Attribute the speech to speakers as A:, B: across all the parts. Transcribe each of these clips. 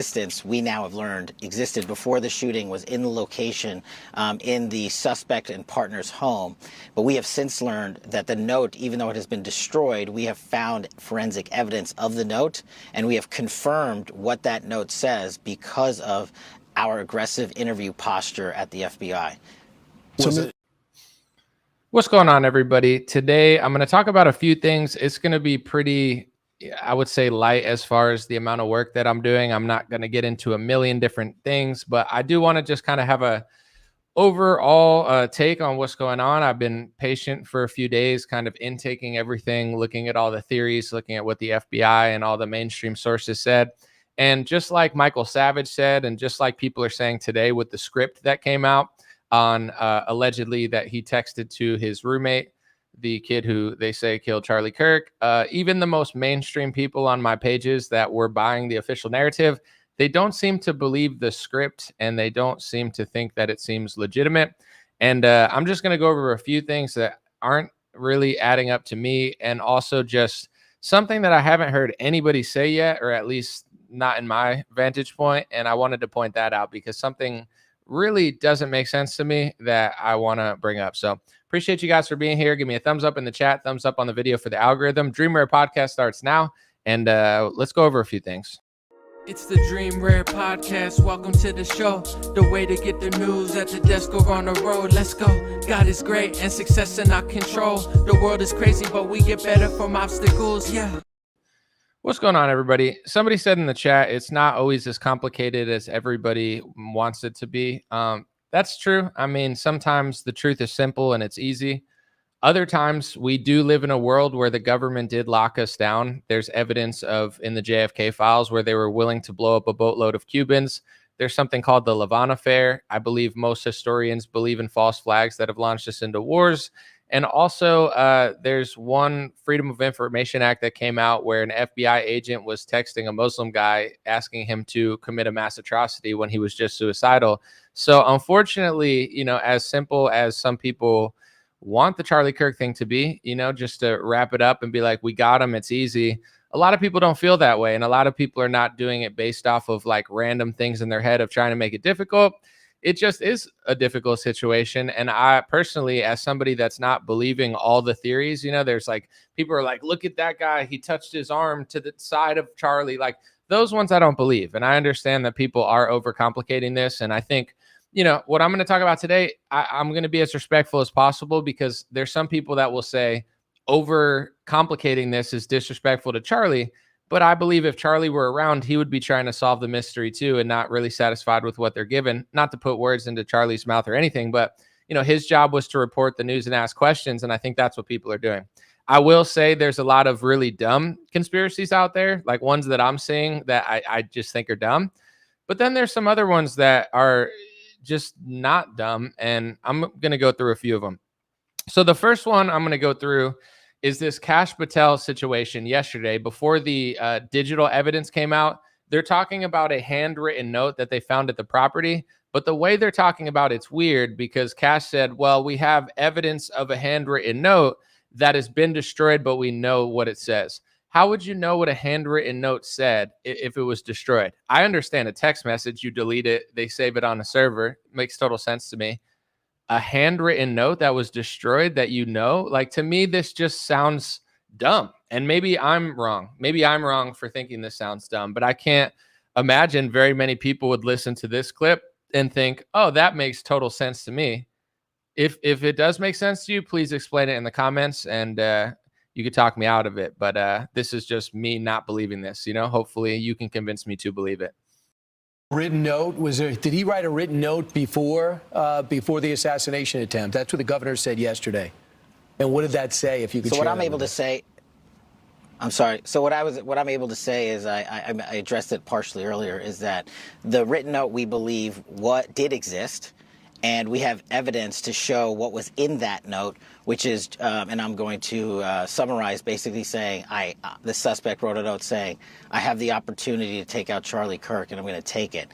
A: Instance we now have learned existed before the shooting was in the location in the suspect and partner's home. But we have since learned that the note, even though it has been destroyed, we have found forensic evidence of the note, and we have confirmed what that note says because of our aggressive interview posture at the FBI.
B: What's going on, everybody? Today, I'm going to talk about a few things. It's going to be pretty, I would say, light as far as the amount of work that I'm doing. I'm not going to get into a million different things, but I do want to just kind of have a overall take on what's going on. I've been patient for a few days, kind of intaking everything, looking at all the theories, looking at what the FBI and all the mainstream sources said. And just like Michael Savage said, and just like people are saying today with the script that came out on allegedly that he texted to his roommate, the kid who they say killed Charlie Kirk. Even the most mainstream people on my pages that were buying the official narrative, they don't seem to believe the script, and they don't seem to think that it seems legitimate. And I'm just going to go over a few things that aren't really adding up to me, and also just something that I haven't heard anybody say yet, or at least not in my vantage point. And I wanted to point that out because something really doesn't make sense to me that I want to bring up. So appreciate you guys for being here. Give me a thumbs up in the chat, thumbs up on the video for the algorithm. Dream Rare Podcast starts now, and let's go over a few things.
C: It's the Dream Rare Podcast. Welcome to the show. The way to get the news at the desk or on the road. Let's go. God is great and success in our control. The world is crazy, but we get better from obstacles. Yeah.
B: What's going on, everybody? Somebody said in the chat, it's not always as complicated as everybody wants it to be. That's true. I mean, sometimes the truth is simple and it's easy. Other times we do live in a world where the government did lock us down. There's evidence of in the JFK files where they were willing to blow up a boatload of Cubans. There's something called the Levant Affair. I believe most historians believe in false flags that have launched us into wars. And also, there's one Freedom of Information Act that came out where an FBI agent was texting a Muslim guy asking him to commit a mass atrocity when he was just suicidal. So unfortunately, you know, as simple as some people want the Charlie Kirk thing to be, you know, just to wrap it up and be like, we got him, it's easy. A lot of people don't feel that way. And a lot of people are not doing it based off of like random things in their head of trying to make it difficult. It just is a difficult situation. And I personally, as somebody that's not believing all the theories, you know, there's like people are like, look at that guy. He touched his arm to the side of Charlie. Like those ones I don't believe. And I understand that people are overcomplicating this. And I think, you know, what I'm going to talk about today, I'm going to be as respectful as possible because there's some people that will say overcomplicating this is disrespectful to Charlie. But I believe if Charlie were around, he would be trying to solve the mystery too and not really satisfied with what they're given. Not to put words into Charlie's mouth or anything, but you know, his job was to report the news and ask questions. And I think that's what people are doing. I will say there's a lot of really dumb conspiracies out there, like ones that I'm seeing that I just think are dumb. But then there's some other ones that are just not dumb. And I'm going to go through a few of them. So the first one I'm going to go through is this Kash Patel situation yesterday before the digital evidence came out. They're talking about a handwritten note that they found at the property. But the way they're talking about it's weird because Kash said, well, we have evidence of a handwritten note that has been destroyed, but we know what it says. How would you know what a handwritten note said if it was destroyed? I understand a text message, you delete it, they save it on a server. Makes total sense to me. A handwritten note that was destroyed that you know, like to me, this just sounds dumb. And maybe I'm wrong. Maybe I'm wrong for thinking this sounds dumb, but I can't imagine very many people would listen to this clip and think, oh, that makes total sense to me. If it does make sense to you, please explain it in the comments and you could talk me out of it. But this is just me not believing this, you know, hopefully you can convince me to believe it.
D: Written note, was there? Did he write a written note before the assassination attempt? That's what the governor said yesterday. And what did that say? If you could.
A: So what I'm able to say, I'm sorry. So what I'm able to say is I addressed it partially earlier. Is that the written note we believe what did exist, and we have evidence to show what was in that note, which is, and I'm going to summarize, basically saying, the suspect wrote a note saying, I have the opportunity to take out Charlie Kirk, and I'm going to take it.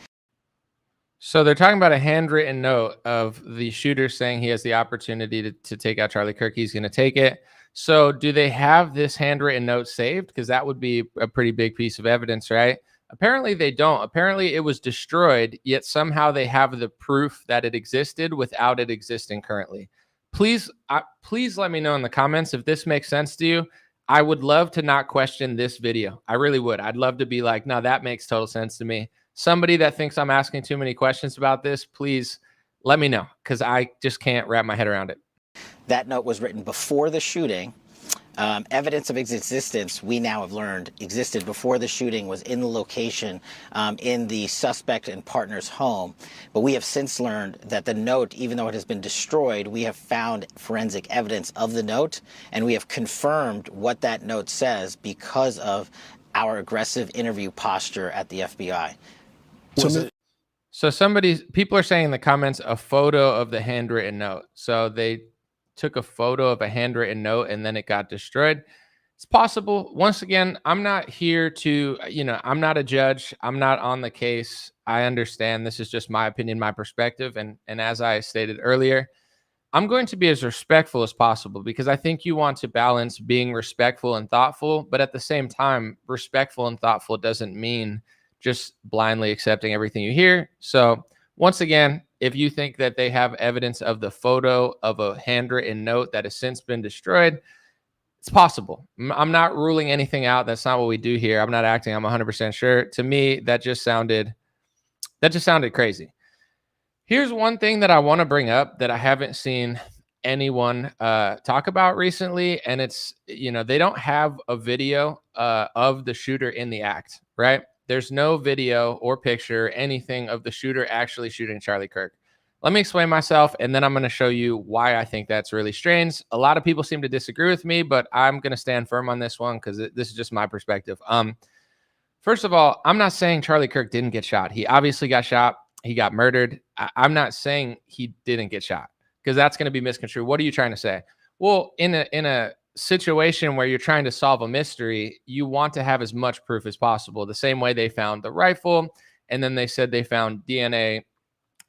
B: So they're talking about a handwritten note of the shooter saying he has the opportunity to take out Charlie Kirk. He's going to take it. So do they have this handwritten note saved? Because that would be a pretty big piece of evidence, right? Apparently they don't. Apparently it was destroyed, yet somehow they have the proof that it existed without it existing currently. Please, please let me know in the comments if this makes sense to you. I would love to not question this video. I really would. I'd love to be like, no, that makes total sense to me. Somebody that thinks I'm asking too many questions about this, please let me know, because I just can't wrap my head around it.
A: That note was written before the shooting. Evidence of its existence, we now have learned, existed before the shooting, was in the location in the suspect and partner's home. But we have since learned that the note, even though it has been destroyed, we have found forensic evidence of the note, and we have confirmed what that note says because of our aggressive interview posture at the FBI.
B: So people are saying in the comments a photo of the handwritten note. So they took a photo of a handwritten note and then it got destroyed. It's possible. Once again, I'm not here to, I'm not a judge. I'm not on the case. I understand this is just my opinion, my perspective. And as I stated earlier, I'm going to be as respectful as possible, because I think you want to balance being respectful and thoughtful. But at the same time, respectful and thoughtful doesn't mean just blindly accepting everything you hear. So once again, if you think that they have evidence of the photo of a handwritten note that has since been destroyed, it's possible. I'm not ruling anything out. That's not what we do here. I'm not acting I'm 100% sure. To me, that just sounded crazy. Here's one thing that I want to bring up that I haven't seen anyone talk about recently, and it's, they don't have a video of the shooter in the act, right? There's no video or picture, anything of the shooter actually shooting Charlie Kirk. Let me explain myself, and then I'm going to show you why I think that's really strange. A lot of people seem to disagree with me, but I'm going to stand firm on this one because this is just my perspective. First of all, I'm not saying Charlie Kirk didn't get shot. He obviously got shot. He got murdered. I'm not saying he didn't get shot, because that's going to be misconstrued. What are you trying to say? Well, in a situation where you're trying to solve a mystery, you want to have as much proof as possible. The same way they found the rifle, and then they said they found DNA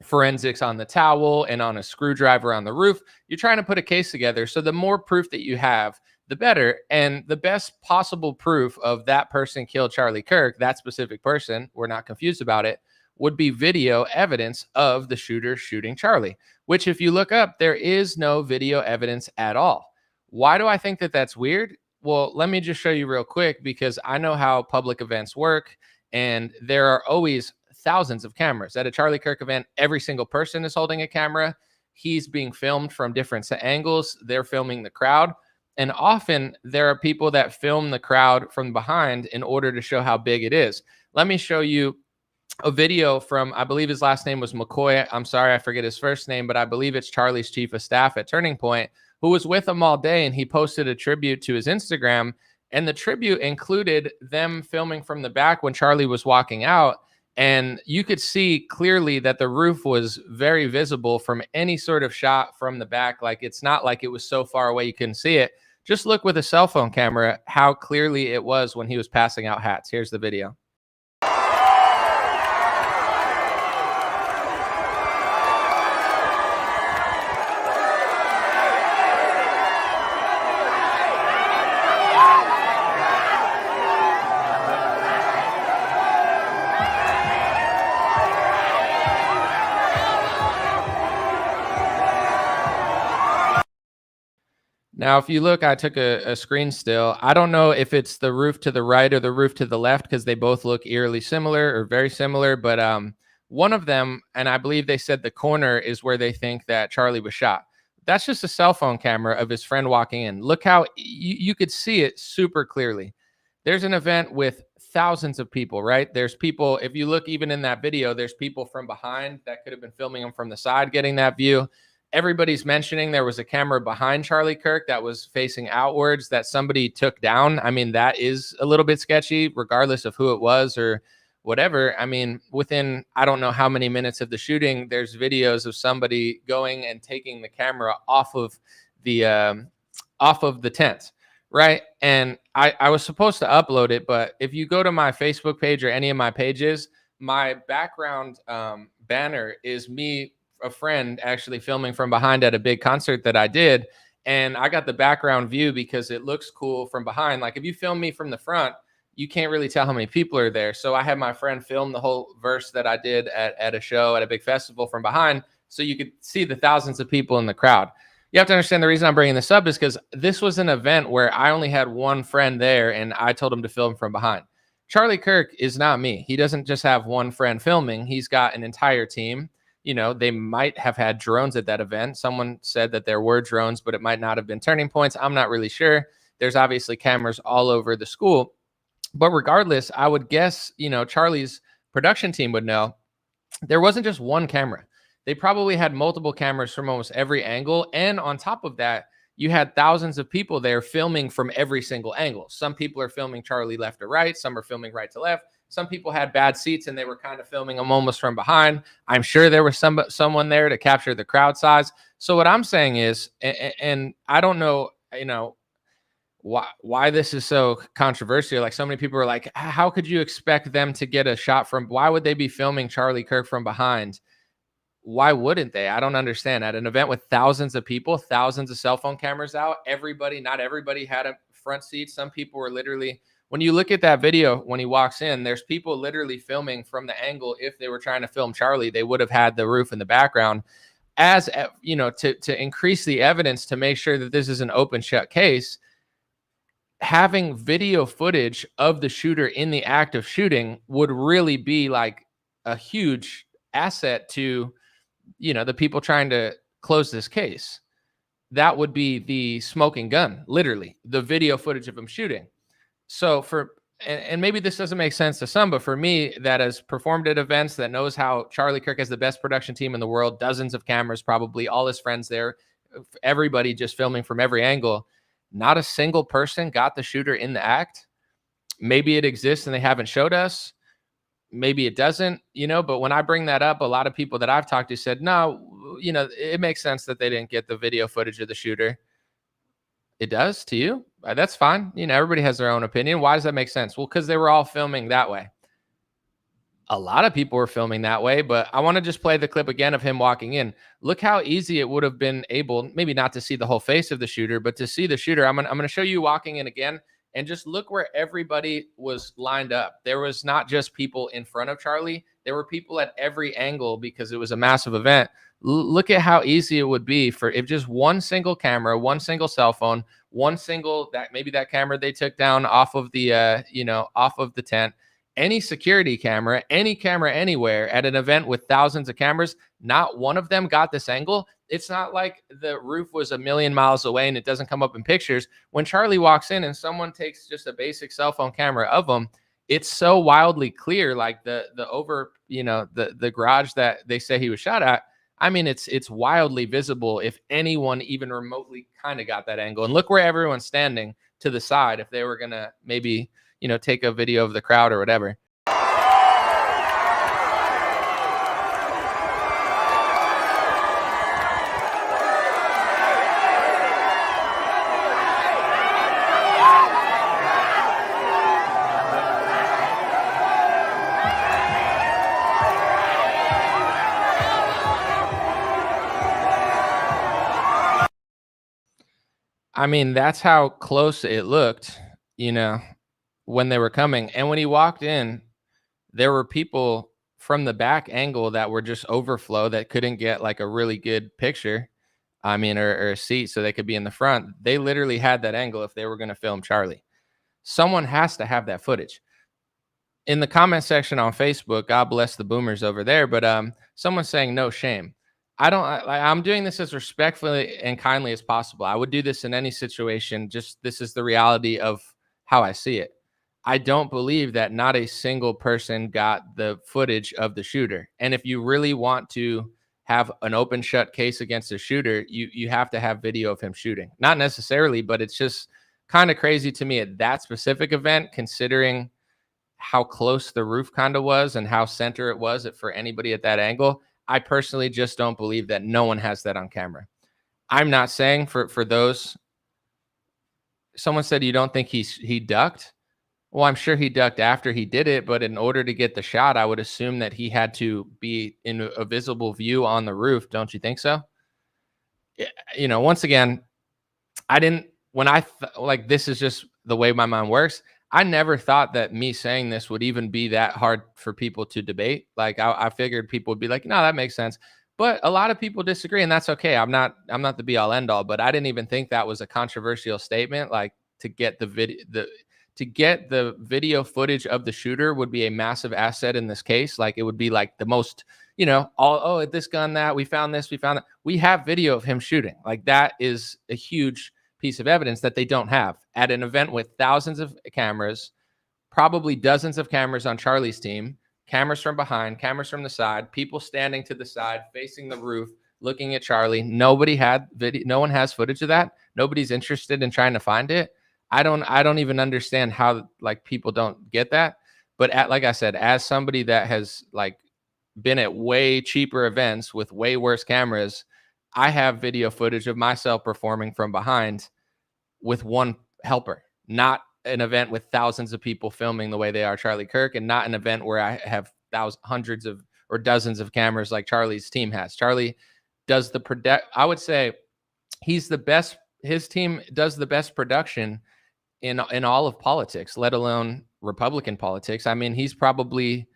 B: forensics on the towel and on a screwdriver on the roof. You're trying to put a case together. So the more proof that you have, the better. And the best possible proof of that person killed Charlie Kirk, that specific person, we're not confused about it, would be video evidence of the shooter shooting Charlie, which if you look up, there is no video evidence at all. Why do I think that that's weird? Well, let me just show you real quick, because I know how public events work, and there are always thousands of cameras. At a Charlie Kirk event, every single person is holding a camera. He's being filmed from different angles. They're filming the crowd. And often there are people that film the crowd from behind in order to show how big it is. Let me show you a video from, I believe his last name was McCoy. I'm sorry, I forget his first name, but I believe it's Charlie's chief of staff at Turning Point, who was with him all day, and he posted a tribute to his Instagram. And the tribute included them filming from the back when Charlie was walking out. And you could see clearly that the roof was very visible from any sort of shot from the back. Like, it's not like it was so far away you couldn't see it. Just look with a cell phone camera how clearly it was when he was passing out hats. Here's the video. Now, if you look, I took a screen still. I don't know if it's the roof to the right or the roof to the left, because they both look eerily similar or very similar. But one of them, and I believe they said the corner, is where they think that Charlie was shot. That's just a cell phone camera of his friend walking in. Look how you could see it super clearly. There's an event with thousands of people, right? There's people, if you look even in that video, there's people from behind that could have been filming them from the side, getting that view. Everybody's mentioning there was a camera behind Charlie Kirk that was facing outwards that somebody took down. I mean, that is a little bit sketchy, regardless of who it was or whatever. I mean, within, I don't know how many minutes of the shooting, there's videos of somebody going and taking the camera off of the tent, right? And I was supposed to upload it, but if you go to my Facebook page or any of my pages, my background banner is me, a friend, actually filming from behind at a big concert that I did. And I got the background view because it looks cool from behind. Like, if you film me from the front, you can't really tell how many people are there. So I had my friend film the whole verse that I did at a show at a big festival from behind, so you could see the thousands of people in the crowd. You have to understand the reason I'm bringing this up is because this was an event where I only had one friend there, and I told him to film from behind. Charlie Kirk is not me. He doesn't just have one friend filming. He's got an entire team. You know, they might have had drones at that event. Someone said that there were drones, but it might not have been turning points. I'm not really sure. There's obviously cameras all over the school. But regardless, I would guess, you know, Charlie's production team would know there wasn't just one camera. They probably had multiple cameras from almost every angle. And on top of that, you had thousands of people there filming from every single angle. Some people are filming Charlie left to right. Some are filming right to left. Some people had bad seats and they were kind of filming them almost from behind. I'm sure there was someone there to capture the crowd size. So what I'm saying is, and I don't know, you know, why this is so controversial. Like, so many people are like, how could you expect them to get a shot from, why would they be filming Charlie Kirk from behind? Why wouldn't they? I don't understand. At an event with thousands of people, thousands of cell phone cameras out, not everybody had a front seat. Some people were literally, when you look at that video, when he walks in, there's people literally filming from the angle. If they were trying to film Charlie, they would have had the roof in the background, as you know, to increase the evidence, to make sure that this is an open shut case. Having video footage of the shooter in the act of shooting would really be like a huge asset to, you know, the people trying to close this case. That would be the smoking gun, literally, the video footage of him shooting. So and maybe this doesn't make sense to some, but for me, that has performed at events, that knows how Charlie Kirk has the best production team in the world, dozens of cameras, probably all his friends there, everybody just filming from every angle. Not a single person got the shooter in the act. Maybe it exists and they haven't showed us. Maybe it doesn't, you know, but when I bring that up, a lot of people that I've talked to said, no, you know, it makes sense that they didn't get the video footage of the shooter. It does to you? That's fine. You know, everybody has their own opinion. Why does that make sense? Well, because they were all filming that way. A lot of people were filming that way, but I want to just play the clip again of him walking in. Look how easy it would have been able, maybe not to see the whole face of the shooter, but to see the shooter. I'm going to show you walking in again, and just look where everybody was lined up. There was not just people in front of Charlie. There were people at every angle because it was a massive event. Look at how easy it would be for if just one single camera, one single cell phone, one single, that maybe that camera they took down off of the, you know, off of the tent, any security camera, any camera anywhere at an event with thousands of cameras, not one of them got this angle. It's not like the roof was a million miles away and it doesn't come up in pictures. When Charlie walks in and someone takes just a basic cell phone camera of him, it's so wildly clear, like the over, you know, the garage that they say he was shot at. I mean, it's wildly visible if anyone even remotely kind of got that angle. And look where everyone's standing to the side if they were going to maybe, you know, take a video of the crowd or whatever. I mean, that's how close it looked, you know, when they were coming. And when he walked in, there were people from the back angle that were just overflow that couldn't get like a really good picture. I mean, or a seat so they could be in the front. They literally had that angle if they were going to film Charlie. Someone has to have that footage. In the comment section on Facebook, God bless the boomers over there, but someone's saying no shame. I'm doing this as respectfully and kindly as possible. I would do this in any situation. Just this is the reality of how I see it. I don't believe that not a single person got the footage of the shooter. And if you really want to have an open shut case against a shooter, you have to have video of him shooting. Not necessarily, but it's just kind of crazy to me at that specific event, considering how close the roof kind of was and how center it was for anybody at that angle. I personally just don't believe that no one has that on camera. I'm not saying for those. Someone said you don't think he ducked. Well, I'm sure he ducked after he did it, but in order to get the shot, I would assume that he had to be in a visible view on the roof. Don't you think so? You know, once again, I didn't, when like this is just the way my mind works. I never thought that me saying this would even be that hard for people to debate. Like I figured people would be like, no, that makes sense. But a lot of people disagree, and that's okay. I'm not the be all end all, but I didn't even think that was a controversial statement. Like to get the video footage of the shooter would be a massive asset in this case. Like it would be like the most, this gun, that we found this, we found that. We have video of him shooting. Like that is a huge piece of evidence that they don't have at an event with thousands of cameras, probably dozens of cameras on Charlie's team, cameras from behind, cameras from the side, people standing to the side, facing the roof, looking at Charlie. Nobody had video. No one has footage of that. Nobody's interested in trying to find it. I don't even understand how like people don't get that. But like I said, as somebody that has like been at way cheaper events with way worse cameras, I have video footage of myself performing from behind with one helper, not an event with thousands of people filming the way they are Charlie Kirk, and not an event where I have hundreds of or dozens of cameras like Charlie's team has. Charlie does I would say he's the best. His team does the best production in all of politics, let alone Republican politics. I mean, he's probably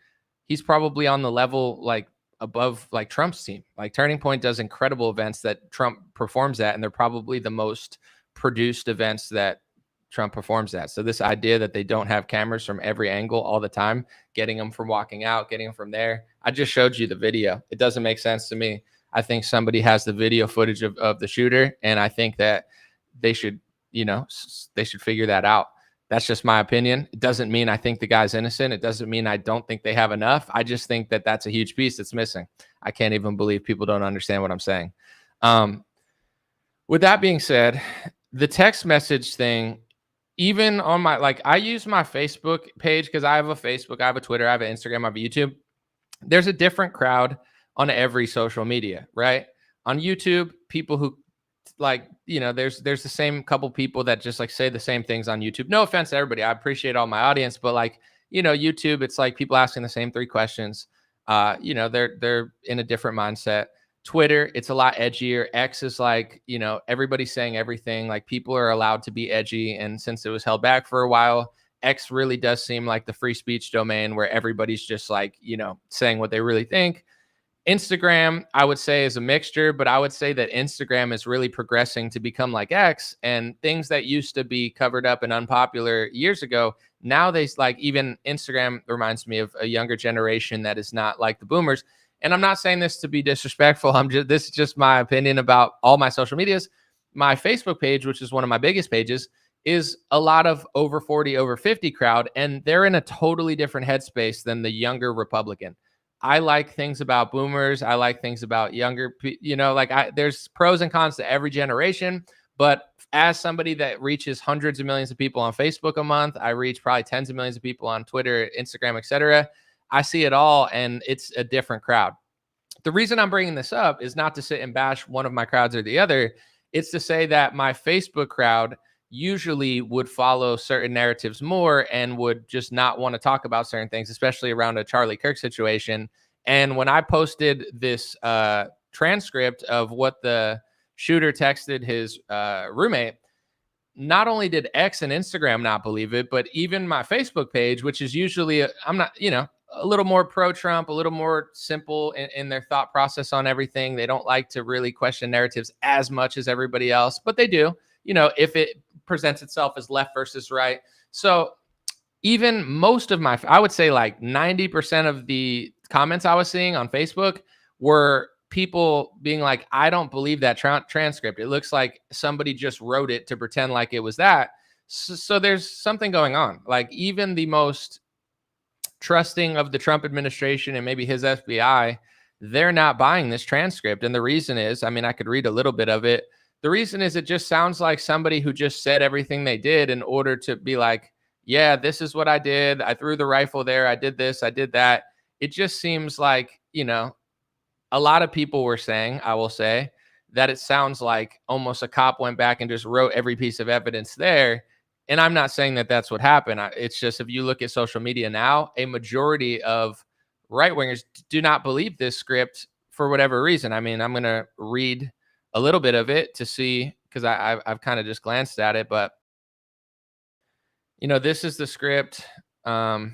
B: on the level like above like Trump's team. Like Turning Point does incredible events that Trump performs at, and they're probably the most produced events that Trump performs at. So this idea that they don't have cameras from every angle all the time, getting them from walking out, getting them from there. I just showed you the video. It doesn't make sense to me. I think somebody has the video footage of the shooter, and I think that they should figure that out. That's just my opinion. It doesn't mean I think the guy's innocent. It doesn't mean I don't think they have enough. I just think that that's a huge piece that's missing. I can't even believe people don't understand what I'm saying. With that being said, the text message thing, even on I use my Facebook page because I have a Facebook, I have a Twitter, I have an Instagram, I have a YouTube. There's a different crowd on every social media, right? On YouTube, people who there's the same couple people that just like say the same things on YouTube. No offense to everybody. I appreciate all my audience, but YouTube, it's like people asking the same 3 questions. They're in a different mindset. Twitter, it's a lot edgier. X is like, everybody's saying everything. Like people are allowed to be edgy. And since it was held back for a while, X really does seem like the free speech domain where everybody's just like, saying what they really think. Instagram, I would say, is a mixture, but I would say that Instagram is really progressing to become like X, and things that used to be covered up and unpopular years ago, now even Instagram reminds me of a younger generation that is not like the boomers. And I'm not saying this to be disrespectful. This is just my opinion about all my social medias. My Facebook page, which is one of my biggest pages, is a lot of over 40, over 50 crowd, and they're in a totally different headspace than the younger Republican. I like things about boomers. I like things about younger, there's pros and cons to every generation. But as somebody that reaches hundreds of millions of people on Facebook a month, I reach probably tens of millions of people on Twitter, Instagram, etc. I see it all, and it's a different crowd. The reason I'm bringing this up is not to sit and bash one of my crowds or the other. It's to say that my Facebook crowd usually would follow certain narratives more and would just not want to talk about certain things, especially around a Charlie Kirk situation. And when I posted this transcript of what the shooter texted his roommate, not only did X and Instagram not believe it, but even my Facebook page, which is usually, I'm not, a little more pro-Trump, a little more simple in their thought process on everything. They don't like to really question narratives as much as everybody else, but they do, if it presents itself as left versus right. So even most of I would say like 90% of the comments I was seeing on Facebook were people being like, I don't believe that transcript. It looks like somebody just wrote it to pretend like it was that. So there's something going on. Like even the most trusting of the Trump administration and maybe his FBI, they're not buying this transcript. And the reason is, I could read a little bit of it. The reason is it just sounds like somebody who just said everything they did in order to be like, yeah, this is what I did. I threw the rifle there. I did this. I did that. It just seems like, a lot of people were saying, I will say, that it sounds like almost a cop went back and just wrote every piece of evidence there. And I'm not saying that that's what happened. It's just, if you look at social media now, a majority of right-wingers do not believe this script for whatever reason. I'm going to read a little bit of it to see, because I've kind of just glanced at it, but This is the script. The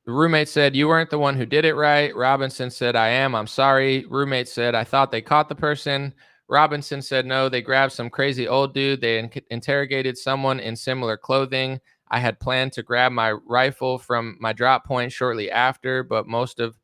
B: roommate said, "You weren't the one who did it, right?" Robinson said, "I am. I'm sorry." Roommate said, "I thought they caught the person." Robinson said, "No, they grabbed some crazy old dude. They interrogated someone in similar clothing. I had planned to grab my rifle from my drop point shortly after, but most of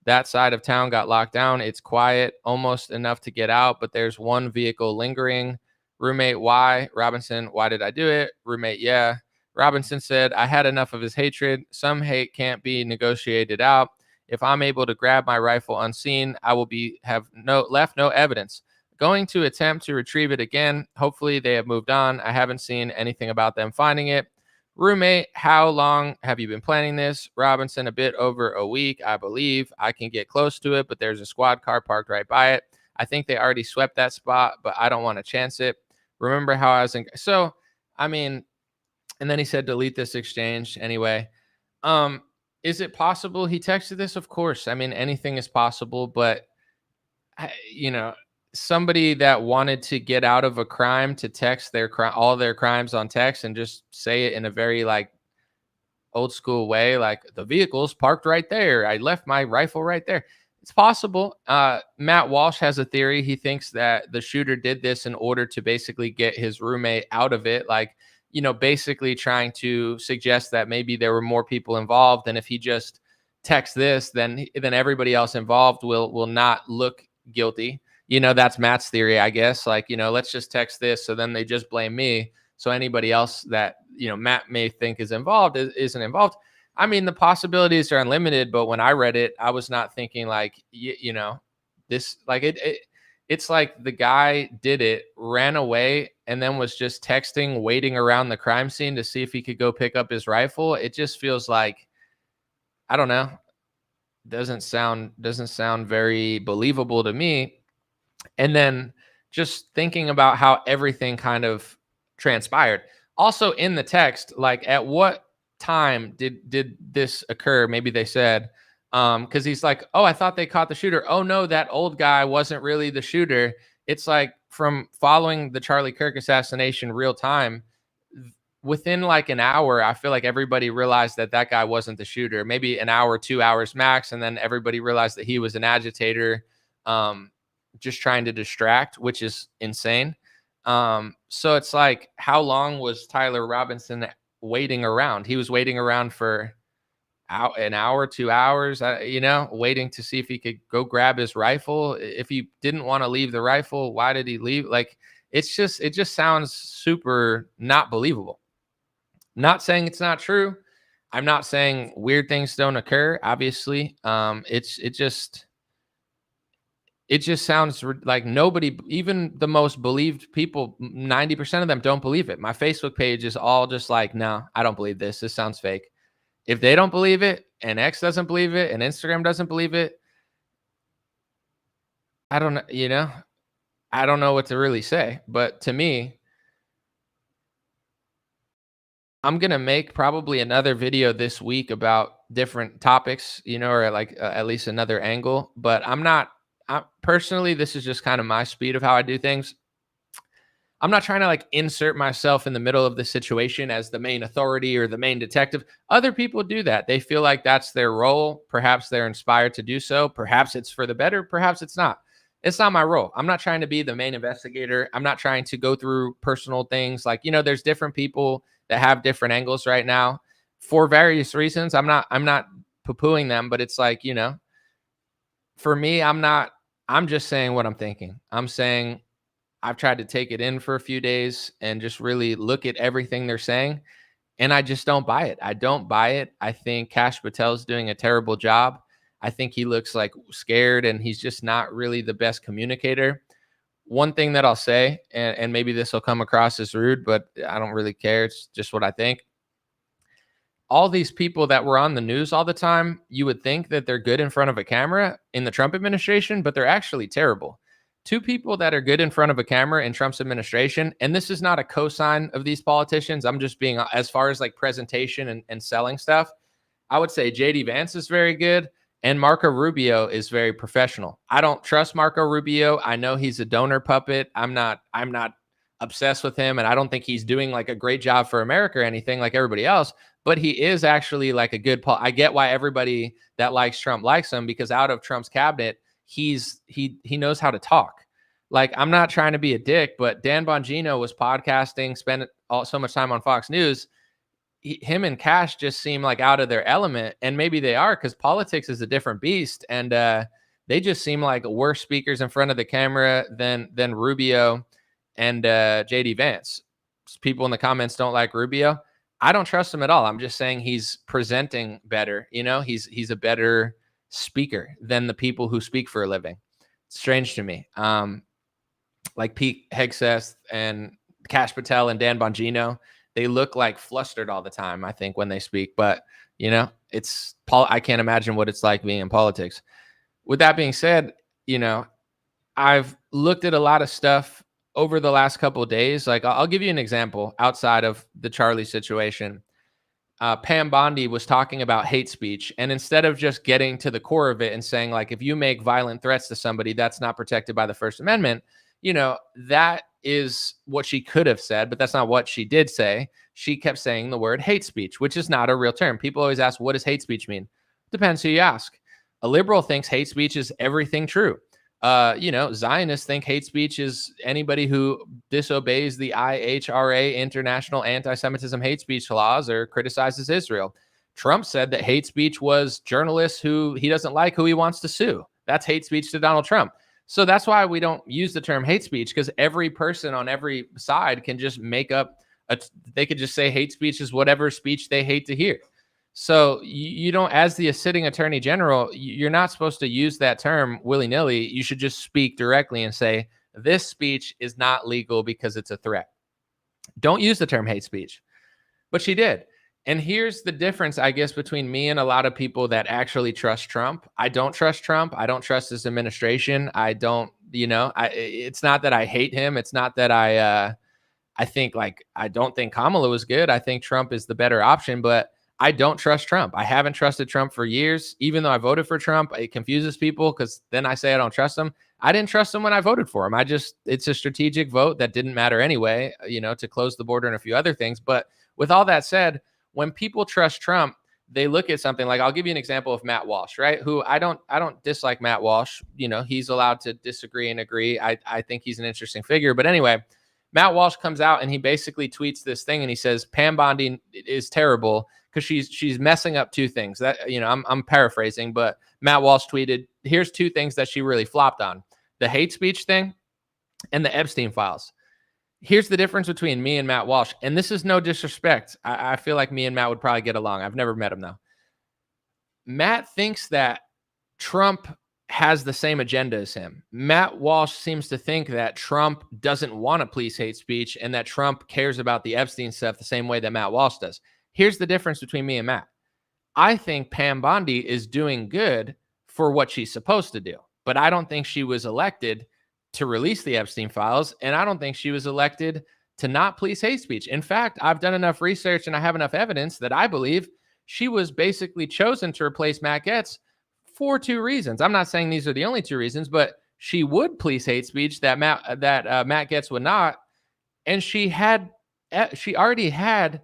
B: that side of town got locked down. It's quiet, almost enough to get out, but there's one vehicle lingering." Roommate, "Why?" Robinson, "Why did I do it?" Roommate, "Yeah." Robinson said, "I had enough of his hatred. Some hate can't be negotiated out. If I'm able to grab my rifle unseen, I will have left no evidence. Going to attempt to retrieve it again. Hopefully they have moved on. I haven't seen anything about them finding it." Roommate, "How long have you been planning this?" Robinson, "A bit over a week, I believe. I can get close to it, but there's a squad car parked right by it. I think they already swept that spot, but I don't want to chance it. Remember how I was in..." So, I mean, and then he said, "Delete this exchange." Anyway, is it possible he texted this? Of course. I mean, anything is possible, but you know, somebody that wanted to get out of a crime to text all their crimes on text and just say it in a very like old school way, like, "The vehicle's parked right there. I left my rifle right there." It's possible. Matt Walsh has a theory. He thinks that the shooter did this in order to basically get his roommate out of it. Like, basically trying to suggest that maybe there were more people involved. And if he just texts this, then everybody else involved will not look guilty. That's Matt's theory, I guess. Like, let's just text this. So then they just blame me. So anybody else that, Matt may think is involved isn't involved. I mean, the possibilities are unlimited, but when I read it, I was not thinking like, this, like it's like the guy did it, ran away, and then was just texting, waiting around the crime scene to see if he could go pick up his rifle. It just feels like, I don't know, doesn't sound very believable to me. And then just thinking about how everything kind of transpired. Also in the text, like, at what time did this occur? Maybe they said, because he's like, "Oh, I thought they caught the shooter. Oh no, that old guy wasn't really the shooter." It's like, from following the Charlie Kirk assassination real time, within like an hour, I feel like everybody realized that guy wasn't the shooter. Maybe an hour, 2 hours max, and then everybody realized that he was an agitator, just trying to distract, which is insane. So it's like, how long was Tyler Robinson waiting around? He was waiting around for an hour, 2 hours, waiting to see if he could go grab his rifle. If he didn't want to leave the rifle, why did he leave? Like, it just sounds super not believable. Not saying it's not true. I'm not saying weird things don't occur. Obviously, it just sounds like nobody, even the most believed people, 90% of them don't believe it. My Facebook page is all just like, "No, I don't believe this. This sounds fake." If they don't believe it, and X doesn't believe it, and Instagram doesn't believe it, I don't know, I don't know what to really say. But to me, I'm going to make probably another video this week about different topics, or like at least another angle. But personally, this is just kind of my speed of how I do things. I'm not trying to like insert myself in the middle of the situation as the main authority or the main detective. Other people do that. They feel like that's their role. Perhaps they're inspired to do so. Perhaps it's for the better. Perhaps it's not. It's not my role. I'm not trying to be the main investigator. I'm not trying to go through personal things. Like, there's different people that have different angles right now for various reasons. I'm not poo-pooing them, but it's like, for me, I'm just saying what I'm thinking. I'm saying, I've tried to take it in for a few days and just really look at everything they're saying. And I just don't buy it. I don't buy it. I think Kash Patel's doing a terrible job. I think he looks like scared, and he's just not really the best communicator. One thing that I'll say, and maybe this will come across as rude, but I don't really care. It's just what I think. All these people that were on the news all the time, you would think that they're good in front of a camera in the Trump administration, but they're actually terrible. Two people that are good in front of a camera in Trump's administration, and this is not a cosign of these politicians. I'm just being, as far as like presentation and selling stuff, I would say JD Vance is very good, and Marco Rubio is very professional. I don't trust Marco Rubio. I know he's a donor puppet. I'm not obsessed with him, and I don't think he's doing like a great job for America or anything like everybody else, but he is actually like a good I get why everybody that likes Trump likes him, because out of Trump's cabinet, he knows how to talk. Like, I'm not trying to be a dick, but Dan Bongino was podcasting, spent so much time on Fox News. Him and Cash just seem like out of their element, and maybe they are, because politics is a different beast, and they just seem like worse speakers in front of the camera than Rubio and JD Vance. People in the comments don't like Rubio. I don't trust him at all. I'm just saying he's presenting better. You know, he's a better speaker than the people who speak for a living. It's strange to me. Like Pete Hegseth and Kash Patel and Dan Bongino, they look like flustered all the time, I think, when they speak. But, you know, I can't imagine what it's like being in politics. With that being said, you know, I've looked at a lot of stuff over the last couple of days. Like, I'll give you an example outside of the Charlie situation. Pam Bondi was talking about hate speech. And instead of just getting to the core of it and saying, like, if you make violent threats to somebody, that's not protected by the First Amendment, you know, that is what she could have said, but that's not what she did say. She kept saying the word hate speech, which is not a real term. People always ask, what does hate speech mean? Depends who you ask. A liberal thinks hate speech is everything true. You know, Zionists think hate speech is anybody who disobeys the IHRA, International Anti-Semitism Hate Speech Laws, or criticizes Israel. Trump said that hate speech was journalists who he doesn't like, who he wants to sue. That's hate speech to Donald Trump. So that's why we don't use the term hate speech, because every person on every side can just make up, they could just say hate speech is whatever speech they hate to hear. So you don't, as the sitting attorney general, you're not supposed to use that term willy-nilly. You should just speak directly and say, this speech is not legal because it's a threat. Don't use the term hate speech. But she did. And here's the difference, I guess, between me and a lot of people that actually trust Trump. I don't trust Trump. I don't trust his administration. I don't, you know, it's not that I hate him. It's not that I think, like, I don't think Kamala was good. I think Trump is the better option, but I don't trust Trump. I haven't trusted Trump for years. Even though I voted for Trump, it confuses people because then I say I don't trust him. I didn't trust him when I voted for him. It's a strategic vote that didn't matter anyway, you know, to close the border and a few other things. But with all that said, when people trust Trump, they look at something like, I'll give you an example of Matt Walsh, right? Who I don't dislike Matt Walsh. You know, he's allowed to disagree and agree. I think he's an interesting figure. But anyway, Matt Walsh comes out and he basically tweets this thing and he says, Pam Bondi is terrible because she's messing up two things. That, you know, I'm paraphrasing, but Matt Walsh tweeted, here's two things that she really flopped on: the hate speech thing and the Epstein files. Here's the difference between me and Matt Walsh. And this is no disrespect. I feel like me and Matt would probably get along. I've never met him, though. Matt thinks that Trump has the same agenda as him. Matt Walsh seems to think that Trump doesn't want to police hate speech and that Trump cares about the Epstein stuff the same way that Matt Walsh does. Here's the difference between me and Matt. I think Pam Bondi is doing good for what she's supposed to do, but I don't think she was elected to release the Epstein files, and I don't think she was elected to not police hate speech. In fact, I've done enough research and I have enough evidence that I believe she was basically chosen to replace Matt Gaetz for two reasons. I'm not saying these are the only two reasons, but she would police hate speech that Matt Gaetz would not, and she already had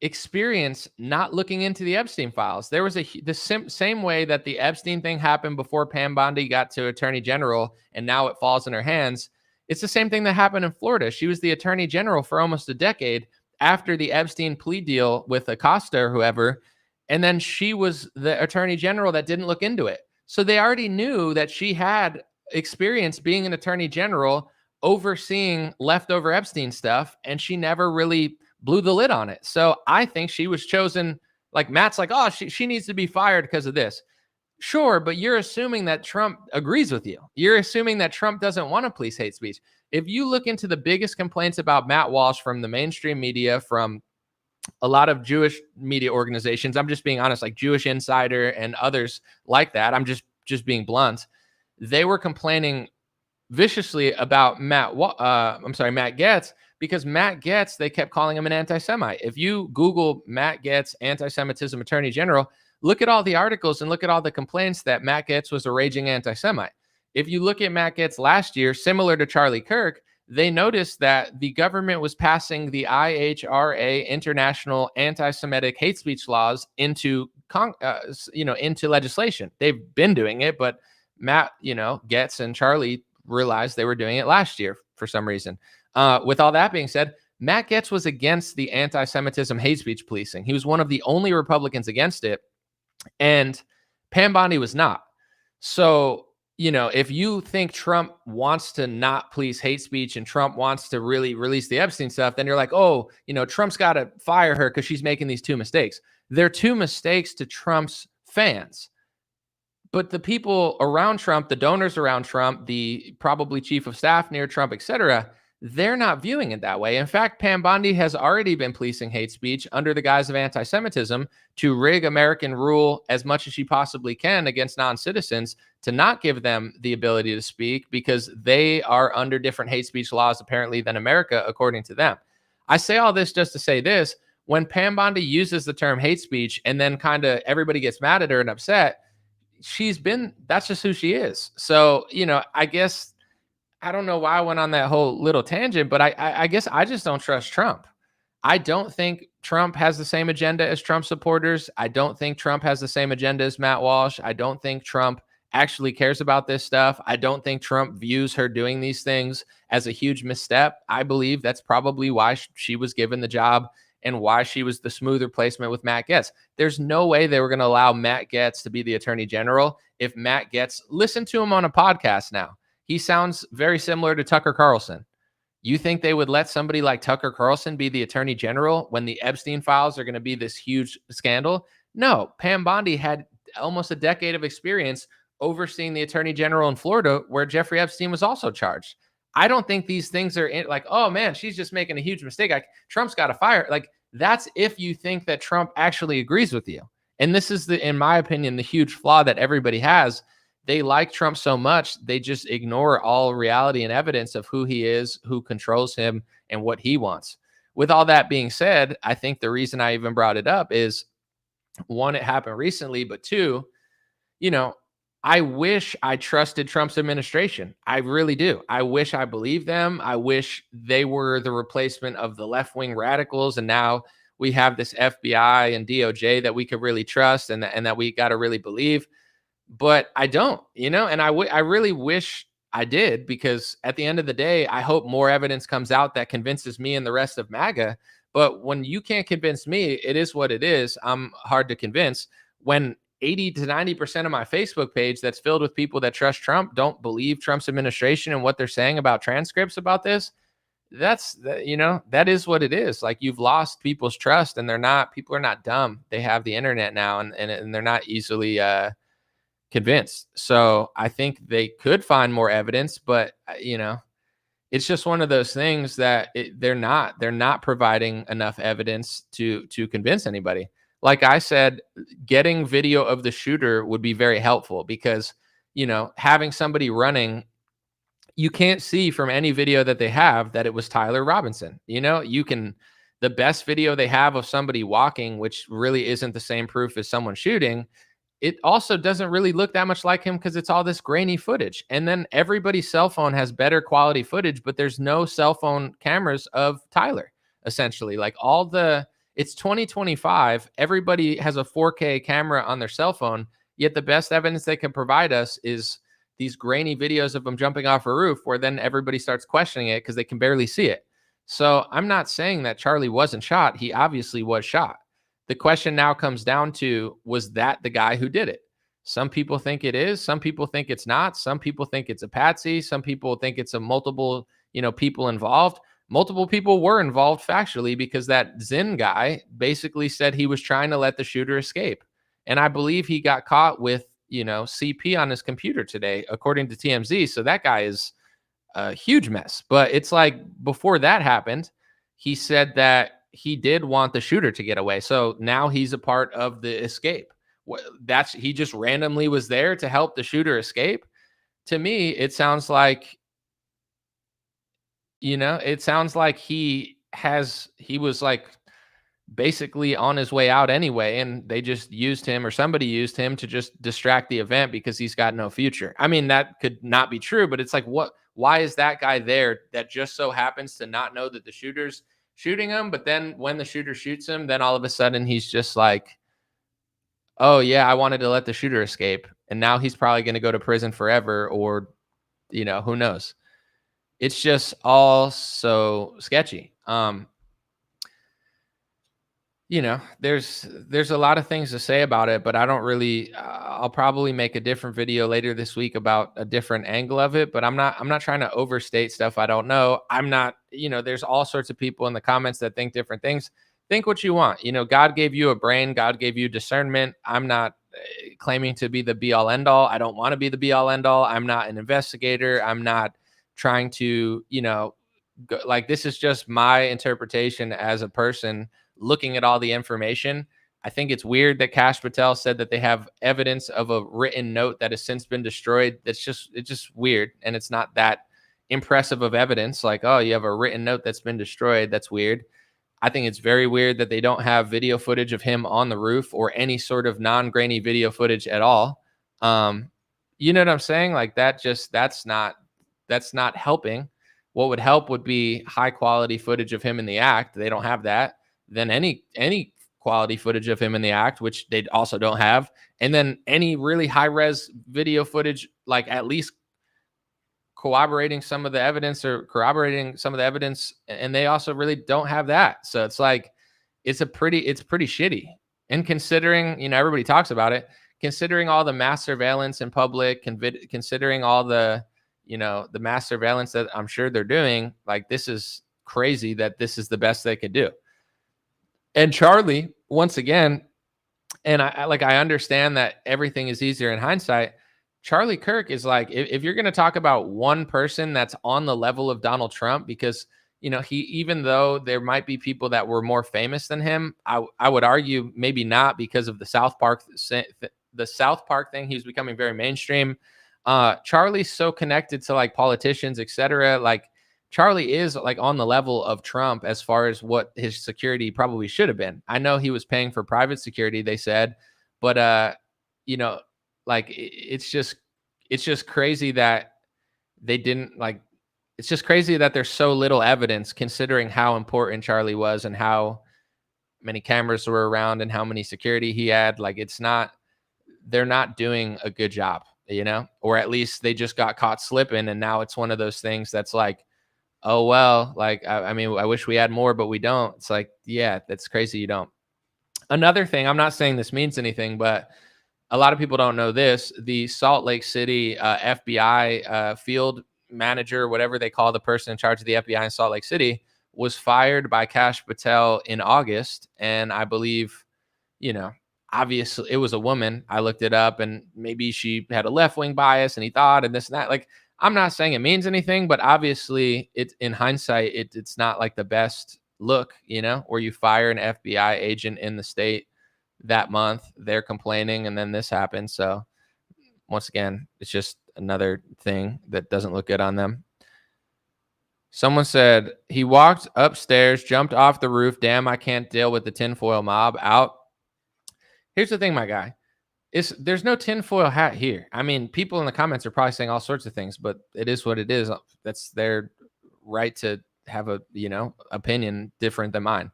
B: experience not looking into the Epstein files. There was the same way that the Epstein thing happened before Pam Bondi got to Attorney General and now it falls in her hands. It's the same thing that happened in Florida. She was the Attorney General for almost a decade after the Epstein plea deal with Acosta or whoever, and then she was the Attorney General that didn't look into it. So they already knew that she had experience being an Attorney General overseeing leftover Epstein stuff, and she never really blew the lid on it. So I think she was chosen. Like, Matt's like, oh, she needs to be fired because of this. Sure, but you're assuming that Trump agrees with you. You're assuming that Trump doesn't want to police hate speech. If you look into the biggest complaints about Matt Walsh from the mainstream media, from a lot of Jewish media organizations, I'm just being honest, like Jewish Insider and others like that, I'm just being blunt, they were complaining viciously about Matt Gaetz, because Matt Gaetz, they kept calling him an anti-Semite. If you Google Matt Gaetz, anti-Semitism Attorney General, look at all the articles and look at all the complaints that Matt Gaetz was a raging anti-Semite. If you look at Matt Gaetz last year, similar to Charlie Kirk, they noticed that the government was passing the IHRA, International Anti-Semitic Hate Speech Laws, into into legislation. They've been doing it, but Matt, Getz and Charlie realized they were doing it last year for some reason. With all that being said, Matt Getz was against the anti-Semitism hate speech policing. He was one of the only Republicans against it, and Pam Bondi was not. So, if you think Trump wants to not police hate speech and Trump wants to really release the Epstein stuff, then you're like, oh, Trump's got to fire her because she's making these two mistakes. They're two mistakes to Trump's fans. But the people around Trump, the donors around Trump, the probably chief of staff near Trump, etc., they're not viewing it that way. In fact, Pam Bondi has already been policing hate speech under the guise of anti-Semitism to rig American rule as much as she possibly can against non-citizens, to not give them the ability to speak because they are under different hate speech laws apparently than America, according to them. I say all this just to say this: when Pam Bondi uses the term hate speech and then kind of everybody gets mad at her and upset, that's just who she is. So, I guess, I don't know why I went on that whole little tangent, but I guess I just don't trust Trump. I don't think Trump has the same agenda as Trump supporters. I don't think Trump has the same agenda as Matt Walsh. I don't think Trump actually cares about this stuff. I don't think Trump views her doing these things as a huge misstep. I believe that's probably why she was given the job and why she was the smoother placement with Matt Gaetz. There's no way they were going to allow Matt Gaetz to be the attorney general if Matt Gaetz, listen to him on a podcast now. He sounds very similar to Tucker Carlson. You think they would let somebody like Tucker Carlson be the attorney general when the Epstein files are going to be this huge scandal? No, Pam Bondi had almost a decade of experience overseeing the attorney general in Florida, where Jeffrey Epstein was also charged. I don't think these things are like, oh man, she's just making a huge mistake. Trump's got to fire. Like, that's if you think that Trump actually agrees with you. And this is in my opinion, the huge flaw that everybody has. They like Trump so much, they just ignore all reality and evidence of who he is, who controls him, and what he wants. With all that being said, I think the reason I even brought it up is, one, it happened recently, but two, I wish I trusted Trump's administration. I really do. I wish I believed them. I wish they were the replacement of the left-wing radicals, and now we have this FBI and DOJ that we could really trust and that we got to really believe. But I don't, and I really wish I did, because at the end of the day, I hope more evidence comes out that convinces me and the rest of MAGA. But when you can't convince me, it is what it is. I'm hard to convince. When 80 to 90% of my Facebook page that's filled with people that trust Trump don't believe Trump's administration and what they're saying about transcripts about this, that is what it is. Like, you've lost people's trust, and people are not dumb. They have the internet now, and they're not easily convinced. So I think they could find more evidence, but it's just one of those things that they're not providing enough evidence to convince anybody. Like I said, getting video of the shooter would be very helpful, because having somebody running, you can't see from any video that they have that it was Tyler Robinson. The best video they have of somebody walking, which really isn't the same proof as someone shooting, it also doesn't really look that much like him, because it's all this grainy footage. And then everybody's cell phone has better quality footage, but there's no cell phone cameras of Tyler, essentially. Like, it's 2025. Everybody has a 4K camera on their cell phone, yet the best evidence they can provide us is these grainy videos of him jumping off a roof, where then everybody starts questioning it because they can barely see it. So I'm not saying that Charlie wasn't shot. He obviously was shot. The question now comes down to, was that the guy who did it? Some people think it is. Some people think it's not. Some people think it's a patsy. Some people think it's a multiple, people involved. Multiple people were involved factually, because that Zinn guy basically said he was trying to let the shooter escape. And I believe he got caught with, CP on his computer today, according to TMZ. So that guy is a huge mess. But it's like, before that happened, he said that he did want the shooter to get away. So now he's a part of the escape. He just randomly was there to help the shooter escape. To me, it sounds like, he was like basically on his way out anyway, and they just used him, or somebody used him to just distract the event because he's got no future. I mean, that could not be true, but it's like, what Why is that guy there that just so happens to not know that the shooter's shooting him? But then when the shooter shoots him, then all of a sudden he's just like, oh yeah, I wanted to let the shooter escape. And now he's probably going to go to prison forever, or, who knows? It's just all so sketchy. There's a lot of things to say about it, but I don't really. I'll probably make a different video later this week about a different angle of it. But I'm not trying to overstate stuff I don't know. I'm not. There's all sorts of people in the comments that think different things. Think what you want. God gave you a brain. God gave you discernment. I'm not claiming to be the be all end all. I don't want to be the be all end all. I'm not an investigator. I'm not trying to, this is just my interpretation as a person looking at all the information. I think it's weird that Kash Patel said that they have evidence of a written note that has since been destroyed. It's just weird. And it's not that impressive of evidence. Like, oh, you have a written note that's been destroyed. That's weird. I think it's very weird that they don't have video footage of him on the roof or any sort of non-grainy video footage at all. You know what I'm saying? Like that's not helping. What would help would be high quality footage of him in the act. They don't have that. Then any quality footage of him in the act, which they also don't have. And then any really high res video footage, like at least corroborating some of the evidence. And they also really don't have that. So it's like, it's pretty shitty. And considering, everybody talks about it, considering all the mass surveillance in public, considering all the mass surveillance that I'm sure they're doing, like, this is crazy that this is the best they could do. And Charlie, once again, and I understand that everything is easier in hindsight. Charlie Kirk is like, if you're going to talk about one person that's on the level of Donald Trump, because, even though there might be people that were more famous than him, I would argue maybe not, because of the South Park thing. He was becoming very mainstream. Charlie's so connected to like politicians, etc. Like, Charlie is like on the level of Trump as far as what his security probably should have been. I know he was paying for private security, they said, but like it's just crazy that they didn't like. It's just crazy that there's so little evidence, considering how important Charlie was and how many cameras were around and how many security he had. Like, they're not doing a good job, or at least they just got caught slipping. And now it's one of those things that's like, oh, well, like, I mean, I wish we had more, but we don't. It's like, yeah, that's crazy. You don't. Another thing, I'm not saying this means anything, but a lot of people don't know this. The Salt Lake City FBI field manager, whatever they call the person in charge of the FBI in Salt Lake City, was fired by Kash Patel in August. And I believe, obviously it was a woman. I looked it up, and maybe she had a left-wing bias and he thought, and this and that. Like, I'm not saying it means anything, but obviously it's in hindsight, it's not like the best look, where you fire an FBI agent in the state that month, they're complaining, and then this happens. So once again, it's just another thing that doesn't look good on them. Someone said he walked upstairs, jumped off the roof. Damn, I can't deal with the tinfoil mob. Out. Here's the thing, my guy. There's no tinfoil hat here. I mean, people in the comments are probably saying all sorts of things, but it is what it is. That's their right to have a, opinion different than mine.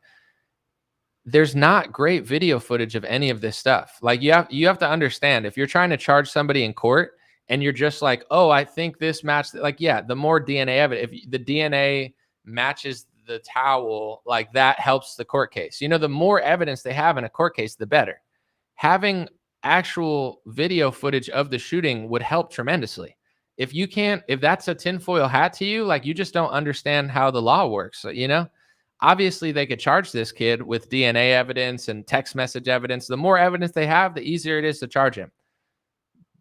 B: There's not great video footage of any of this stuff. Like, you have to understand, if you're trying to charge somebody in court and you're just like, oh, I think this matched, like, yeah, the more DNA evidence, if the DNA matches the towel, like, that helps the court case. The more evidence they have in a court case, the better. Having actual video footage of the shooting would help tremendously. If that's a tinfoil hat to you, like, you just don't understand how the law works. Obviously they could charge this kid with DNA evidence and text message evidence. The more evidence they have, the easier it is to charge him.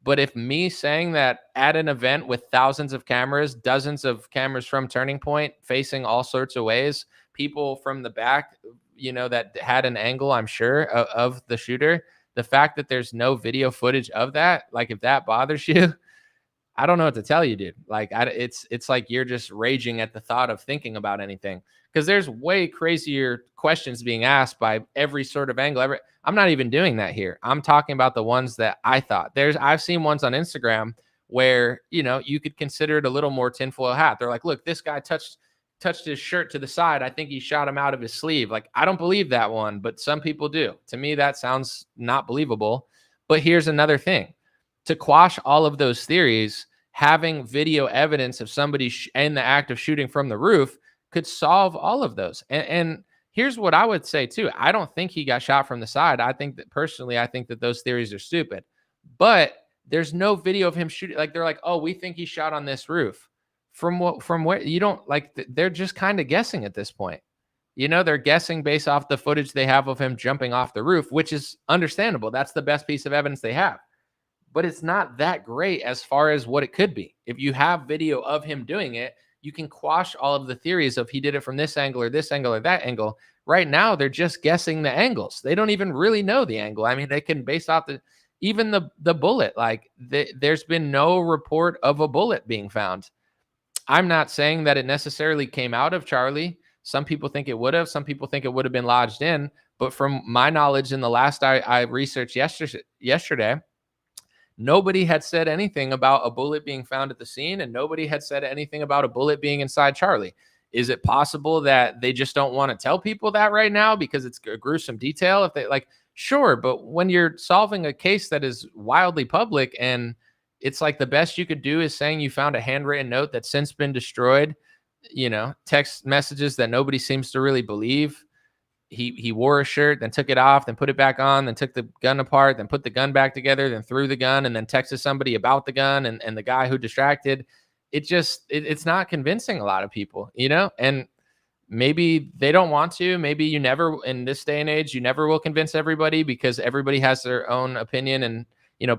B: But if me saying that at an event with thousands of cameras, dozens of cameras from Turning Point facing all sorts of ways, people from the back, that had an angle, I'm sure, of the shooter, the fact that there's no video footage of that, like, if that bothers you, I don't know what to tell you, dude. Like, it's like you're just raging at the thought of thinking about anything, because there's way crazier questions being asked by every sort of angle. I'm not even doing that here. I'm talking about the ones that I thought. I've seen ones on Instagram where, you could consider it a little more tinfoil hat. They're like, look, this guy touched his shirt to the side. I think he shot him out of his sleeve. Like, I don't believe that one, but some people do. To me, that sounds not believable. But here's another thing. To quash all of those theories, having video evidence of somebody in the act of shooting from the roof could solve all of those. And here's what I would say too. I don't think he got shot from the side. I think that those theories are stupid. But there's no video of him shooting. Like, they're like, oh, we think he shot on this roof. From where you don't like, they're just kind of guessing at this point. They're guessing based off the footage they have of him jumping off the roof, which is understandable. That's the best piece of evidence they have. But it's not that great as far as what it could be. If you have video of him doing it, you can quash all of the theories of he did it from this angle or this angle or that angle. Right now, they're just guessing the angles. They don't even really know the angle. I mean, they can base off even the bullet. Like, there's been no report of a bullet being found. I'm not saying that it necessarily came out of Charlie. Some people think it would have. Some people think it would have been lodged in. But from my knowledge, in the last I researched yesterday, nobody had said anything about a bullet being found at the scene, and nobody had said anything about a bullet being inside Charlie. Is it possible that they just don't want to tell people that right now because it's a gruesome detail? If they like, sure, but when you're solving a case that is wildly public, and it's like the best you could do is saying you found a handwritten note that's since been destroyed, text messages that nobody seems to really believe. He wore a shirt, then took it off, then put it back on, then took the gun apart, then put the gun back together, then threw the gun, and then texted somebody about the gun and the guy who distracted. It's not convincing a lot of people, and maybe they don't want to. Maybe you never, in this day and age, you never will convince everybody because everybody has their own opinion, and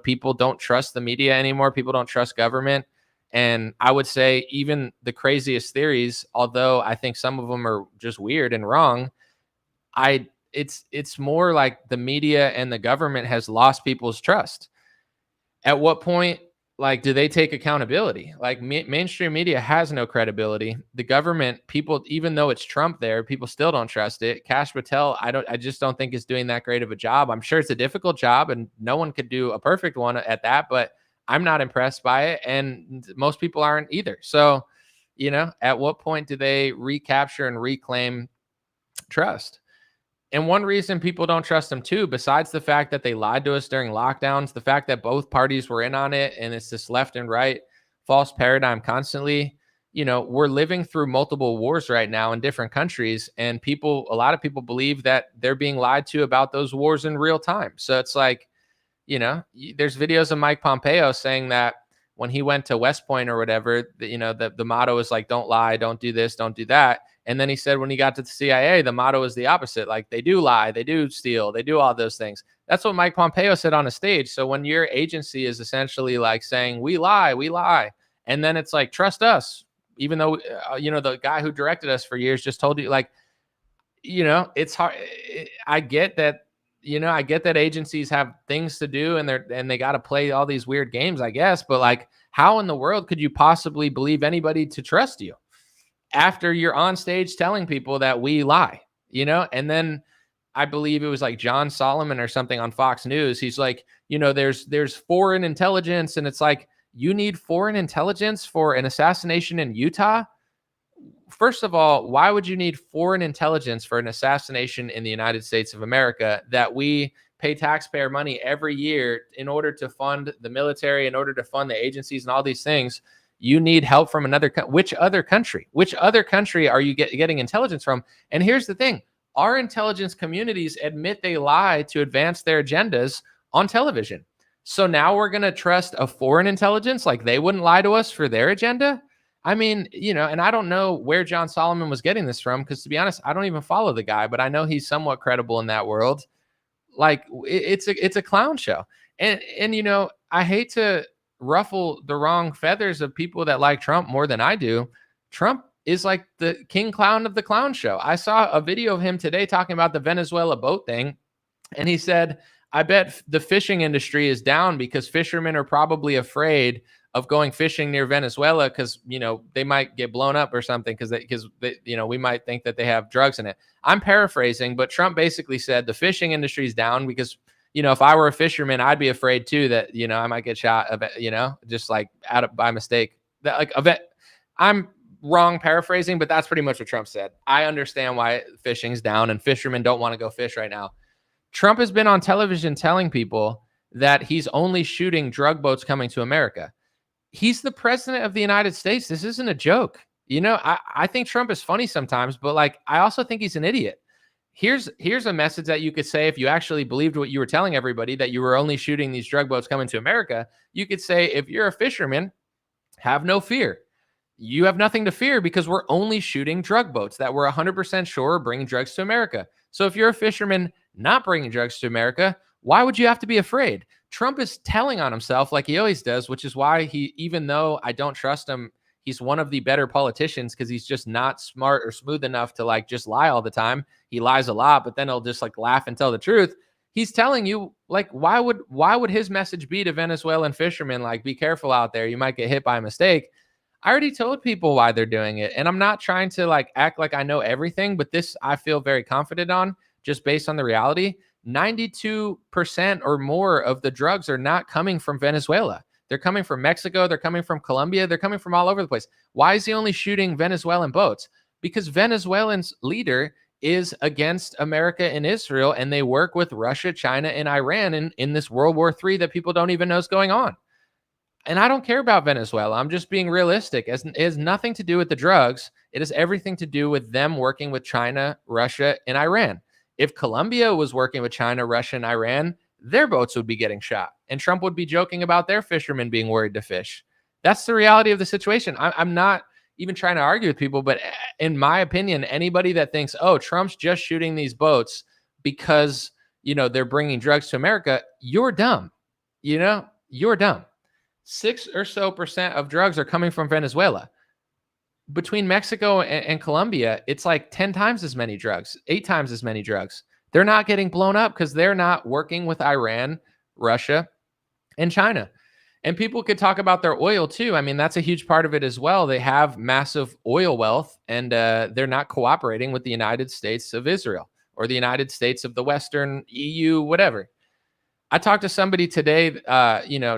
B: people don't trust the media anymore. People don't trust government. And I would say even the craziest theories, although I think some of them are just weird and wrong, it's more like the media and the government has lost people's trust. At what point, like, do they take accountability? Like, mainstream media has no credibility. The government, people, even though it's Trump there, people still don't trust it. Kash Patel, I just don't think is doing that great of a job. I'm sure it's a difficult job and no one could do a perfect one at that, but I'm not impressed by it. And most people aren't either. So, at what point do they recapture and reclaim trust? And one reason people don't trust them too, besides the fact that they lied to us during lockdowns, the fact that both parties were in on it, and it's this left and right false paradigm constantly. We're living through multiple wars right now in different countries, and a lot of people believe that they're being lied to about those wars in real time. So it's like, there's videos of Mike Pompeo saying that when he went to West Point or whatever, the motto is like, don't lie, don't do this, don't do that. And then he said when he got to the CIA, the motto is the opposite. Like, they do lie, they do steal, they do all those things. That's what Mike Pompeo said on a stage. So when your agency is essentially like saying, we lie, and then it's like, trust us, even though, the guy who directed us for years just told you, like, it's hard. I get that, I get that agencies have things to do and they got to play all these weird games, I guess. But like, how in the world could you possibly believe anybody to trust you after you're on stage telling people that we lie, And then I believe it was like John Solomon or something on Fox News. He's like, there's foreign intelligence. And it's like, you need foreign intelligence for an assassination in Utah? First of all, why would you need foreign intelligence for an assassination in the United States of America that we pay taxpayer money every year in order to fund the military, in order to fund the agencies and all these things? You need help from another which other country? Which other country are you getting intelligence from? And here's the thing. Our intelligence communities admit they lie to advance their agendas on television. So now we're going to trust a foreign intelligence like they wouldn't lie to us for their agenda? I mean, and I don't know where John Solomon was getting this from, because to be honest, I don't even follow the guy, but I know he's somewhat credible in that world. Like, it's a clown show. And I hate to ruffle the wrong feathers of people that like Trump more than I do. Trump is like the king clown of the clown show. I saw a video of him today talking about the Venezuela boat thing. And he said, I bet the fishing industry is down because fishermen are probably afraid of going fishing near Venezuela because, they might get blown up or something because we might think that they have drugs in it. I'm paraphrasing, but Trump basically said the fishing industry is down because if I were a fisherman, I'd be afraid too that, I might get shot, just like out of by mistake. That like event. I'm wrong paraphrasing, but that's pretty much what Trump said. I understand why fishing's down and fishermen don't want to go fish right now. Trump has been on television telling people that he's only shooting drug boats coming to America. He's the president of the United States. This isn't a joke. I think Trump is funny sometimes, but like, I also think he's an idiot. Here's a message that you could say if you actually believed what you were telling everybody, that you were only shooting these drug boats coming to America. You could say, if you're a fisherman, have no fear. You have nothing to fear because we're only shooting drug boats that we're 100% sure are bringing drugs to America. So if you're a fisherman not bringing drugs to America, why would you have to be afraid? Trump is telling on himself like he always does, which is why he, even though I don't trust him, he's one of the better politicians because he's just not smart or smooth enough to like just lie all the time. He lies a lot, but then he'll just like laugh and tell the truth. He's telling you, like, why would his message be to Venezuelan fishermen, like, be careful out there, you might get hit by a mistake? I already told people why they're doing it. And I'm not trying to like act like I know everything, but this I feel very confident on just based on the reality. 92% or more of the drugs are not coming from Venezuela. They're coming from Mexico. They're coming from Colombia. They're coming from all over the place. Why is he only shooting Venezuelan boats? Because Venezuelan's leader is against America and Israel, and they work with Russia, China, and Iran in this World War III that people don't even know is going on. And I don't care about Venezuela. I'm just being realistic. It has nothing to do with the drugs. It has everything to do with them working with China, Russia, and Iran. If Colombia was working with China, Russia, and Iran, their boats would be getting shot. And Trump would be joking about their fishermen being worried to fish. That's the reality of the situation. I'm not even trying to argue with people, but in my opinion, anybody that thinks, oh, Trump's just shooting these boats because, they're bringing drugs to America, you're dumb. You're dumb. 6% or so of drugs are coming from Venezuela. Between Mexico and Colombia, it's like 10 times as many drugs, 8 times as many drugs. They're not getting blown up because they're not working with Iran, Russia, and China. And people could talk about their oil too. I mean, that's a huge part of it as well. They have massive oil wealth, and they're not cooperating with the United States of Israel or the United States of the Western EU, whatever. I talked to somebody today,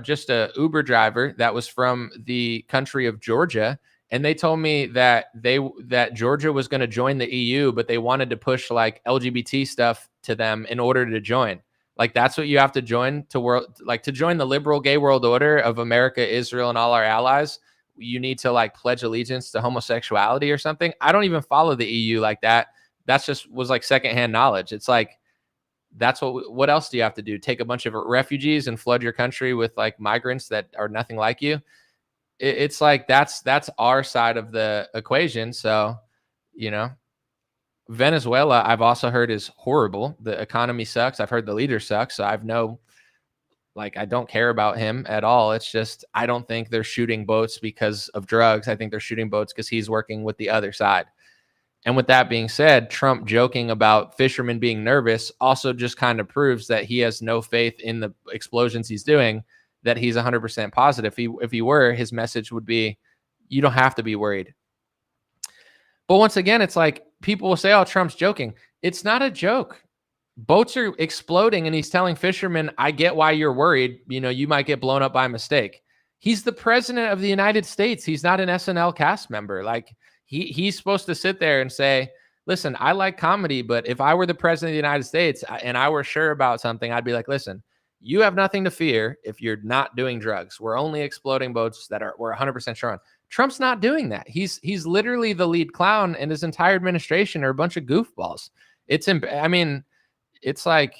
B: just a Uber driver that was from the country of Georgia, and they told me that Georgia was going to join the EU, but they wanted to push like LGBT stuff to them in order to join. Like, that's what you have to join to join the liberal gay world order of America, Israel, and all our allies. You need to like pledge allegiance to homosexuality or something. I don't even follow the EU like that. That's just was like secondhand knowledge. It's like, that's what else do you have to do? Take a bunch of refugees and flood your country with like migrants that are nothing like you? It's like, that's our side of the equation. So, Venezuela, I've also heard, is horrible. The economy sucks. I've heard the leader sucks. So I don't care about him at all. It's just, I don't think they're shooting boats because of drugs. I think they're shooting boats because he's working with the other side. And with that being said, Trump joking about fishermen being nervous also just kind of proves that he has no faith in the explosions he's doing, that he's 100% positive. If he were, his message would be, you don't have to be worried. But once again, it's like people will say, oh, Trump's joking. It's not a joke. Boats are exploding, and he's telling fishermen, I get why you're worried. You might get blown up by mistake. He's the president of the United States. He's not an SNL cast member. Like, he's supposed to sit there and say, listen, I like comedy, but if I were the president of the United States and I were sure about something, I'd be like, listen, you have nothing to fear if you're not doing drugs. We're only exploding boats that we're 100% sure on. Trump's not doing that. He's literally the lead clown, and his entire administration are a bunch of goofballs. It's like,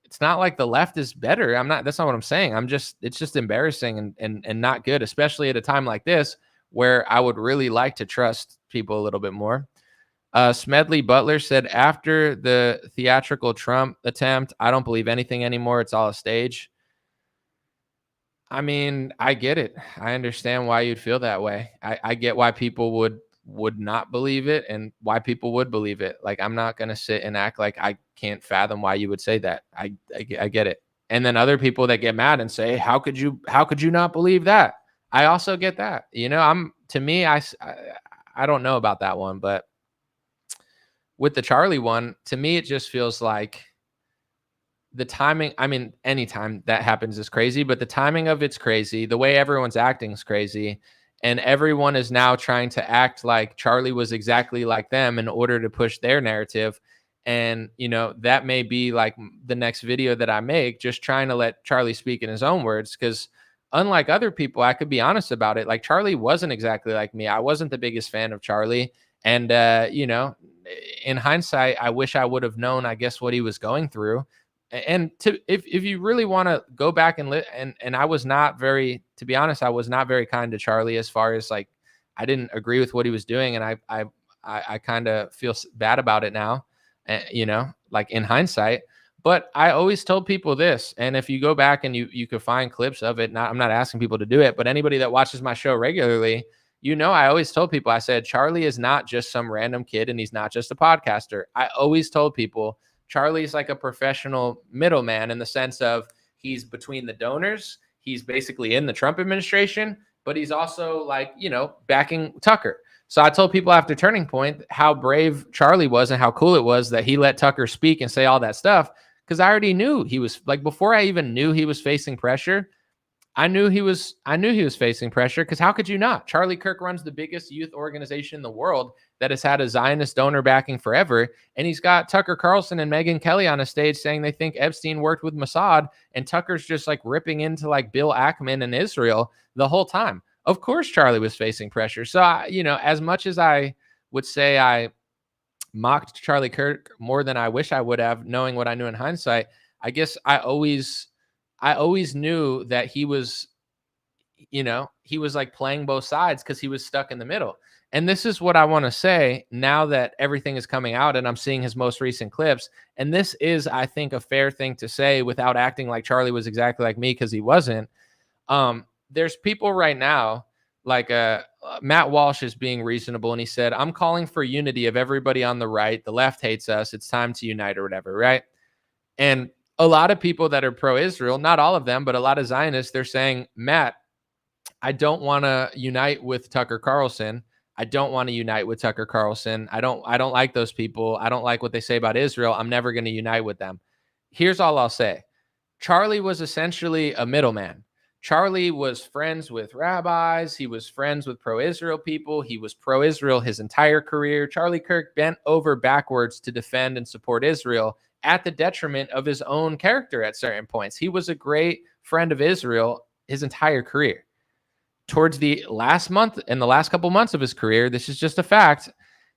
B: it's not like the left is better. That's not what I'm saying. It's just embarrassing and not good, especially at a time like this where I would really like to trust people a little bit more. Smedley Butler said, after the theatrical Trump attempt, I don't believe anything anymore. It's all a stage. I mean, I get it. I understand why you'd feel that way. I get why people would not believe it and why people would believe it. Like, I'm not going to sit and act like I can't fathom why you would say that. I get it. And then other people that get mad and say, how could you not believe that? I also get that. I don't know about that one, but with the Charlie one, to me, it just feels like the timing, I mean, anytime that happens is crazy, but the timing of it's crazy. The way everyone's acting is crazy. And everyone is now trying to act like Charlie was exactly like them in order to push their narrative. And, that may be like the next video that I make, just trying to let Charlie speak in his own words. Because unlike other people, I could be honest about it. Like, Charlie wasn't exactly like me. I wasn't the biggest fan of Charlie. And, in hindsight, I wish I would have known, I guess, what he was going through. And if you really want to go back and I was not very, to be honest, I was not very kind to Charlie, as far as like, I didn't agree with what he was doing. And I kind of feel bad about it now, like in hindsight. But I always told people this, and if you go back and you could find clips of it, I'm not asking people to do it, but anybody that watches my show regularly, I always told people, I said, Charlie is not just some random kid and he's not just a podcaster. I always told people Charlie's like a professional middleman, in the sense of he's between the donors. He's basically in the Trump administration, but he's also like, backing Tucker. So I told people after Turning Point how brave Charlie was and how cool it was that he let Tucker speak and say all that stuff. Because I already knew he was, like, before I even knew he was facing pressure, I knew he was facing pressure, because how could you not? Charlie Kirk runs the biggest youth organization in the world that has had a Zionist donor backing forever. And he's got Tucker Carlson and Megyn Kelly on a stage saying they think Epstein worked with Mossad. And Tucker's just like ripping into like Bill Ackman and Israel the whole time. Of course, Charlie was facing pressure. So, as much as I would say I mocked Charlie Kirk more than I wish I would have, knowing what I knew in hindsight, I guess I always knew that he was, he was like playing both sides, because he was stuck in the middle. And this is what I want to say now that everything is coming out and I'm seeing his most recent clips. And this is, I think, a fair thing to say without acting like Charlie was exactly like me, because he wasn't. There's people right now, like Matt Walsh is being reasonable, and he said, I'm calling for unity of everybody on the right. The left hates us. It's time to unite, or whatever, right? And a lot of people that are pro-Israel, not all of them, but a lot of Zionists, they're saying, Matt, I don't want to unite with Tucker Carlson. I don't want to unite with Tucker Carlson. I don't like those people. I don't like what they say about Israel. I'm never going to unite with them. Here's all I'll say. Charlie was essentially a middleman. Charlie was friends with rabbis. He was friends with pro-Israel people. He was pro-Israel his entire career. Charlie Kirk bent over backwards to defend and support Israel at the detriment of his own character at certain points. He was a great friend of Israel his entire career. Towards the last month and the last couple months of his career, this is just a fact,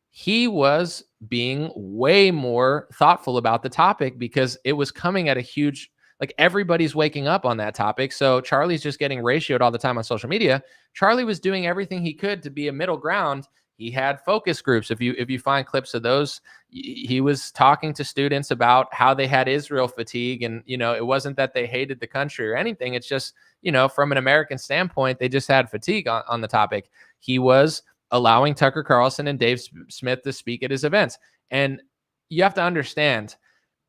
B: he was being way more thoughtful about the topic, because it was coming at a huge, like, everybody's waking up on that topic. So Charlie's just getting ratioed all the time on social media. Charlie was doing everything he could to be a middle ground. He had focus groups. If you find clips of those, he was talking to students about how they had Israel fatigue. And, it wasn't that they hated the country or anything. It's just, from an American standpoint, they just had fatigue on the topic. He was allowing Tucker Carlson and Dave Smith to speak at his events. And you have to understand,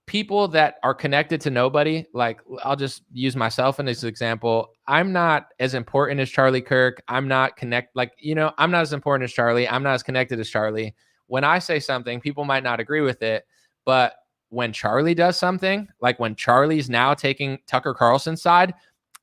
B: people that are connected to nobody, like, I'll just use myself in this example. I'm not as important as Charlie Kirk. I'm not I'm not as important as Charlie. I'm not as connected as Charlie. When I say something, people might not agree with it. But when Charlie does something, like when Charlie's now taking Tucker Carlson's side,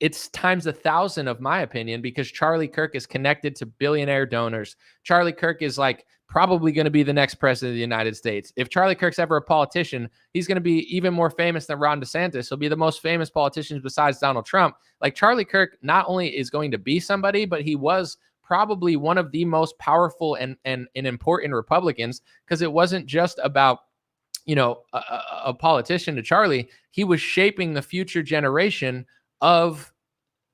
B: it's times 1,000 of my opinion, because Charlie Kirk is connected to billionaire donors. Charlie Kirk is like probably going to be the next president of the United States. If Charlie Kirk's ever a politician, he's going to be even more famous than Ron DeSantis. He'll be the most famous politician besides Donald Trump. Like, Charlie Kirk not only is going to be somebody, but he was probably one of the most powerful and important Republicans, because it wasn't just about, a politician to Charlie. He was shaping the future generation of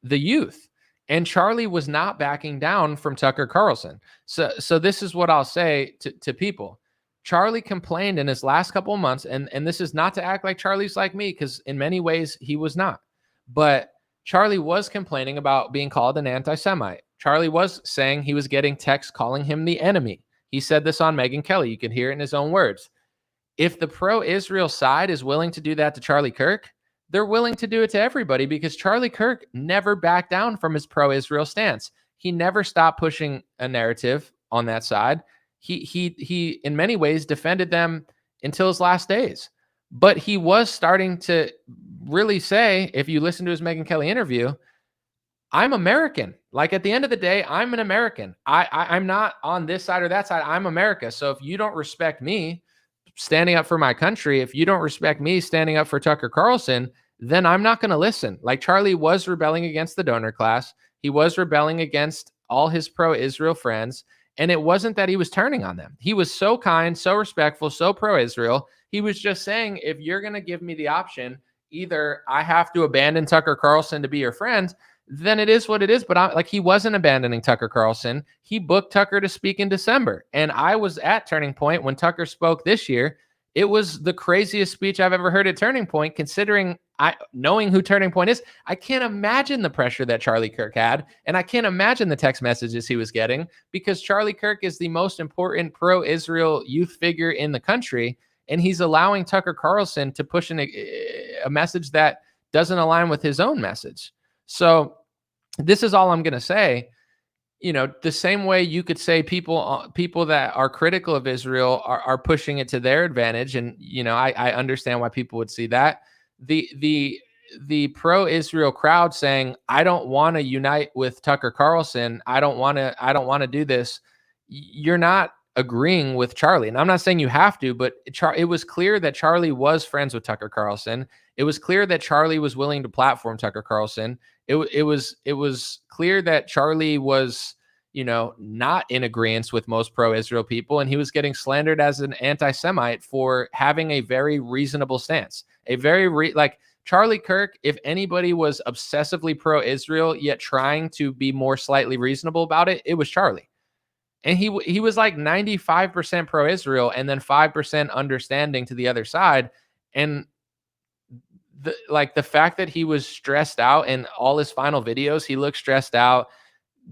B: the youth. And Charlie was not backing down from Tucker Carlson. So this is what I'll say to people. Charlie complained in his last couple of months, and this is not to act like Charlie's like me, because in many ways he was not. But Charlie was complaining about being called an anti-Semite. Charlie was saying he was getting texts calling him the enemy. He said this on Megyn Kelly. You can hear it in his own words. If the pro-Israel side is willing to do that to Charlie Kirk, they're willing to do it to everybody, because Charlie Kirk never backed down from his pro-Israel stance. He never stopped pushing a narrative on that side. He in many ways defended them until his last days. But he was starting to really say, if you listen to his Megyn Kelly interview, I'm American. Like, at the end of the day, I'm an American. I'm not on this side or that side. I'm America. So if you don't respect me standing up for my country, if you don't respect me standing up for Tucker Carlson, then I'm not going to listen. Like, Charlie was rebelling against the donor class. He was rebelling against all his pro-Israel friends. And it wasn't that he was turning on them. He was so kind, so respectful, so pro-Israel. He was just saying, if you're going to give me the option, either I have to abandon Tucker Carlson to be your friend, then it is what it is. But he wasn't abandoning Tucker Carlson. He booked Tucker to speak in December. And I was at Turning Point when Tucker spoke this year. It was the craziest speech I've ever heard at Turning Point, considering knowing who Turning Point is. I can't imagine the pressure that Charlie Kirk had, and I can't imagine the text messages he was getting, because Charlie Kirk is the most important pro-Israel youth figure in the country, and he's allowing Tucker Carlson to push a message that doesn't align with his own message. So this is all I'm going to say. The same way you could say people that are critical of Israel are pushing it to their advantage. And, I understand why people would see that. The pro-Israel crowd saying, I don't want to unite with Tucker Carlson. I don't want to do this. You're not agreeing with Charlie. And I'm not saying you have to, but it was clear that Charlie was friends with Tucker Carlson. It was clear that Charlie was willing to platform Tucker Carlson. It was clear that Charlie was, not in agreement with most pro-Israel people, and he was getting slandered as an anti-Semite for having a very reasonable stance. Charlie Kirk, if anybody was obsessively pro-Israel yet trying to be more slightly reasonable about it, it was Charlie. And he was like 95% pro-Israel and then 5% understanding to the other side. And the fact that he was stressed out in all his final videos, he looked stressed out.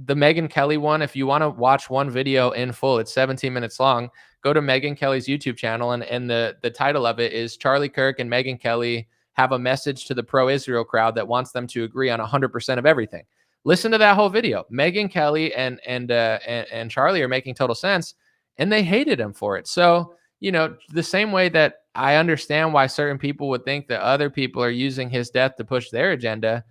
B: The Megyn Kelly one, if you want to watch one video in full, it's 17 minutes long. Go to Megyn Kelly's YouTube channel, and the title of it is Charlie Kirk and Megyn Kelly have a message to the pro-Israel crowd that wants them to agree on 100% of everything. Listen to that whole video. Megyn Kelly and Charlie are making total sense, and they hated him for it. So, the same way that I understand why certain people would think that other people are using his death to push their agenda,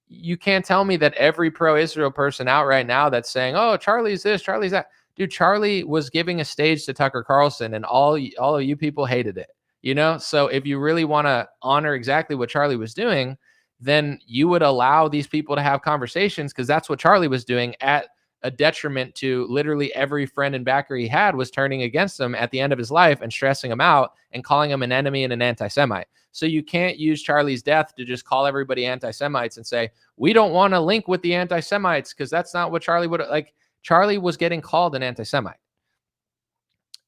B: you can't tell me that every pro-Israel person out right now that's saying, oh, Charlie's this, Charlie's that. Dude, Charlie was giving a stage to Tucker Carlson, and all of you people hated it. So if you really want to honor exactly what Charlie was doing, then you would allow these people to have conversations, because that's what Charlie was doing at a detriment to literally every friend and backer he had was turning against him at the end of his life and stressing him out and calling him an enemy and an anti-Semite. So you can't use Charlie's death to just call everybody anti-Semites and say, we don't want to link with the anti-Semites, because that's not what Charlie would like. Charlie was getting called an anti-Semite.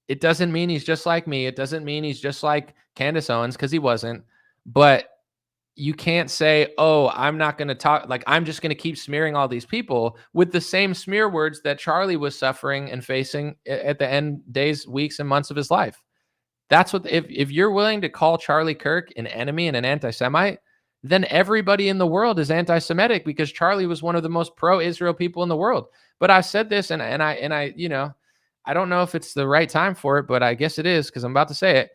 B: It doesn't mean he's just like me. It doesn't mean he's just like Candace Owens, because he wasn't. But you can't say, oh, I'm not going to talk, like, I'm just going to keep smearing all these people with the same smear words that Charlie was suffering and facing at the end days, weeks, and months of his life. That's what, if you're willing to call Charlie Kirk an enemy and an anti-Semite, then everybody in the world is anti-Semitic, because Charlie was one of the most pro-Israel people in the world. But I said this, and I, I don't know if it's the right time for it, but I guess it is, because I'm about to say it.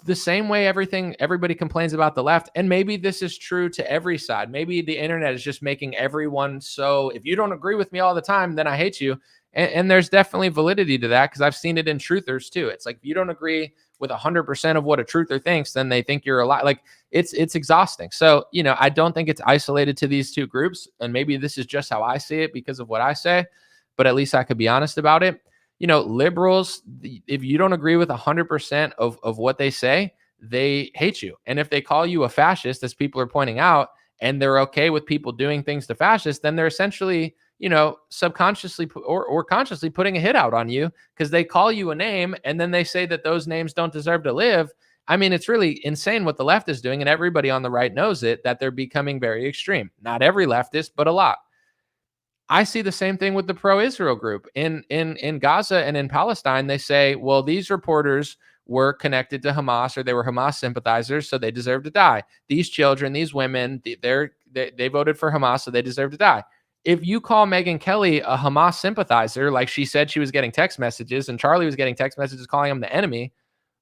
B: The same way everybody complains about the left, and maybe this is true to every side. Maybe the internet is just making everyone so, if you don't agree with me all the time, then I hate you. And there's definitely validity to that, because I've seen it in truthers too. It's like, if you don't agree with 100% of what a truther thinks, then they think you're a lot. Like, it's exhausting. So, I don't think it's isolated to these two groups, and maybe this is just how I see it because of what I say, but at least I could be honest about it. Liberals, if you don't agree with 100% of what they say, they hate you. And if they call you a fascist, as people are pointing out, and they're okay with people doing things to fascists, then they're essentially, subconsciously or consciously putting a hit out on you, because they call you a name and then they say that those names don't deserve to live. I mean, it's really insane what the left is doing, and everybody on the right knows it, that they're becoming very extreme. Not every leftist, but a lot. I see the same thing with the pro-Israel group in Gaza and in Palestine. They say, well, these reporters were connected to Hamas, or they were Hamas sympathizers, so they deserve to die. These children, these women, they voted for Hamas, so they deserve to die. If you call Megyn Kelly a Hamas sympathizer, like she said she was getting text messages, and Charlie was getting text messages calling him the enemy,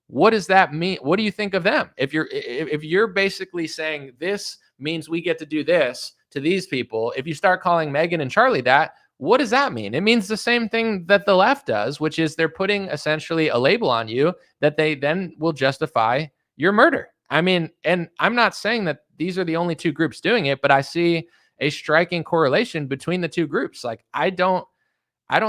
B: what does that mean? What do you think of them? If you're basically saying this means we get to do this to these people, if you start calling Meghan and Charlie that, what does that mean? It means the same thing that the left does, which is they're putting essentially a label on you that they then will justify your murder. I mean, and I'm not saying that these are the only two groups doing it, but I see a striking correlation between the two groups. Like, I don't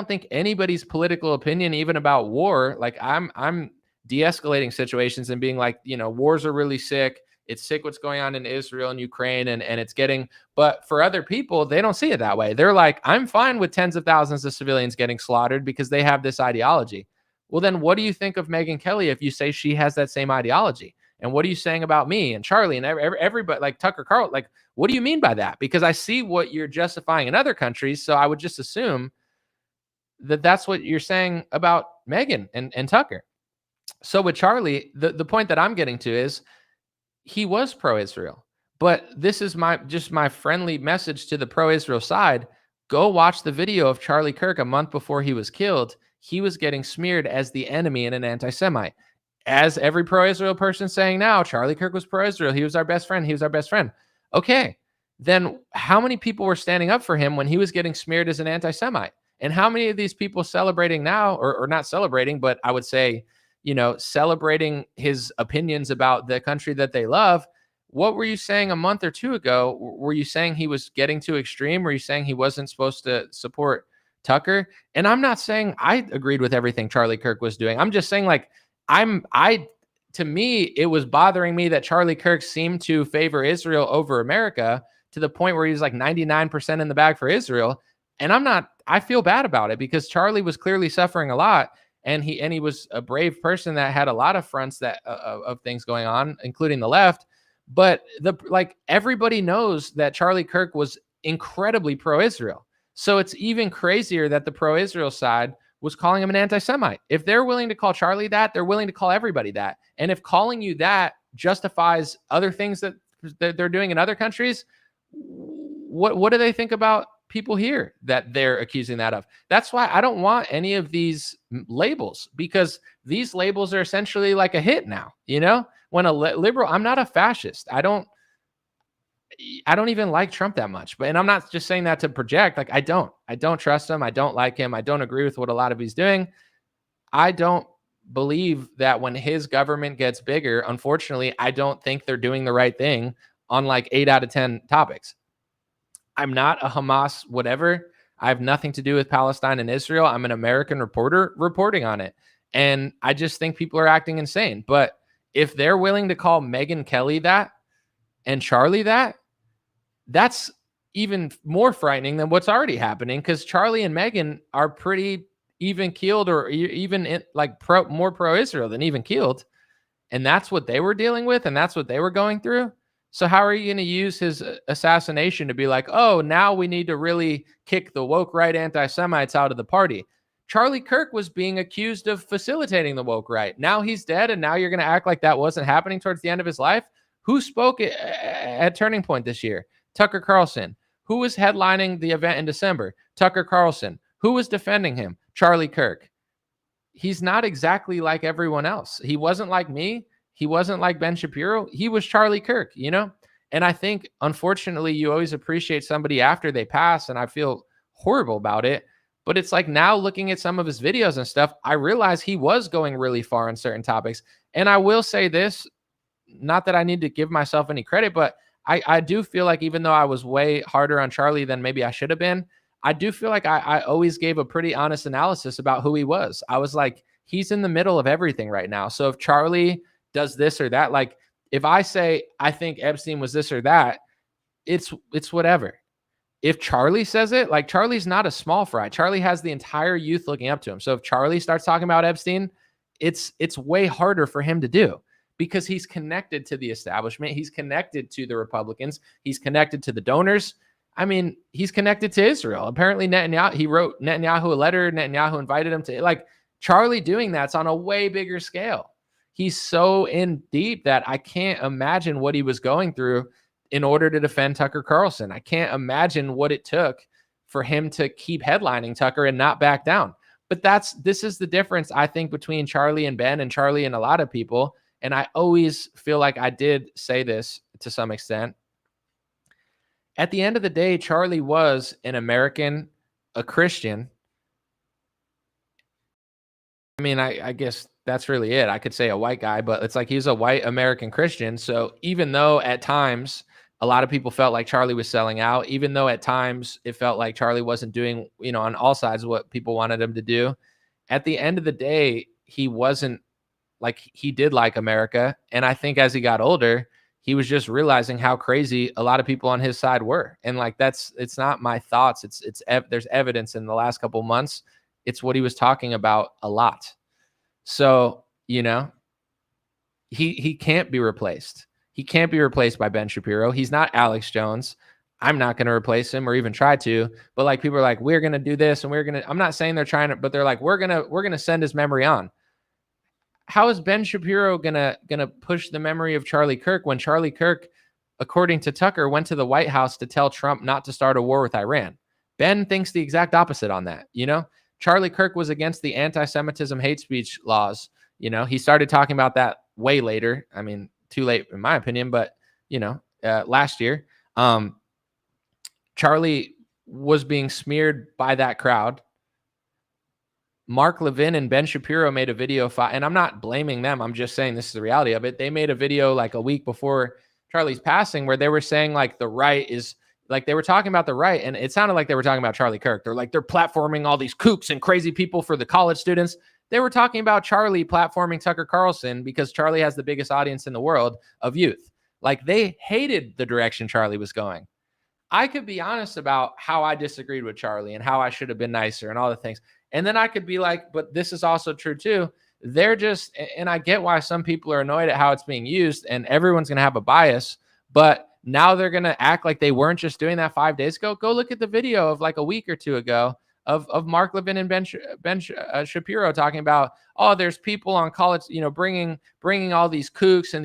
B: think anybody's political opinion, even about war, like I'm de-escalating situations and being like, wars are really sick. It's sick what's going on in Israel and Ukraine, and it's getting, but for other people, they don't see it that way. They're like, I'm fine with tens of thousands of civilians getting slaughtered because they have this ideology. Well, then what do you think of Megyn Kelly if you say she has that same ideology? And what are you saying about me and Charlie and everybody, like Tucker Carlson? Like, what do you mean by that? Because I see what you're justifying in other countries, so I would just assume that that's what you're saying about Megyn and Tucker. So with Charlie, the point that I'm getting to is he was pro-Israel. But this is my friendly message to the pro-Israel side. Go watch the video of Charlie Kirk a month before he was killed. He was getting smeared as the enemy and an anti-Semite. As every pro-Israel person saying now, Charlie Kirk was pro-Israel. He was our best friend. He was our best friend. Okay, then how many people were standing up for him when he was getting smeared as an anti-Semite? And how many of these people celebrating now, or not celebrating, but I would say, celebrating his opinions about the country that they love? What were you saying a month or two ago? Were you saying he was getting too extreme? Were you saying he wasn't supposed to support Tucker? And I'm not saying I agreed with everything Charlie Kirk was doing. I'm just saying, like, to me, it was bothering me that Charlie Kirk seemed to favor Israel over America to the point where he was like 99% in the bag for Israel. And I feel bad about it because Charlie was clearly suffering a lot. And he was a brave person that had a lot of fronts of things going on, including the left. But everybody knows that Charlie Kirk was incredibly pro-Israel. So it's even crazier that the pro-Israel side was calling him an anti-Semite. If they're willing to call Charlie that, they're willing to call everybody that. And if calling you that justifies other things that they're doing in other countries, what do they think about people here that they're accusing that of? That's why I don't want any of these labels, because these labels are essentially like a hit now. When a liberal, I'm not a fascist. I don't even like Trump that much, and I'm not just saying that to project. Like, I don't trust him. I don't like him. I don't agree with what a lot of he's doing. I don't believe that when his government gets bigger, unfortunately, I don't think they're doing the right thing on like 8 out of 10 topics. I'm not a Hamas whatever. I have nothing to do with Palestine and Israel. I'm an American reporter reporting on it. And I just think people are acting insane. But if they're willing to call Megyn Kelly that and Charlie that, that's even more frightening than what's already happening, because Charlie and Megyn are pretty even keeled, or even more pro-Israel than even keeled. And that's what they were dealing with, and that's what they were going through. So how are you going to use his assassination to be like, oh, now we need to really kick the woke right anti-Semites out of the party? Charlie Kirk was being accused of facilitating the woke right. Now he's dead, and now you're going to act like that wasn't happening towards the end of his life? Who spoke at Turning Point this year? Tucker Carlson. Who was headlining the event in December? Tucker Carlson. Who was defending him? Charlie Kirk. He's not exactly like everyone else. He wasn't like me. He wasn't like Ben Shapiro. He was Charlie Kirk, And I think, unfortunately, you always appreciate somebody after they pass, and I feel horrible about it. But it's like, now looking at some of his videos and stuff, I realize he was going really far on certain topics. And I will say this, not that I need to give myself any credit, but I do feel like, even though I was way harder on Charlie than maybe I should have been, I do feel like I always gave a pretty honest analysis about who he was. I was like, he's in the middle of everything right now. So if Charlie does this or that, like, if I say I think Epstein was this or that, it's whatever. If Charlie says it, like, Charlie's not a small fry. Charlie has the entire youth looking up to him. So if Charlie starts talking about Epstein, it's way harder for him to do, because he's connected to the establishment. He's connected to the Republicans. He's connected to the donors. I mean, he's connected to Israel. Apparently Netanyahu, he wrote Netanyahu a letter. Netanyahu invited him to, like, Charlie doing that's on a way bigger scale. He's so in deep that I can't imagine what he was going through in order to defend Tucker Carlson. I can't imagine what it took for him to keep headlining Tucker and not back down. But this is the difference, I think, between Charlie and Ben and Charlie and a lot of people. And I always feel like I did say this to some extent. At the end of the day, Charlie was an American, a Christian. I mean, I guess that's really it. I could say a white guy, but it's like he's a white American Christian. So even though at times a lot of people felt like Charlie was selling out, even though at times it felt like Charlie wasn't doing, on all sides what people wanted him to do, at the end of the day, he wasn't like, he did like America. And I think as he got older, he was just realizing how crazy a lot of people on his side were. And like, it's not my thoughts. There's evidence in the last couple months. It's what he was talking about a lot. So, he can't be replaced. He can't be replaced by Ben Shapiro. He's not Alex Jones. I'm not going to replace him or even try to, but like people are like, we're going to do this and I'm not saying they're trying to, but they're like, we're going to send his memory on. How is Ben Shapiro going to push the memory of Charlie Kirk when Charlie Kirk, according to Tucker, went to the White House to tell Trump not to start a war with Iran? Ben thinks the exact opposite on that. Charlie Kirk was against the anti-Semitism hate speech laws. He started talking about that way later. I mean, too late in my opinion, but last year, Charlie was being smeared by that crowd. Mark Levin and Ben Shapiro made a video, and I'm not blaming them. I'm just saying this is the reality of it. They made a video like a week before Charlie's passing where they were saying like the right is, like they were talking about the right, and it sounded like they were talking about Charlie Kirk. They're like, they're platforming all these kooks and crazy people for the college students. They were talking about Charlie platforming Tucker Carlson because Charlie has the biggest audience in the world of youth. Like they hated the direction Charlie was going. I could be honest about how I disagreed with Charlie and how I should have been nicer and all the things. And then I could be like, but this is also true too. They're just, and I get why some people are annoyed at how it's being used and everyone's going to have a bias, but now they're going to act like they weren't just doing that 5 days ago. Go look at the video of like a week or two ago of Mark Levin and Ben Shapiro talking about, oh, there's people on college, bringing all these kooks and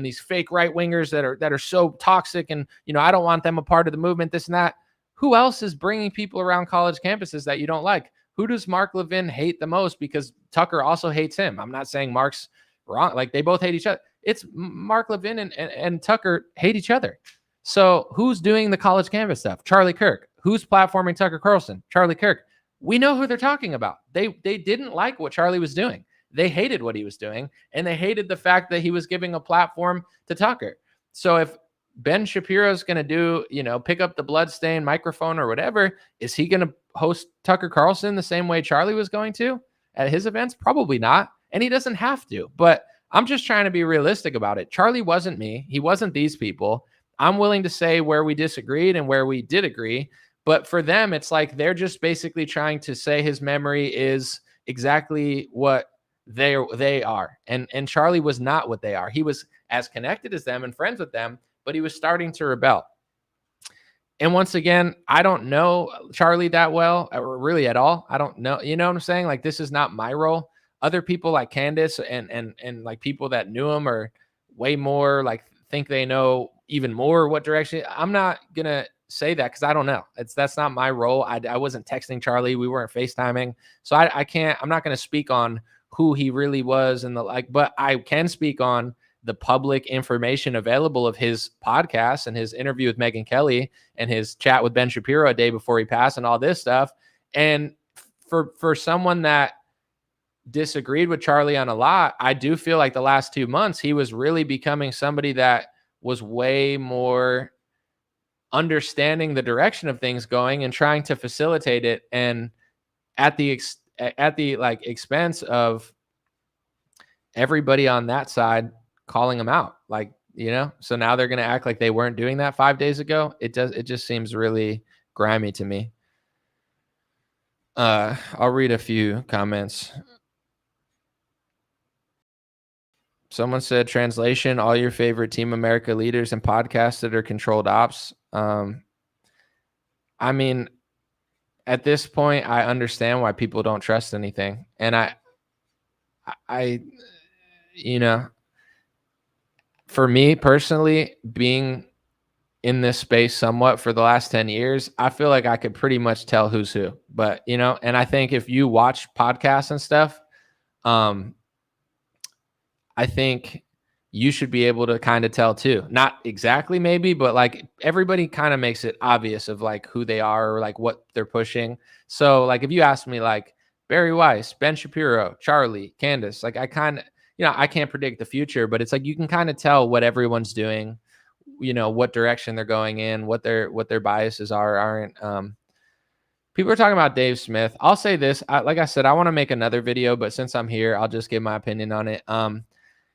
B: these fake right wingers that are so toxic. And, I don't want them a part of the movement, this and that. Who else is bringing people around college campuses that you don't like? Who does Mark Levin hate the most? Because Tucker also hates him. I'm not saying Mark's wrong. Like they both hate each other. It's Mark Levin and Tucker hate each other. So who's doing the college campus stuff? Charlie Kirk. Who's platforming Tucker Carlson? Charlie Kirk. We know who they're talking about. They didn't like what Charlie was doing. They hated what he was doing. And they hated the fact that he was giving a platform to Tucker. So if Ben Shapiro's going to do, pick up the bloodstained microphone or whatever, is he going to host Tucker Carlson the same way Charlie was going to at his events? Probably not. And he doesn't have to. But I'm just trying to be realistic about it. Charlie wasn't me. He wasn't these people. I'm willing to say where we disagreed and where we did agree. But for them, it's like they're just basically trying to say his memory is exactly what they are. And Charlie was not what they are. He was as connected as them and friends with them, but he was starting to rebel. And once again, I don't know Charlie that well, or really at all. I don't know. You know what I'm saying? Like, this is not my role. Other people like Candace and like people that knew him are way more like think they know even more what direction. I'm not going to say that because I don't know. That's not my role. I wasn't texting Charlie. We weren't FaceTiming. So I'm not going to speak on who he really was and but I can speak on the public information available of his podcast and his interview with Megyn Kelly and his chat with Ben Shapiro a day before he passed and all this stuff. And for someone that disagreed with Charlie on a lot, I do feel like the last 2 months, he was really becoming somebody that was way more understanding the direction of things going and trying to facilitate it. And at the expense of everybody on that side calling him out, so now they're going to act like they weren't doing that 5 days ago. It just seems really grimy to me. I'll read a few comments. Someone said, translation, all your favorite Team America leaders and podcasts that are controlled ops. I mean, at this point, I understand why people don't trust anything. And I for me personally, being in this space somewhat for the last 10 years, I feel like I could pretty much tell who's who. But, you know, and I think if you watch podcasts and stuff, I think you should be able to kind of tell too. Not exactly maybe, but like everybody kind of makes it obvious of like who they are or like what they're pushing. So like if you ask me like Barry Weiss, Ben Shapiro, Charlie, Candace, like I kind of, you know, I can't predict the future, but it's like you can kind of tell what everyone's doing, you know, what direction they're going in, what their biases aren't. People are talking about Dave Smith. I'll say this, like I said, I want to make another video, but since I'm here, I'll just give my opinion on it.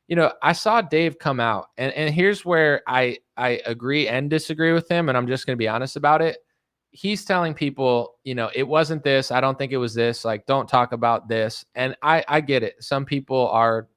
B: You know, I saw Dave come out, and here's where I agree and disagree with him, and I'm just going to be honest about it. He's telling people, you know, it wasn't this. I don't think it was this. Like, don't talk about this. And I get it. Some people are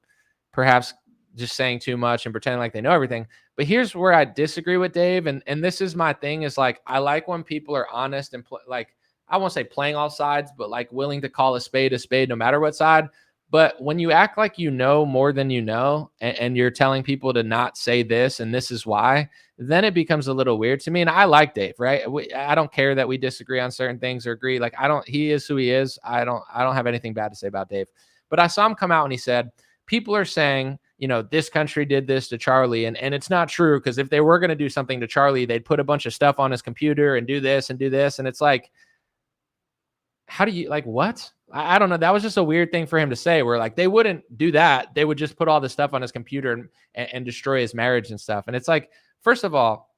B: perhaps just saying too much and pretending like they know everything. But here's where I disagree with Dave, and this is my thing is like I like when people are honest and like I won't say playing all sides, but like willing to call a spade no matter what side. But when you act like you know more than you know, and you're telling people to not say this and this is why, then it becomes a little weird to me. And I like Dave, right? I don't care that we disagree on certain things or agree. Like he is who he is. I don't have anything bad to say about Dave. But I saw him come out and he said, people are saying, you know, this country did this to Charlie. And it's not true, because if they were going to do something to Charlie, they'd put a bunch of stuff on his computer and do this and do this. And it's like, how do you like what? I don't know. That was just a weird thing for him to say, where like they wouldn't do that. They would just put all this stuff on his computer and destroy his marriage and stuff. And it's like, first of all,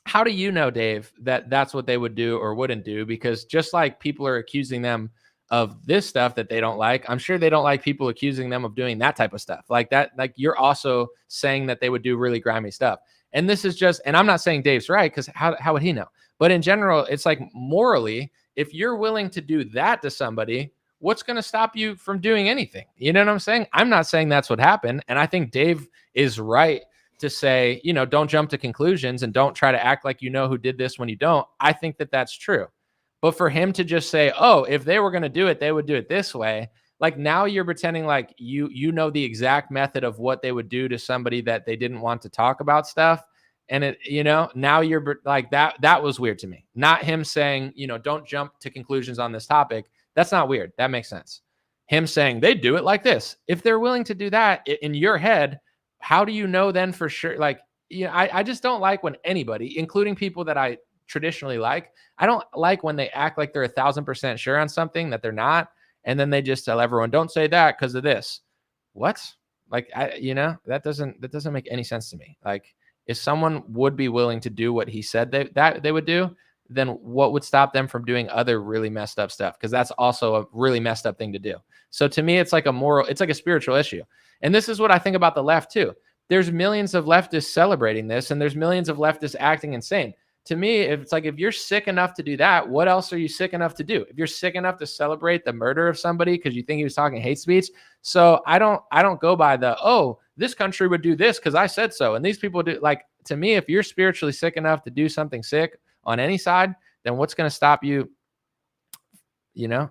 B: how do you know, Dave, that that's what they would do or wouldn't do? Because just like people are accusing them of this stuff that they don't like, I'm sure they don't like people accusing them of doing that type of stuff like that. Like you're also saying that they would do really grimy stuff. And this is just, and I'm not saying Dave's right, because how would he know? But in general, it's like morally, if you're willing to do that to somebody, what's going to stop you from doing anything? You know what I'm saying? I'm not saying that's what happened. And I think Dave is right to say, you know, don't jump to conclusions and don't try to act like you know who did this when you don't. I think that that's true. But for him to just say, oh, if they were going to do it, they would do it this way. Like now you're pretending like you know the exact method of what they would do to somebody that they didn't want to talk about stuff. And it, you know, now you're like that was weird to me. Not him saying, you know, don't jump to conclusions on this topic. That's not weird. That makes sense. Him saying they do it like this. If they're willing to do that in your head, how do you know then for sure? Like, you know, I just don't like when anybody, including people that I traditionally like, I don't like when they act like they're 1,000% sure on something that they're not. And then they just tell everyone, don't say that because of this. What? Like, you know, that doesn't make any sense to me. Like, if someone would be willing to do what he said they would do, then what would stop them from doing other really messed up stuff? Because that's also a really messed up thing to do. So to me, it's like it's like a spiritual issue. And this is what I think about the left too. There's millions of leftists celebrating this, and there's millions of leftists acting insane. To me, if you're sick enough to do that, what else are you sick enough to do? If you're sick enough to celebrate the murder of somebody because you think he was talking hate speech. So I don't go by this country would do this because I said so. And these people do. Like, to me, if you're spiritually sick enough to do something sick on any side, then what's going to stop you, you know,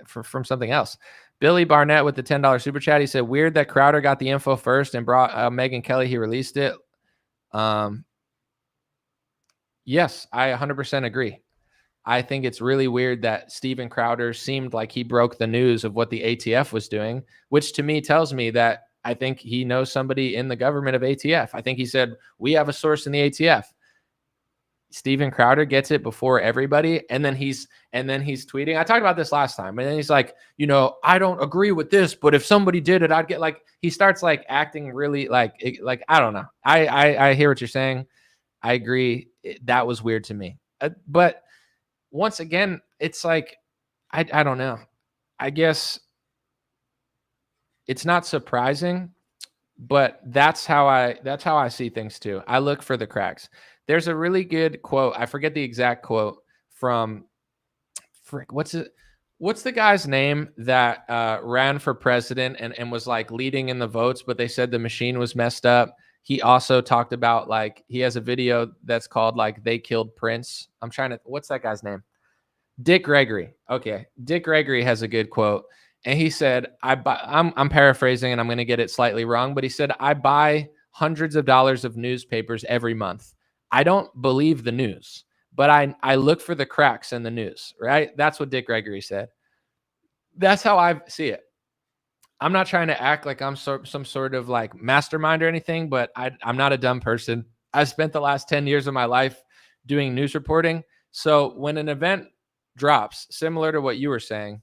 B: from something else? Billy Barnett with the $10 super chat. He said, weird that Crowder got the info first and brought Megyn Kelly. He released it. Yes, I 100% agree. I think it's really weird that Steven Crowder seemed like he broke the news of what the ATF was doing, which to me tells me that I think he knows somebody in the government of ATF. I think he said, we have a source in the ATF. Steven Crowder gets it before everybody. And then he's tweeting. I talked about this last time. And then he's like, you know, I don't agree with this, but if somebody did it, I'd get like, he starts like acting really like, I don't know. I hear what you're saying. I agree. That was weird to me. But once again, it's like, I don't know. I guess it's not surprising, but that's how I see things too. I look for the cracks. There's a really good quote. I forget the exact quote from what's the guy's name that ran for president and was like leading in the votes, but they said the machine was messed up. He also talked about like, he has a video that's called like They Killed Prince. What's that guy's name? Dick Gregory. Okay. Dick Gregory has a good quote. And he said, I'm paraphrasing and I'm going to get it slightly wrong, but he said, I buy hundreds of dollars of newspapers every month. I don't believe the news, but I look for the cracks in the news, right? That's what Dick Gregory said. That's how I see it. I'm not trying to act like I'm some sort of like mastermind or anything, but I'm not a dumb person. I spent the last 10 years of my life doing news reporting. So when an event drops, similar to what you were saying,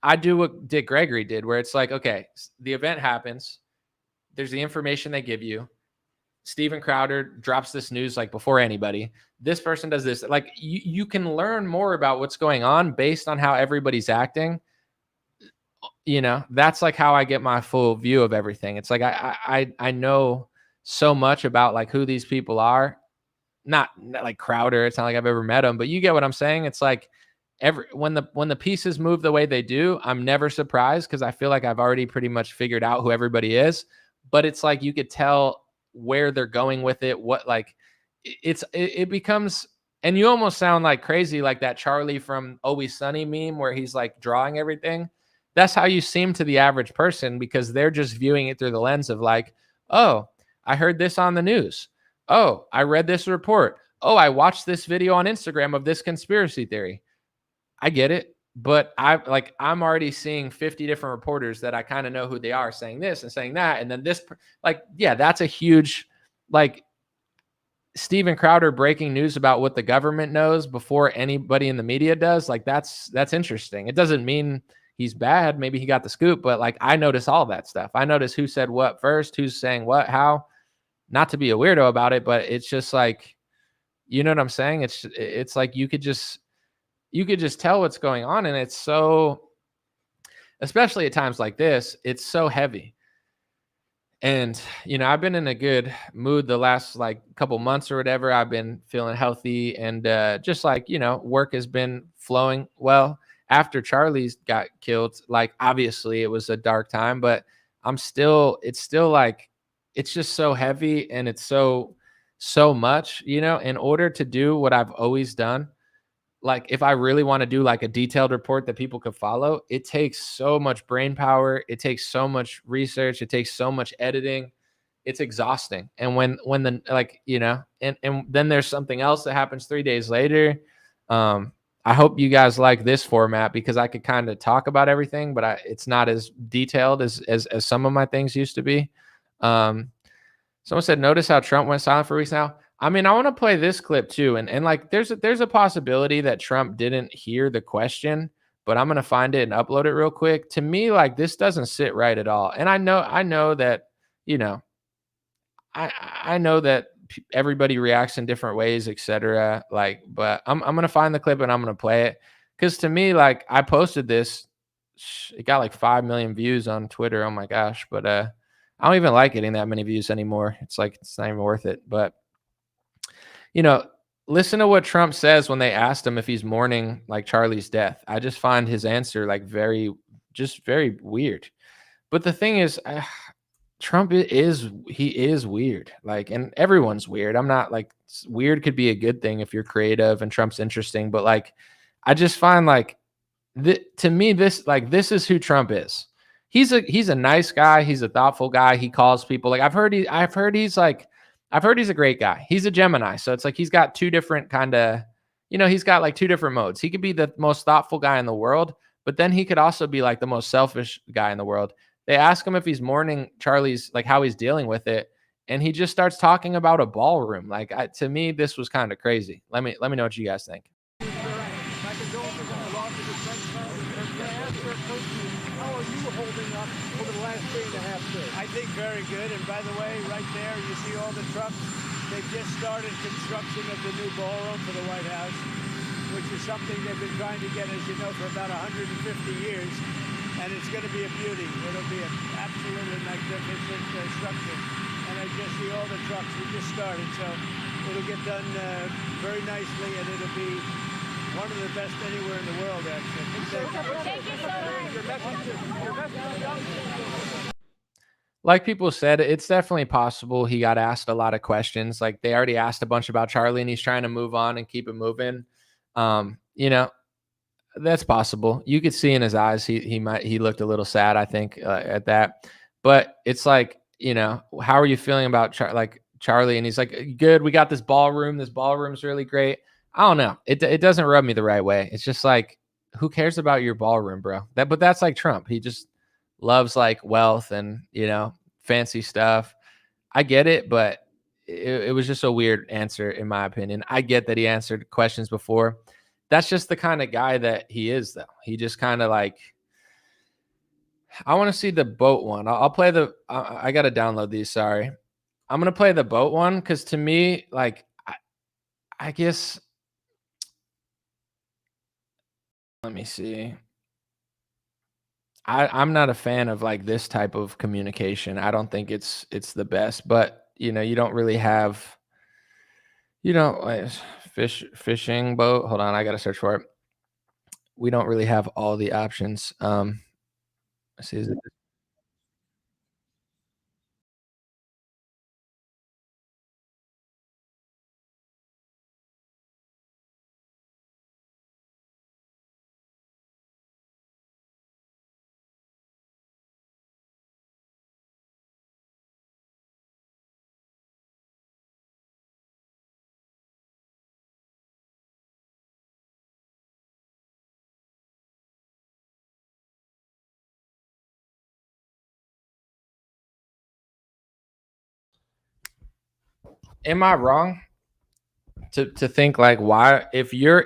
B: I do what Dick Gregory did, where it's like, okay, the event happens. There's the information they give you. Steven Crowder drops this news like before anybody. This person does this. Like you can learn more about what's going on based on how everybody's acting. That's like how I get my full view of everything. It's like I know so much about like who these people are. Not like Crowder. It's not like I've ever met him, but you get what I'm saying. It's like when the pieces move the way they do, I'm never surprised because I feel like I've already pretty much figured out who everybody is. But it's like you could tell where they're going with it. What like it becomes, and you almost sound like crazy, like that Charlie from Always Sunny meme where he's like drawing everything. That's how you seem to the average person because they're just viewing it through the lens of like, oh, I heard this on the news. Oh, I read this report. Oh, I watched this video on Instagram of this conspiracy theory. I get it. But I'm already seeing 50 different reporters that I kind of know who they are saying this and saying that. And then this, like, yeah, that's a huge, like, Steven Crowder breaking news about what the government knows before anybody in the media does. Like, that's interesting. It doesn't mean he's bad. Maybe he got the scoop, but like, I notice all that stuff. I notice who said what first, who's saying what, how. Not to be a weirdo about it, but it's just like, you know what I'm saying? It's like you could just tell what's going on. And it's so, especially at times like this, it's so heavy. And, I've been in a good mood the last like couple months or whatever. I've been feeling healthy and just like, work has been flowing well. After Charlie's got killed, like obviously it was a dark time, but it's still like, it's just so heavy and it's so much, in order to do what I've always done. Like if I really want to do like a detailed report that people could follow, it takes so much brain power. It takes so much research. It takes so much editing. It's exhausting. And when the, like, and then there's something else that happens 3 days later. I hope you guys like this format because I could kind of talk about everything, but it's not as detailed as some of my things used to be. Someone said, notice how Trump went silent for weeks now. I mean, I want to play this clip too. And like, there's a possibility that Trump didn't hear the question, but I'm going to find it and upload it real quick. To me, like this doesn't sit right at all. And I know that, I know that everybody reacts in different ways, etc. Like, but I'm going to find the clip and I'm going to play it. Cause to me, like I posted this, it got like 5 million views on Twitter. Oh my gosh. But, I don't even like getting that many views anymore. It's like, it's not even worth it. But, listen to what Trump says when they asked him if he's mourning like Charlie's death. I just find his answer like very weird. But the thing is, Trump is weird. Like, and everyone's weird. I'm not like, weird could be a good thing if you're creative and Trump's interesting. But like, I just find like, to me, this is who Trump is. He's a nice guy. He's a thoughtful guy. He calls people. Like I've heard he's a great guy. He's a Gemini. So it's like, he's got two different kind of, he's got like two different modes. He could be the most thoughtful guy in the world, but then he could also be like the most selfish guy in the world. They ask him if he's mourning Charlie's, like how he's dealing with it. And he just starts talking about a ballroom. Like to me, this was kind of crazy. Let me know what you guys think.
E: I think very good. And by the way, right there, you see all the trucks. They've just started construction of the new ballroom for the White House, which is something they've been trying to get, as you know, for about 150 years. And it's going to be a beauty. It'll be an absolutely magnificent structure. And I just see all the trucks. We just started, so it'll get done very nicely, and it'll be one of the best anywhere in the world, actually. Thank you so much. Your message.
B: Like people said, it's definitely possible he got asked a lot of questions. Like they already asked a bunch about Charlie and he's trying to move on and keep it moving. That's possible. You could see in his eyes, he looked a little sad, I think, at that. But it's like, how are you feeling about Like Charlie, and he's like, good, we got this ballroom. This ballroom's really great. I don't know. It doesn't rub me the right way. It's just like, who cares about your ballroom, bro? But that's like Trump. He just loves like wealth and, fancy stuff. I get it, but it was just a weird answer in my opinion. I get that he answered questions before. That's just the kind of guy that he is, though. He just kind of like, I want to see the boat one. I'll play I got to download these. Sorry. I'm going to play the boat one because to me, like, I guess, let me see. I'm not a fan of like this type of communication. I don't think it's the best, but you don't really have, fishing boat. Hold on. I got to search for it. We don't really have all the options. Let's see. Is it am I wrong to think like, why, if you're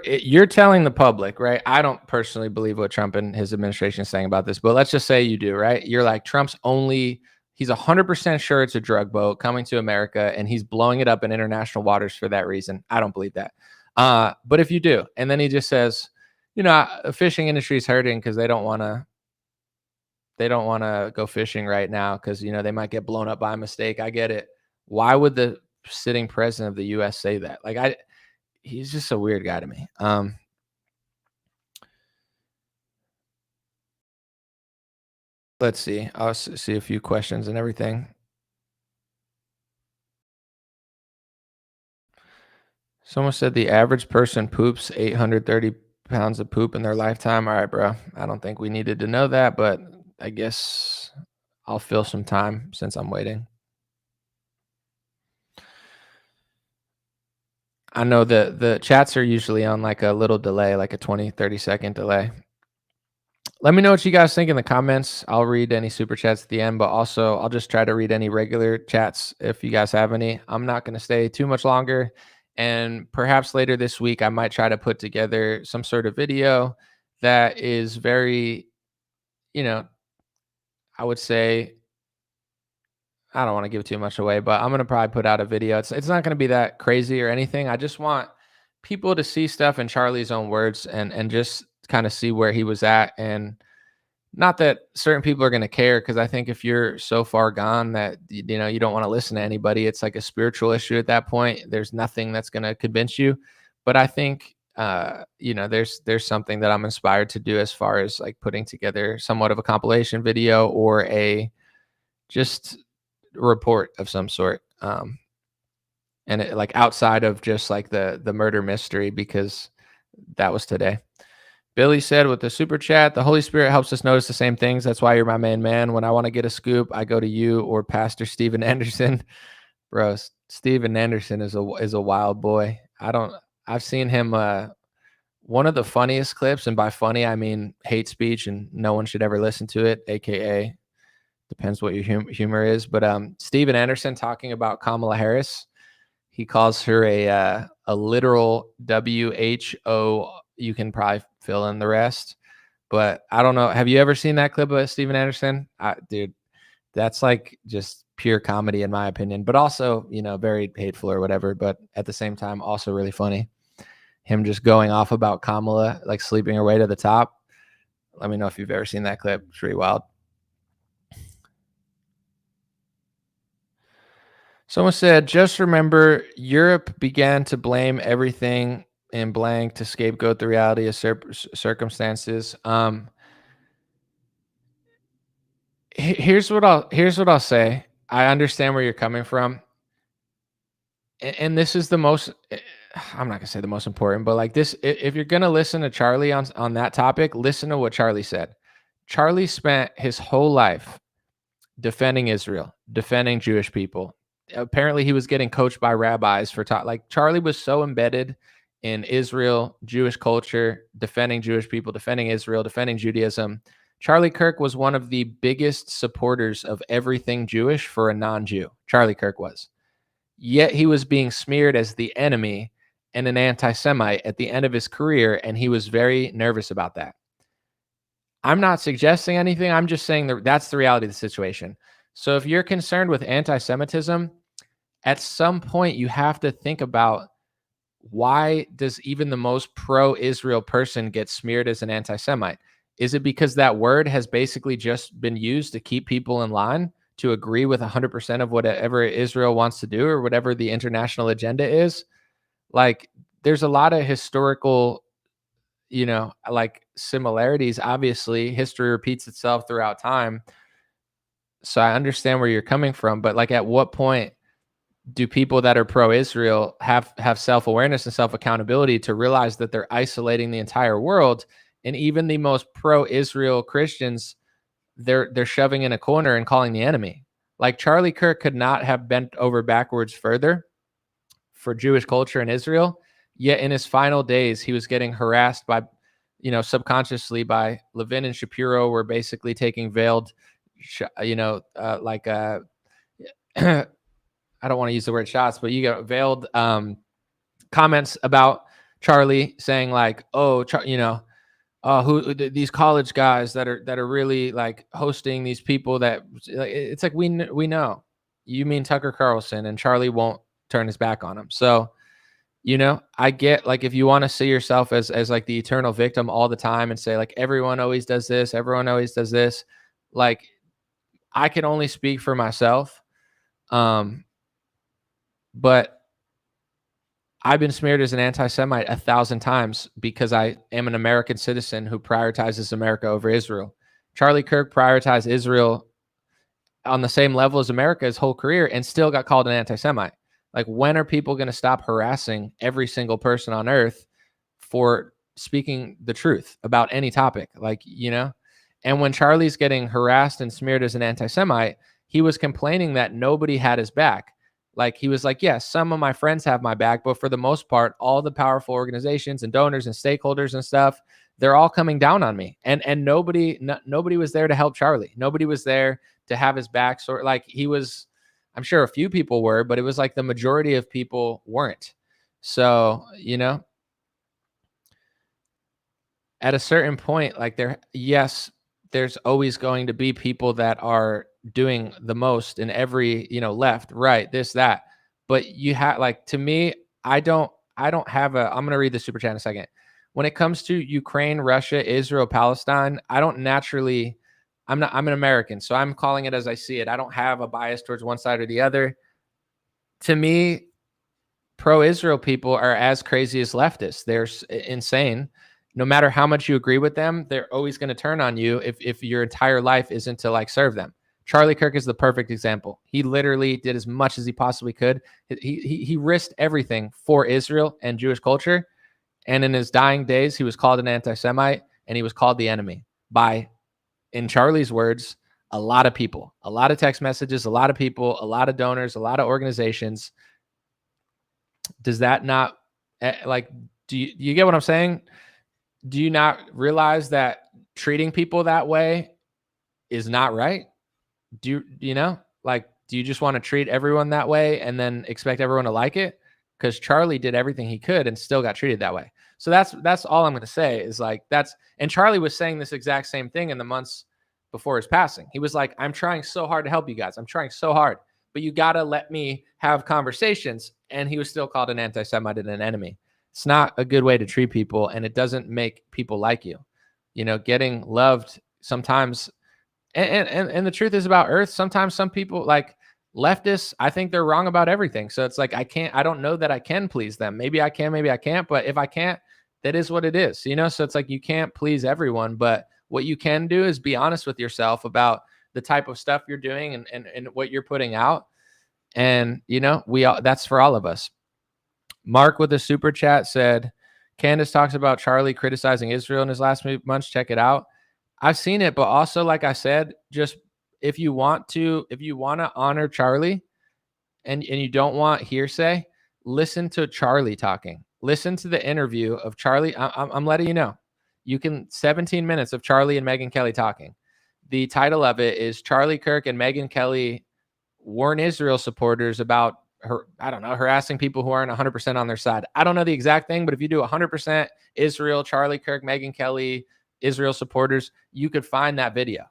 B: telling the public, right? I don't personally believe what Trump and his administration is saying about this, but let's just say you do, right? You're like, he's 100% sure it's a drug boat coming to America and he's blowing it up in international waters for that reason. I don't believe that. But if you do, and then he just says, the fishing industry is hurting because they don't want to go fishing right now because they might get blown up by a mistake. I get it. Why would the sitting president of the US say that? Like, he's just a weird guy to me. Let's see. I'll see a few questions and everything. Someone said the average person poops 830 pounds of poop in their lifetime. All right, bro. I don't think we needed to know that, but I guess I'll fill some time since I'm waiting. I know the chats are usually on like a little delay, like a 20-30 second delay. Let me know what you guys think in the comments. I'll read any super chats at the end, but also I'll just try to read any regular chats if you guys have any. I'm not going to stay too much longer. And perhaps later this week, I might try to put together some sort of video that is very, I would say, I don't want to give too much away, but I'm going to probably put out a video. It's not going to be that crazy or anything. I just want people to see stuff in Charlie's own words and just kind of see where he was at. And not that certain people are going to care, because I think if you're so far gone that, you don't want to listen to anybody, it's like a spiritual issue at that point. There's nothing that's going to convince you. But I think, there's something that I'm inspired to do as far as like putting together somewhat of a compilation video or just report of some sort, and it, like, outside of just like the murder mystery, because that was today. Billy said with the super chat, the Holy Spirit helps us notice the same things. That's why you're my main man. When I want to get a scoop, I go to you or Pastor Steven Anderson. Bro, Steven Anderson is a wild boy. I've seen him, one of the funniest clips, and by funny I mean hate speech and no one should ever listen to it, aka depends what your humor is. But Steven Anderson talking about Kamala Harris, he calls her a literal WHO. You can probably fill in the rest, but I don't know. Have you ever seen that clip of Steven Anderson? Dude, that's like just pure comedy in my opinion, but also, very hateful or whatever, but at the same time, also really funny. Him just going off about Kamala, like sleeping her way to the top. Let me know if you've ever seen that clip. It's pretty wild. Someone said, just remember, Europe began to blame everything in blank to scapegoat the reality of circumstances. Here's what I'll say. I understand where you're coming from, and this is the most. I'm not gonna say the most important, but like this, if you're gonna listen to Charlie on that topic, listen to what Charlie said. Charlie spent his whole life defending Israel, defending Jewish people, apparently he was getting coached by rabbis for like Charlie was so embedded in Israel, Jewish culture, defending Jewish people, defending Israel, defending Judaism. Charlie Kirk was one of the biggest supporters of everything Jewish for a non-Jew. Charlie Kirk was. Yet he was being smeared as the enemy and an anti-Semite at the end of his career, and he was very nervous about that. I'm not suggesting anything. I'm just saying that that's the reality of the situation. So if you're concerned with anti-Semitism, at some point you have to think about, why does even the most pro-Israel person get smeared as an anti-Semite? Is it because that word has basically just been used to keep people in line to agree with 100% of whatever Israel wants to do or whatever the international agenda is? Like, there's a lot of historical, like similarities. Obviously, history repeats itself throughout time. So I understand where you're coming from, but like, at what point do people that are pro-Israel have self-awareness and self-accountability to realize that they're isolating the entire world? And even the most pro-Israel Christians, they're shoving in a corner and calling the enemy. Like, Charlie Kirk could not have bent over backwards further for Jewish culture in Israel. Yet in his final days, he was getting harassed by, subconsciously by Levin and Shapiro, were basically taking veiled, I don't want to use the word shots, but you got veiled comments about Charlie, saying like, "Oh, these college guys that are really like hosting these people that," it's like, we know. You mean Tucker Carlson, and Charlie won't turn his back on him. So, I get, like, if you want to see yourself as like the eternal victim all the time and say like everyone always does this, like, I can only speak for myself. But I've been smeared as an anti-Semite 1,000 times because I am an American citizen who prioritizes America over Israel. Charlie Kirk prioritized Israel on the same level as America his whole career and still got called an anti-Semite. Like, when are people going to stop harassing every single person on earth for speaking the truth about any topic? Like, and when Charlie's getting harassed and smeared as an anti-Semite, he was complaining that nobody had his back. Like, he was like, yes, some of my friends have my back, but for the most part, all the powerful organizations and donors and stakeholders and stuff, they're all coming down on me. And nobody was there to help Charlie. Nobody was there to have his back. So, like, he was, I'm sure a few people were, but it was like the majority of people weren't. So, at a certain point, like, there's always going to be people that are doing the most in every, left, right, this, that. But you have, like, to me, I don't have I'm going to read the super chat in a second. When it comes to Ukraine, Russia, Israel, Palestine, I'm an American, so I'm calling it as I see it. I don't have a bias towards one side or the other. To me, pro-Israel people are as crazy as leftists. They're insane. No matter how much you agree with them, they're always going to turn on you if your entire life isn't to, like, serve them. Charlie Kirk is the perfect example. He literally did as much as he possibly could. He risked everything for Israel and Jewish culture. And in his dying days, he was called an anti-Semite, and he was called the enemy by, in Charlie's words, a lot of people, a lot of text messages, a lot of people, a lot of donors, a lot of organizations. Does that not, like, do you get what I'm saying? Do you not realize that treating people that way is not right? Do you just want to treat everyone that way and then expect everyone to like it? Because Charlie did everything he could and still got treated that way. So that's all I'm going to say is, like, and Charlie was saying this exact same thing in the months before his passing. He was like, I'm trying so hard to help you guys. I'm trying so hard, but you got to let me have conversations. And he was still called an anti-Semite and an enemy. It's not a good way to treat people, and it doesn't make people like you. Getting loved sometimes, and the truth is about Earth, sometimes some people, like leftists, I think they're wrong about everything. So it's like, I don't know that I can please them. Maybe I can, maybe I can't. But if I can't, that is what it is. So it's like, you can't please everyone. But what you can do is be honest with yourself about the type of stuff you're doing and what you're putting out. And, that's for all of us. Mark with a super chat said, Candace talks about Charlie criticizing Israel in his last months. Check it out. I've seen it, but also, like I said, just if you want to honor Charlie, and you don't want hearsay, listen to Charlie talking. Listen to the interview of Charlie. I'm letting you know. You can 17 minutes of Charlie and Megyn Kelly talking. The title of it is Charlie Kirk and Megyn Kelly warn Israel supporters about her, I don't know, harassing people who aren't 100% on their side. I don't know the exact thing, but if you do 100% Israel, Charlie Kirk, Megyn Kelly, Israel supporters, you could find that video.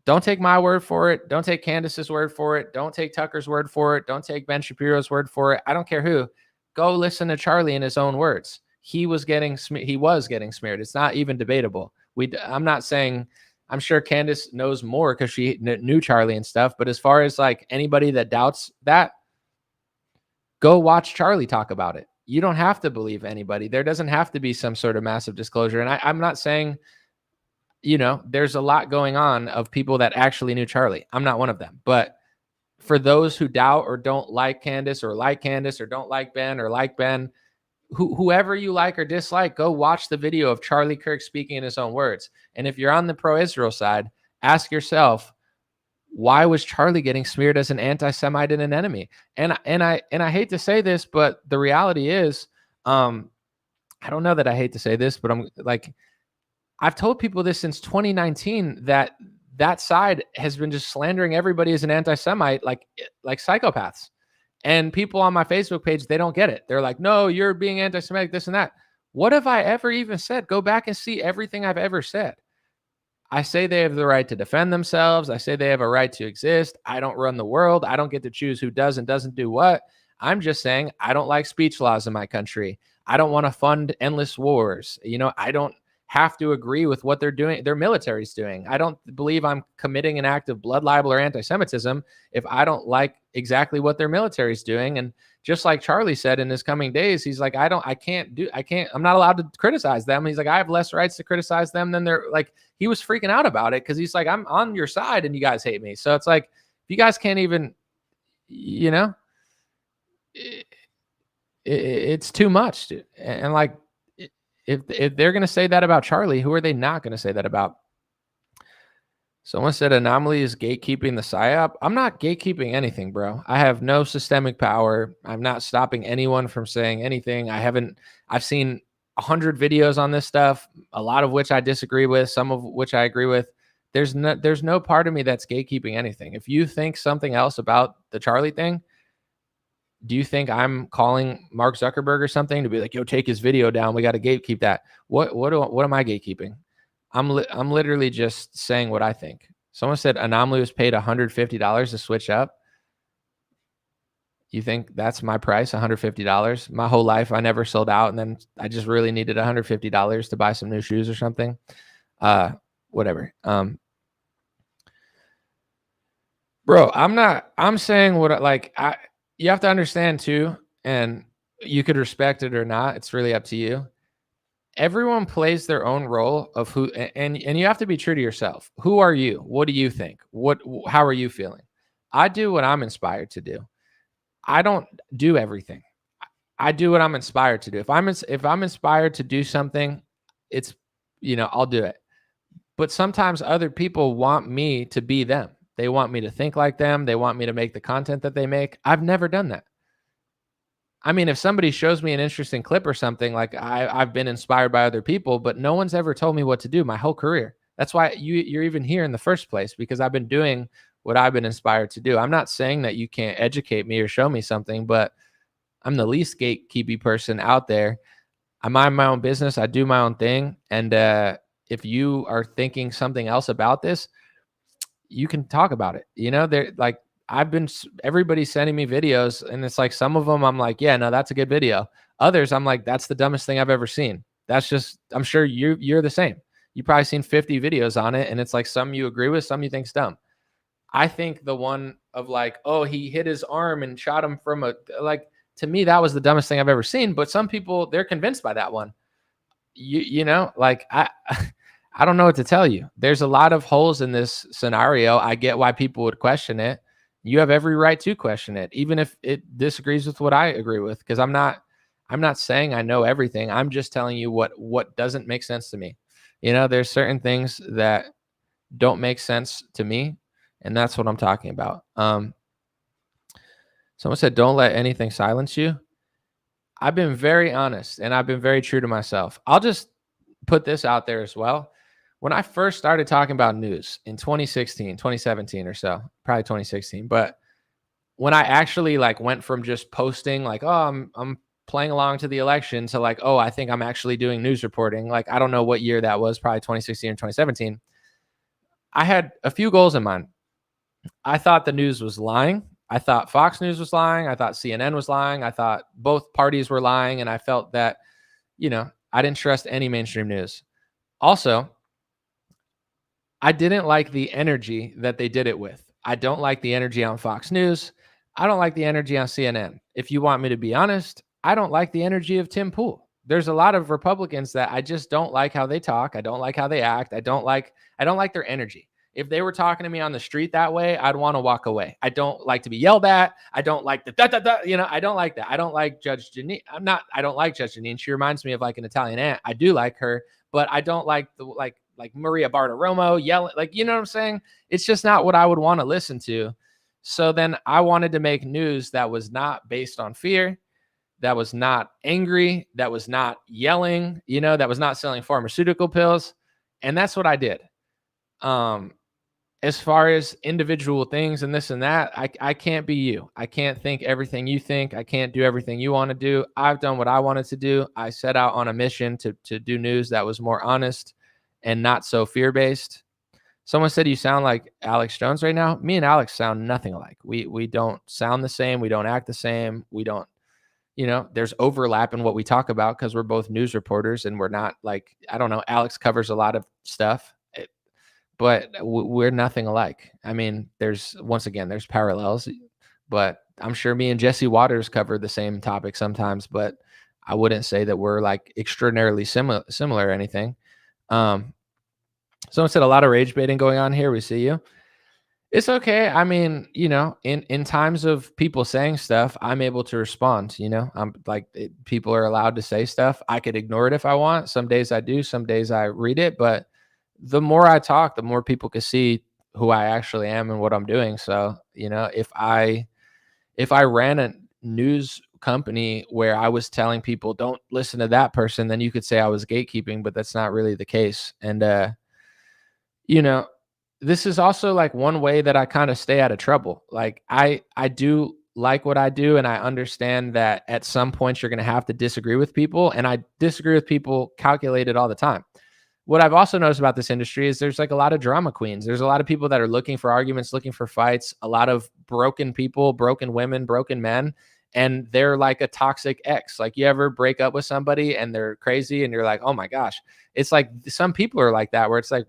B: Don't take my word for it. Don't take Candace's word for it. Don't take Tucker's word for it. Don't take Ben Shapiro's word for it. I don't care who. Go listen to Charlie in his own words. He was getting smeared. It's not even debatable. I'm not saying, I'm sure Candace knows more because she knew Charlie and stuff. But as far as like anybody that doubts that, go watch Charlie talk about it. You don't have to believe anybody. There doesn't have to be some sort of massive disclosure. And I'm not saying, you know, there's a lot going on of people that actually knew Charlie. I'm not one of them. But for those who doubt or don't like Candace or don't like Ben or like Ben, whoever you like or dislike, go watch the video of Charlie Kirk speaking in his own words. And if you're on the pro-Israel side, ask yourself, why was Charlie getting smeared as an anti-Semite and an enemy? And I hate to say this, but the reality is, I don't know that I hate to say this, but I'm like, I've told people this since 2019 that side has been just slandering everybody as an anti-Semite, like psychopaths. And people on my Facebook page, they don't get it. They're like, no, you're being anti-Semitic, this and that. What have I ever even said? Go back and see everything I've ever said. I say they have the right to defend themselves. I say they have a right to exist. I don't run the world. I don't get to choose who does and doesn't do what. I'm just saying I don't like speech laws in my country. I don't want to fund endless wars. You know, I don't have to agree with what they're doing, their military's doing. I don't believe I'm committing an act of blood libel or anti-Semitism if I don't like exactly what their military's doing. And just like Charlie said in his coming days, he's like, I'm not allowed to criticize them. He's like, I have less rights to criticize them than they're like, he was freaking out about it because he's like, I'm on your side and you guys hate me. So it's like, if you guys can't even, you know, it's too much, dude. And like, if they're going to say that about Charlie, who are they not going to say that about? Someone said Anomaly is gatekeeping the PSYOP. I'm not gatekeeping anything, bro. I have no systemic power. I'm not stopping anyone from saying anything. I've seen 100 videos on this stuff, a lot of which I disagree with, some of which I agree with. There's no part of me that's gatekeeping anything. If you think something else about the Charlie thing, do you think I'm calling Mark Zuckerberg or something to be like, yo, take his video down? We got to gatekeep that. What am I gatekeeping? I'm literally just saying what I think. Someone said Anomaly was paid $150 to switch up. You think that's my price, $150? My whole life, I never sold out. And then I just really needed $150 to buy some new shoes or something. Whatever. Bro, I'm saying you have to understand too, and you could respect it or not. It's really up to you. Everyone plays their own role of who, and you have to be true to yourself. Who are you? What do you think? How are you feeling? I do what I'm inspired to do. I don't do everything. I do what I'm inspired to do. If I'm inspired to do something, it's, I'll do it. But sometimes other people want me to be them. They want me to think like them. They want me to make the content that they make. I've never done that. I mean, if somebody shows me an interesting clip or something, like I've been inspired by other people, but no one's ever told me what to do my whole career. That's why you're even here in the first place, because I've been doing what I've been inspired to do. I'm not saying that you can't educate me or show me something, but I'm the least gatekeepy person out there. I mind my own business. I do my own thing. And if you are thinking something else about this, you can talk about it. They're like, everybody's sending me videos, and it's like, some of them I'm like, yeah, no, that's a good video. Others I'm like, that's the dumbest thing I've ever seen. That's just, I'm sure you're the same. You've probably seen 50 videos on it, and it's like, some you agree with, some you think's dumb. I think the one of like, oh, he hit his arm and shot him from to me, that was the dumbest thing I've ever seen. But some people, they're convinced by that one. I don't know what to tell you. There's a lot of holes in this scenario. I get why people would question it. You have every right to question it, even if it disagrees with what I agree with, because I'm not saying I know everything. I'm just telling you what doesn't make sense to me. There's certain things that don't make sense to me, and that's what I'm talking about. Someone said, don't let anything silence you. I've been very honest and I've been very true to myself. I'll just put this out there as well. When I first started talking about news in 2016, 2017 or so, probably 2016, but when I actually like went from just posting like, oh, I'm playing along to the election to like, oh, I think I'm actually doing news reporting. Like, I don't know what year that was, probably 2016 or 2017. I had a few goals in mind. I thought the news was lying. I thought Fox News was lying. I thought CNN was lying. I thought both parties were lying. And I felt that, I didn't trust any mainstream news. Also, I didn't like the energy that they did it with. I don't like the energy on Fox News. I don't like the energy on CNN. If you want me to be honest, I don't like the energy of Tim Pool. There's a lot of Republicans that I just don't like how they talk. I don't like how they act. I don't like their energy. If they were talking to me on the street that way, I'd want to walk away. I don't like to be yelled at. I don't like the I don't like that. I don't like Judge Janine. I don't like Judge Janine. She reminds me of like an Italian aunt. I do like her, but I don't like the like Maria Bartiromo yelling, like, you know what I'm saying? It's just not what I would want to listen to. So then I wanted to make news that was not based on fear, that was not angry, that was not yelling, that was not selling pharmaceutical pills. And that's what I did. As far as individual things and this and that, I can't be you. I can't think everything you think. I can't do everything you want to do. I've done what I wanted to do. I set out on a mission to do news that was more honest and not so fear-based. Someone said you sound like Alex Jones right now. Me and Alex sound nothing alike. We don't sound the same. We don't act the same. We don't, there's overlap in what we talk about because we're both news reporters and we're not like, I don't know, Alex covers a lot of stuff, but we're nothing alike. I mean, there's parallels, but I'm sure me and Jesse Waters cover the same topic sometimes, but I wouldn't say that we're like extraordinarily similar or anything. Someone said a lot of rage baiting going on here. We see you. It's okay. I mean, in times of people saying stuff, I'm able to respond. I'm like, people are allowed to say stuff. I could ignore it if I want. Some days I do. Some days I read it. But the more I talk, the more people can see who I actually am and what I'm doing. So, if I ran a news company where I was telling people don't listen to that person, then you could say I was gatekeeping, but that's not really the case. And this is also like one way that I kind of stay out of trouble. Like I do like what I do, and I understand that at some point you're going to have to disagree with people, and I disagree with people calculated all the time. What I've also noticed about this industry is there's like a lot of drama queens. There's a lot of people that are looking for arguments, looking for fights, a lot of broken people, broken women, broken men, and they're like a toxic ex. Like, you ever break up with somebody and they're crazy and you're like, oh my gosh. It's like some people are like that, where it's like,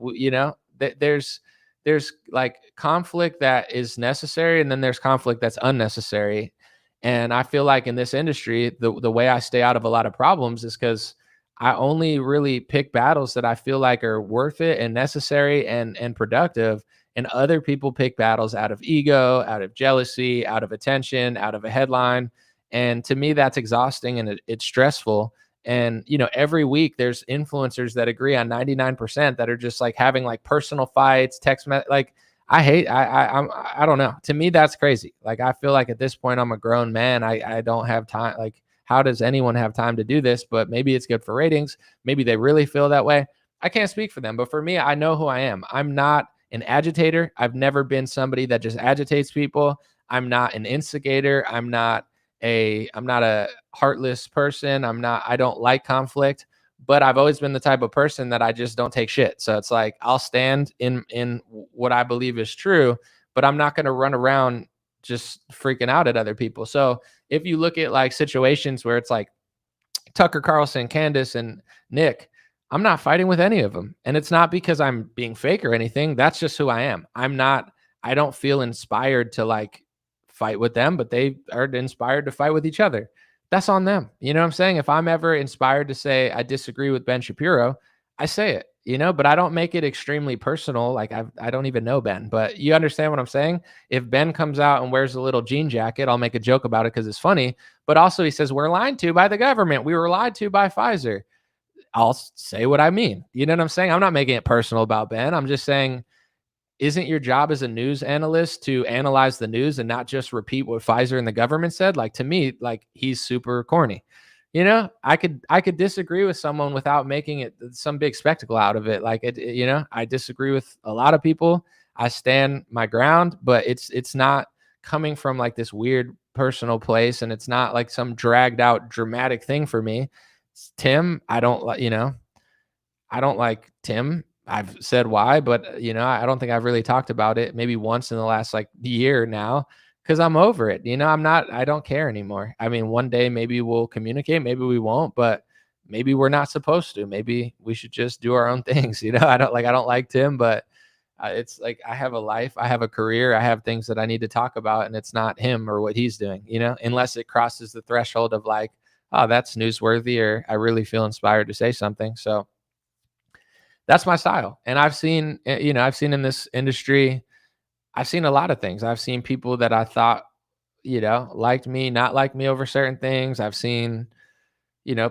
B: there's like conflict that is necessary, and then there's conflict that's unnecessary. And I feel like in this industry, the way I stay out of a lot of problems is because I only really pick battles that I feel like are worth it and necessary and productive. And other people pick battles out of ego, out of jealousy, out of attention, out of a headline. And to me, that's exhausting and it's stressful. And, every week there's influencers that agree on 99% that are just like having like personal fights, like I don't know. To me, that's crazy. Like, I feel like at this point I'm a grown man. I don't have time. Like, how does anyone have time to do this? But maybe it's good for ratings. Maybe they really feel that way. I can't speak for them, but for me, I know who I am. I'm not an agitator. I've never been somebody that just agitates people. I'm not an instigator. I'm not a heartless person. I don't like conflict, but I've always been the type of person that I just don't take shit. So it's like, I'll stand in what I believe is true, but I'm not going to run around just freaking out at other people. So if you look at like situations where it's like Tucker Carlson, Candace, and Nick, I'm not fighting with any of them. And it's not because I'm being fake or anything. That's just who I am. I don't feel inspired to like fight with them, but they are inspired to fight with each other. That's on them. You know what I'm saying? If I'm ever inspired to say I disagree with Ben Shapiro, I say it, but I don't make it extremely personal. Like, I don't even know Ben, but you understand what I'm saying? If Ben comes out and wears a little jean jacket, I'll make a joke about it because it's funny. But also he says, we're lied to by the government. We were lied to by Pfizer. I'll say what I mean. You know what I'm saying? I'm not making it personal about Ben. I'm just saying, isn't your job as a news analyst to analyze the news and not just repeat what Pfizer and the government said? Like, to me, like, he's super corny. I could disagree with someone without making it some big spectacle out of it. Like, I disagree with a lot of people. I stand my ground, but it's not coming from like this weird personal place, and it's not like some dragged out dramatic thing for me. Tim, I don't like Tim. I've said why, but I don't think I've really talked about it maybe once in the last like year now, because I'm over it. I don't care anymore. I mean, one day maybe we'll communicate, maybe we won't, but maybe we're not supposed to. Maybe we should just do our own things. I don't like Tim, but it's like I have a life, I have a career, I have things that I need to talk about, and it's not him or what he's doing, unless it crosses the threshold of like, oh, that's newsworthy, or I really feel inspired to say something. So that's my style. And I've seen in this industry, I've seen a lot of things. I've seen people that I thought, liked me, not like me over certain things. I've seen,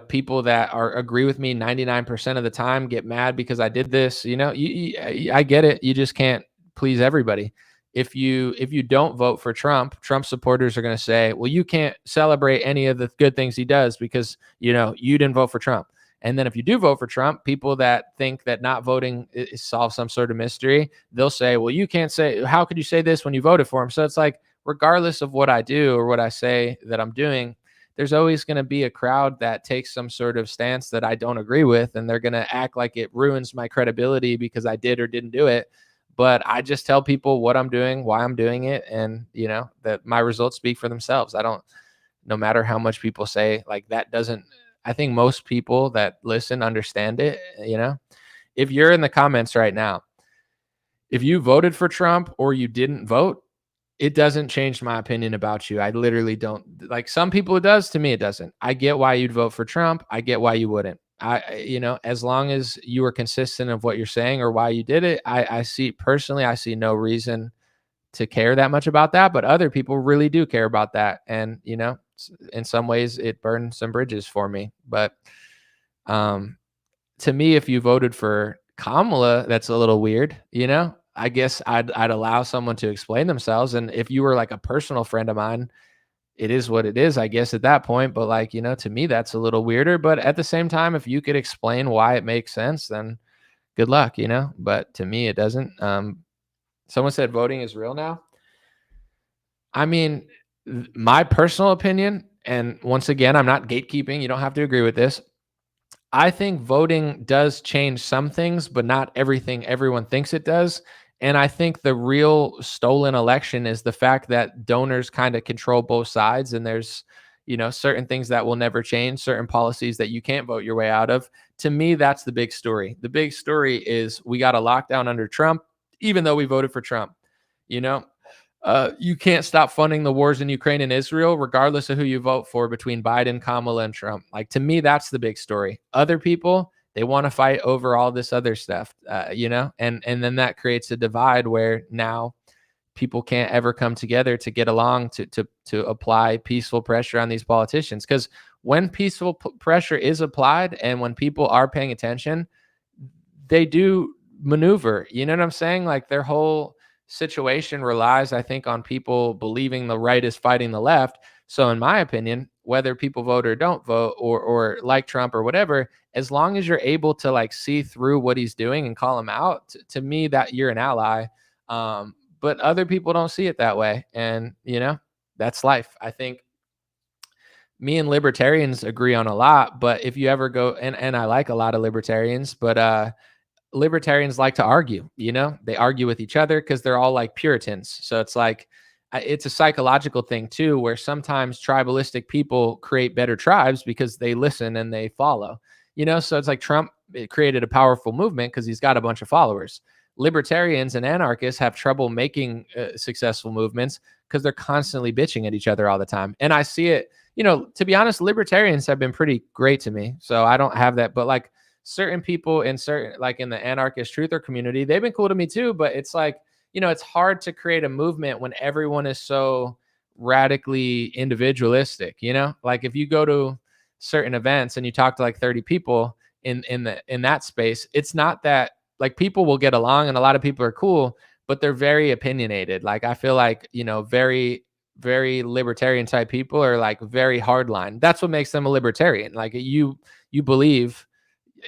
B: people that agree with me 99% of the time get mad because I did this. I get it. You just can't please everybody. If you don't vote for Trump supporters are going to say, well, you can't celebrate any of the good things he does because, you didn't vote for Trump. And then if you do vote for Trump, people that think that not voting solves some sort of mystery, they'll say, well, you can't say, how could you say this when you voted for him? So it's like, regardless of what I do or what I say that I'm doing, there's always going to be a crowd that takes some sort of stance that I don't agree with, and they're going to act like it ruins my credibility because I did or didn't do it. But I just tell people what I'm doing, why I'm doing it, and that my results speak for themselves. No matter how much people say, like, that doesn't, I think most people that listen understand it. If you're in the comments right now, if you voted for Trump or you didn't vote, it doesn't change my opinion about you. I literally don't. Like, some people it does, to me it doesn't. I get why you'd vote for Trump. I get why you wouldn't. As long as you are consistent of what you're saying or why you did it, I see no reason to care that much about that, but other people really do care about that. And, in some ways it burned some bridges for me. But to me, if you voted for Kamala, that's a little weird. I guess I'd allow someone to explain themselves. And if you were like a personal friend of mine, it is what it is, I guess, at that point. But like, to me, that's a little weirder. But at the same time, if you could explain why it makes sense, then good luck, but to me, it doesn't. Someone said voting is real now. I mean, my personal opinion, and once again, I'm not gatekeeping, you don't have to agree with this. I think voting does change some things, but not everything everyone thinks it does. And I think the real stolen election is the fact that donors kind of control both sides. And there's, certain things that will never change, certain policies that you can't vote your way out of. To me, that's the big story. The big story is we got a lockdown under Trump, even though we voted for Trump. You can't stop funding the wars in Ukraine and Israel, regardless of who you vote for between Biden, Kamala, and Trump. Like, to me, that's the big story. Other people, they want to fight over all this other stuff, and then that creates a divide where now people can't ever come together to get along to apply peaceful pressure on these politicians. Because when peaceful pressure is applied and when people are paying attention, they do maneuver. You know what I'm saying? Like, their whole situation relies, I think, on people believing the right is fighting the left. So in my opinion, whether people vote or don't vote or like Trump or whatever, as long as you're able to like see through what he's doing and call him out, to me, that you're an ally. But other people don't see it that way. And, that's life. I think me and libertarians agree on a lot, but if you ever go, and I like a lot of libertarians, but libertarians like to argue, they argue with each other because they're all like Puritans. So it's like, it's a psychological thing too, where sometimes tribalistic people create better tribes because they listen and they follow, so it's like Trump created a powerful movement because he's got a bunch of followers. Libertarians and anarchists have trouble making successful movements because they're constantly bitching at each other all the time. And I see it, to be honest, libertarians have been pretty great to me. So I don't have that, but like, certain people in the anarchist truther community, they've been cool to me too. But it's like, it's hard to create a movement when everyone is so radically individualistic, like if you go to certain events and you talk to like 30 people in that space, it's not that like people will get along and a lot of people are cool, but they're very opinionated. Like I feel like, very, very libertarian type people are like very hardline. That's what makes them a libertarian. Like you believe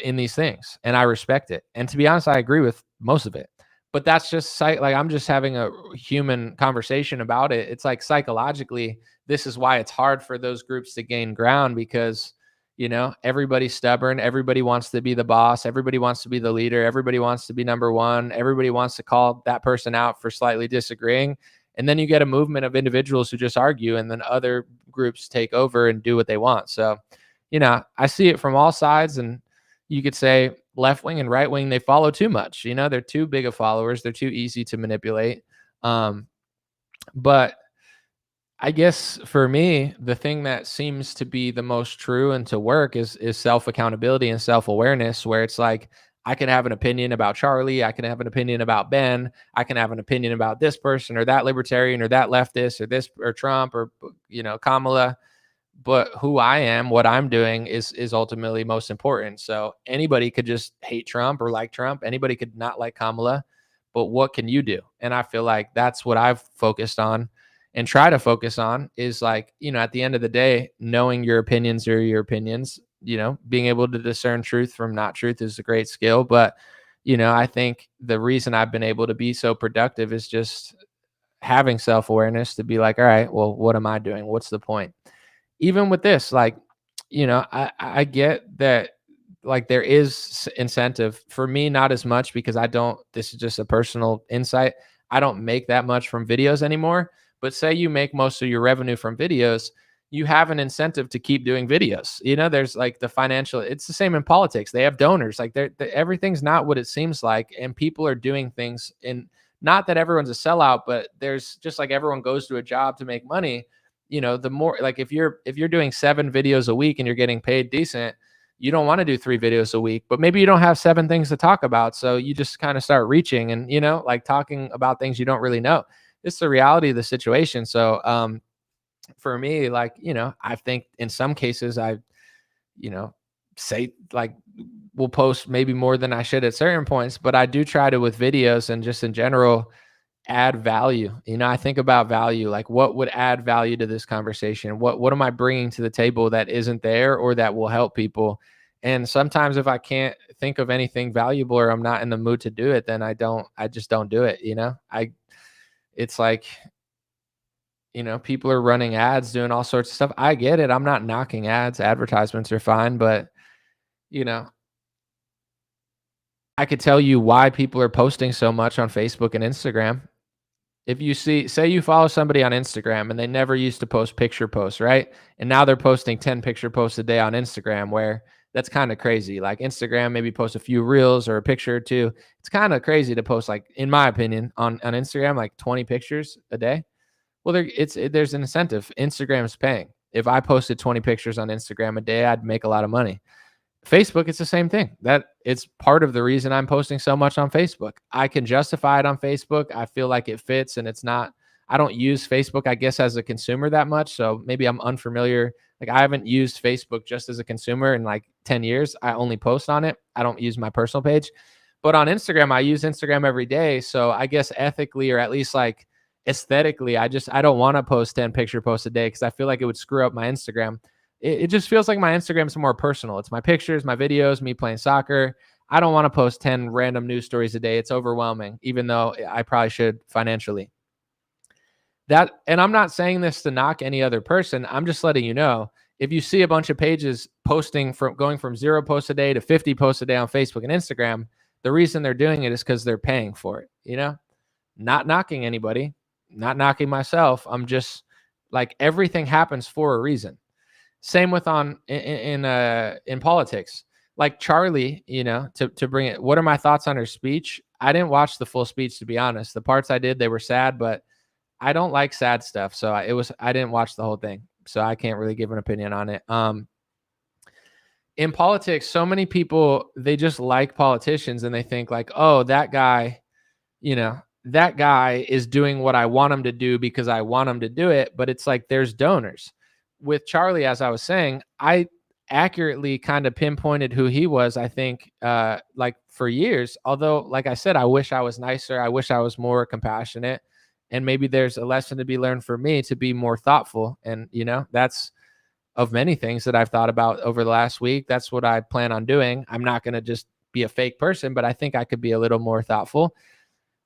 B: in these things and I respect it. And to be honest, I agree with most of it. But that's just like I'm just having a human conversation about it. It's like psychologically, this is why it's hard for those groups to gain ground because everybody's stubborn. Everybody wants to be the boss. Everybody wants to be the leader. Everybody wants to be number one. Everybody wants to call that person out for slightly disagreeing. And then you get a movement of individuals who just argue, and then other groups take over and do what they want. So, I see it from all sides. And you could say left wing and right wing, they follow too much. They're too big of followers. They're too easy to manipulate. But I guess for me, the thing that seems to be the most true and to work is self-accountability and self-awareness, where it's like, I can have an opinion about Charlie. I can have an opinion about Ben. I can have an opinion about this person or that libertarian or that leftist or this or Trump or, Kamala. But who I am, what I'm doing is ultimately most important. So anybody could just hate Trump or like Trump. Anybody could not like Kamala. But what can you do? And I feel like that's what I've focused on and try to focus on is like, at the end of the day, knowing your opinions are your opinions, being able to discern truth from not truth is a great skill. But, I think the reason I've been able to be so productive is just having self-awareness to be like, all right, well, what am I doing? What's the point? Even with this, like, I get that like there is incentive for me, not as much because this is just a personal insight. I don't make that much from videos anymore. But say you make most of your revenue from videos, you have an incentive to keep doing videos. There's like the financial, it's the same in politics. They have donors, like everything's not what it seems like. And people are doing things not that everyone's a sellout, but there's just like everyone goes to a job to make money. The more like if you're doing 7 videos a week and you're getting paid decent, you don't want to do 3 videos a week, but maybe you don't have 7 things to talk about. So you just kind of start reaching and, like talking about things you don't really know. It's the reality of the situation. So, for me, like, I think in some cases I, say like we'll post maybe more than I should at certain points, but I do try to with videos and just in general add value. I think about value, like what would add value to this conversation? What am I bringing to the table that isn't there or that will help people? And sometimes if I can't think of anything valuable or I'm not in the mood to do it, then I just don't do it. It's like, people are running ads, doing all sorts of stuff. I get it. I'm not knocking ads. Advertisements are fine, but I could tell you why people are posting so much on Facebook and Instagram. If you say you follow somebody on Instagram and they never used to post picture posts, right? And now they're posting 10 picture posts a day on Instagram, where that's kind of crazy. Like Instagram, maybe post a few reels or a picture or two. It's kind of crazy to post, like, in my opinion, on Instagram, like 20 pictures a day. Well, there's an incentive. Instagram's paying. If I posted 20 pictures on Instagram a day, I'd make a lot of money. Facebook, it's the same thing. That it's part of the reason I'm posting so much on Facebook. I can justify it on Facebook. I feel like it fits, and it's not. I don't use Facebook, I guess, as a consumer that much. So maybe I'm unfamiliar. Like I haven't used Facebook just as a consumer in like 10 years. I only post on it. I don't use my personal page. But on Instagram, I use Instagram every day. So I guess ethically, or at least like aesthetically, I don't want to post 10 picture posts a day because I feel like it would screw up my Instagram. It just feels like my Instagram's more personal. It's my pictures, my videos, me playing soccer. I don't want to post 10 random news stories a day. It's overwhelming, even though I probably should financially. And I'm not saying this to knock any other person. I'm just letting you know, if you see a bunch of pages posting going from 0 posts a day to 50 posts a day on Facebook and Instagram, the reason they're doing it is because they're paying for it, not knocking anybody, not knocking myself. I'm just like, everything happens for a reason. Same with in politics, like Charlie, to bring it. What are my thoughts on her speech? I didn't watch the full speech, to be honest. The parts I did, they were sad, but I don't like sad stuff. So I didn't watch the whole thing. So I can't really give an opinion on it. In politics, so many people, they just like politicians and they think like, oh, that guy is doing what I want him to do because I want him to do it. But it's like, there's donors. With Charlie, as I was saying, I accurately kind of pinpointed who he was, I think, like for years. Although, like I said, I wish I was nicer. I wish I was more compassionate. And maybe there's a lesson to be learned for me to be more thoughtful. And, that's of many things that I've thought about over the last week. That's what I plan on doing. I'm not going to just be a fake person, but I think I could be a little more thoughtful.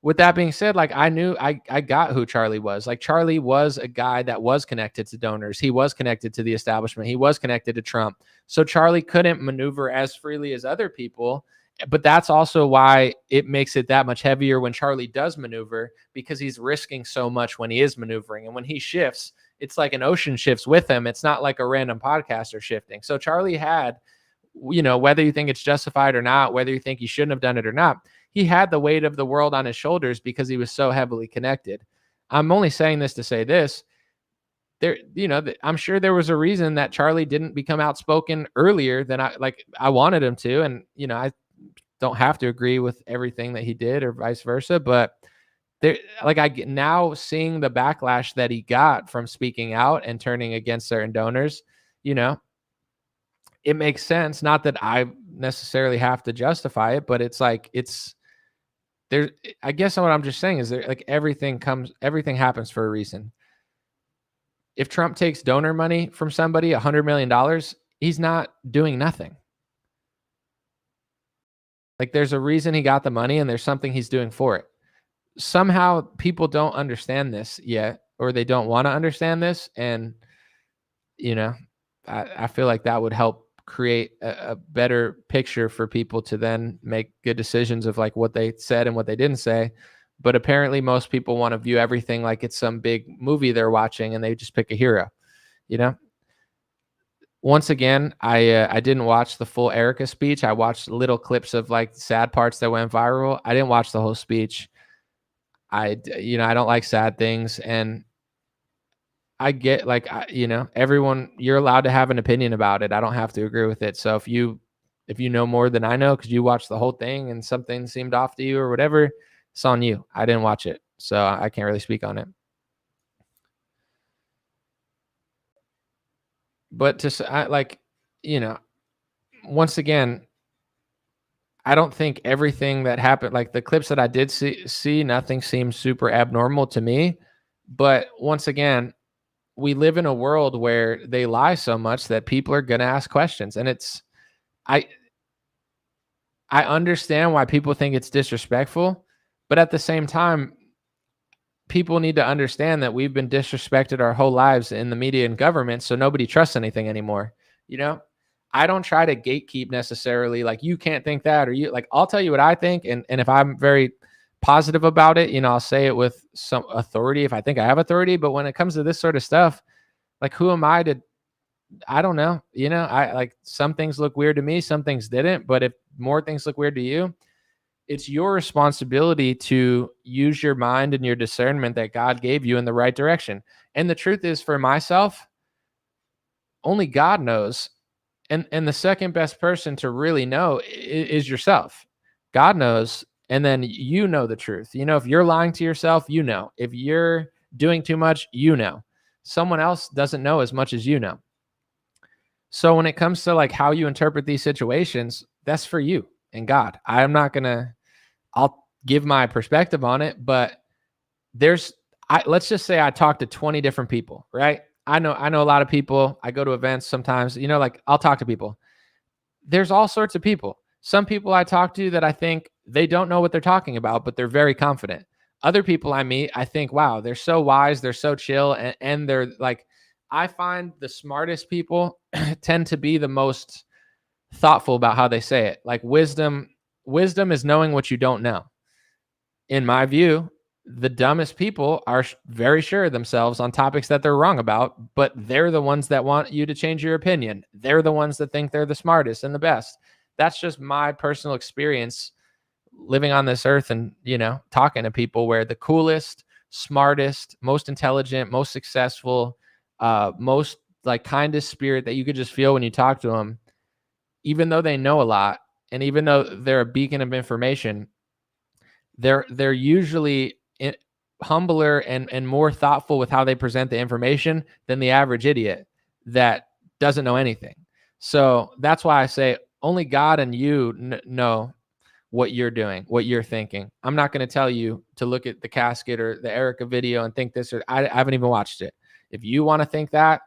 B: With that being said, like I knew I got who Charlie was. Like Charlie was a guy that was connected to donors. He was connected to the establishment. He was connected to Trump. So Charlie couldn't maneuver as freely as other people. But that's also why it makes it that much heavier when Charlie does maneuver, because he's risking so much when he is maneuvering. And when he shifts, it's like an ocean shifts with him. It's not like a random podcaster shifting. So Charlie had, whether you think it's justified or not, whether you think he shouldn't have done it or not, he had the weight of the world on his shoulders because he was so heavily connected. I'm only saying this to say this. I'm sure there was a reason that Charlie didn't become outspoken earlier than I wanted him to. And, I don't have to agree with everything that he did or vice versa, but I get now seeing the backlash that he got from speaking out and turning against certain donors, it makes sense. Not that I necessarily have to justify it, but it's like, there, I guess what I'm just saying is everything happens for a reason. If Trump takes donor money from somebody, $100 million, he's not doing nothing. Like there's a reason he got the money and there's something he's doing for it. Somehow people don't understand this yet, or they don't want to understand this. And, I feel like that would help create a better picture for people to then make good decisions of like what they said and what they didn't say. But apparently most people want to view everything like it's some big movie they're watching and they just pick a hero, Once again, I didn't watch the full Erica speech. I watched little clips of like sad parts that went viral. I didn't watch the whole speech. I don't like sad things, and I get everyone, you're allowed to have an opinion about it. I don't have to agree with it. So if you know more than I know, because you watched the whole thing and something seemed off to you or whatever, it's on you. I didn't watch it, so I can't really speak on it. But once again, I don't think everything that happened, like the clips that I did see, nothing seems super abnormal to me. But once again, we live in a world where they lie so much that people are going to ask questions. And I understand why people think it's disrespectful, but at the same time, people need to understand that we've been disrespected our whole lives in the media and government. So nobody trusts anything anymore. I don't try to gatekeep necessarily. Like you can't think that, or I'll tell you what I think. And if I'm very positive about it, I'll say it with some authority if I think I have authority. But when it comes to this sort of stuff, like who am I to, I don't know, some things look weird to me, some things didn't, but if more things look weird to you, it's your responsibility to use your mind and your discernment that God gave you in the right direction. And the truth is, for myself, only God knows. And the second best person to really know is yourself. God knows. And then the truth. If you're lying to yourself, if you're doing too much, someone else doesn't know as much as you know. So when it comes to like how you interpret these situations, that's for you and God. I'll give my perspective on it, but let's just say I talked to 20 different people, right? I know a lot of people. I go to events sometimes, I'll talk to people. There's all sorts of people. Some people I talk to that I think they don't know what they're talking about, but they're very confident. Other people I meet, I think, wow, they're so wise, they're so chill, and they're like, I find the smartest people tend to be the most thoughtful about how they say it. Like wisdom is knowing what you don't know. In my view, the dumbest people are very sure of themselves on topics that they're wrong about, but they're the ones that want you to change your opinion. They're the ones that think they're the smartest and the best. That's just my personal experience living on this earth and, talking to people, where the coolest, smartest, most intelligent, most successful, most like kindest spirit that you could just feel when you talk to them, even though they know a lot, and even though they're a beacon of information, they're usually humbler and more thoughtful with how they present the information than the average idiot that doesn't know anything. So that's why I say only God and you know what you're doing, what you're thinking. I'm not going to tell you to look at the casket or the Erica video and think this, or I haven't even watched it. If you want to think that,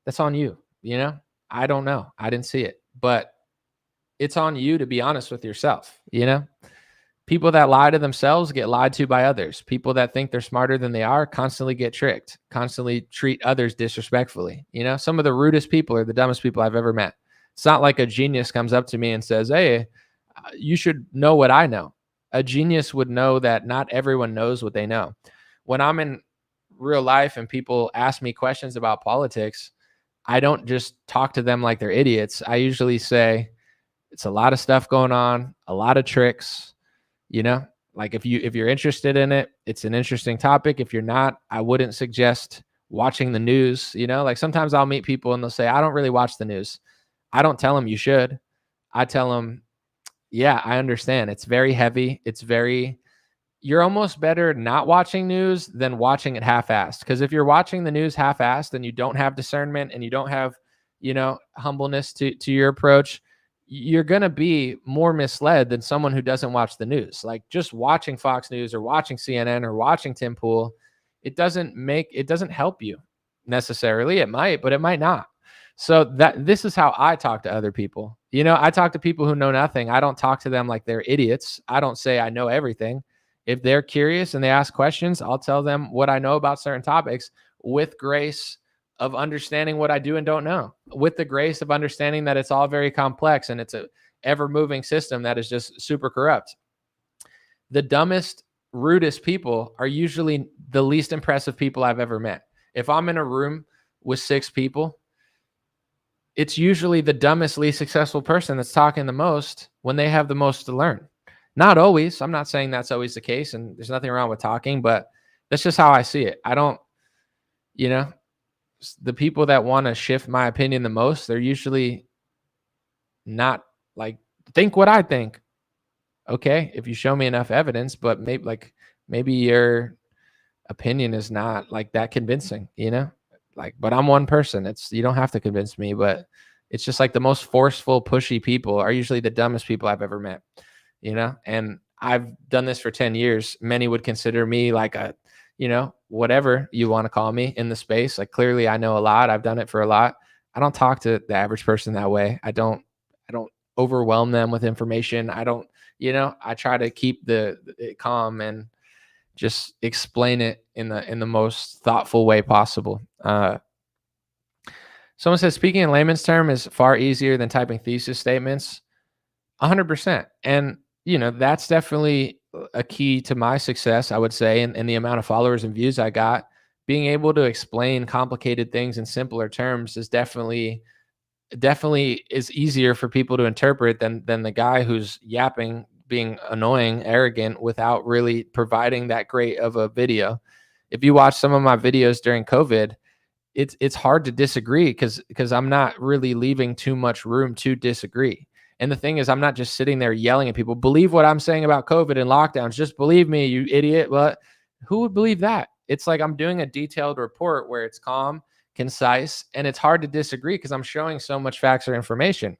B: that's on you. You know, I don't know. I didn't see it, but it's on you to be honest with yourself. You know, people that lie to themselves get lied to by others. People that think they're smarter than they are constantly get tricked, constantly treat others disrespectfully. You know, some of the rudest people are the dumbest people I've ever met. It's not like a genius comes up to me and says, "Hey, you should know what I know." A genius would know that not everyone knows what they know. When I'm in real life and people ask me questions about politics, I don't just talk to them like they're idiots. I usually say, it's a lot of stuff going on, a lot of tricks, you know? Like if you're interested in it, it's an interesting topic. If you're not, I wouldn't suggest watching the news, you know? Like sometimes I'll meet people and they'll say, "I don't really watch the news." I don't tell them you should. I tell them, yeah, I understand. It's very heavy. You're almost better not watching news than watching it half-assed. Because if you're watching the news half-assed and you don't have discernment and you don't have, humbleness to your approach, you're going to be more misled than someone who doesn't watch the news. Like just watching Fox News or watching CNN or watching Tim Pool, it doesn't help you necessarily. It might, but it might not. So this is how I talk to other people. I talk to people who know nothing. I don't talk to them like they're idiots. I don't say I know everything. If they're curious and they ask questions, I'll tell them what I know about certain topics with grace of understanding what I do and don't know, with the grace of understanding that it's all very complex and it's a ever-moving system that is just super corrupt. The dumbest, rudest people are usually the least impressive people I've ever met. If I'm in a room with 6 people, it's usually the dumbest, least successful person that's talking the most when they have the most to learn. Not always. I'm not saying that's always the case, and there's nothing wrong with talking, but that's just how I see it. I don't, the people that want to shift my opinion the most, they're usually not like, think what I think. Okay, if you show me enough evidence, but maybe your opinion is not like that convincing, but I'm one person. You don't have to convince me, but it's just like the most forceful, pushy people are usually the dumbest people I've ever met, and I've done this for 10 years. Many would consider me like a, whatever you want to call me in the space. Like clearly I know a lot. I've done it for a lot. I don't talk to the average person that way. I don't overwhelm them with information. I don't, I try to keep it calm and just explain it in the most thoughtful way possible. Someone says speaking in layman's term is far easier than typing thesis statements. 100%. And that's definitely a key to my success, I would say, and the amount of followers and views I got. Being able to explain complicated things in simpler terms is definitely is easier for people to interpret than the guy who's yapping, being annoying, arrogant without really providing that great of a video. If you watch some of my videos during COVID, it's hard to disagree because I'm not really leaving too much room to disagree. And the thing is, I'm not just sitting there yelling at people, believe what I'm saying about COVID and lockdowns. Just believe me, you idiot. Well, who would believe that? It's like I'm doing a detailed report where it's calm, concise, and it's hard to disagree because I'm showing so much facts or information.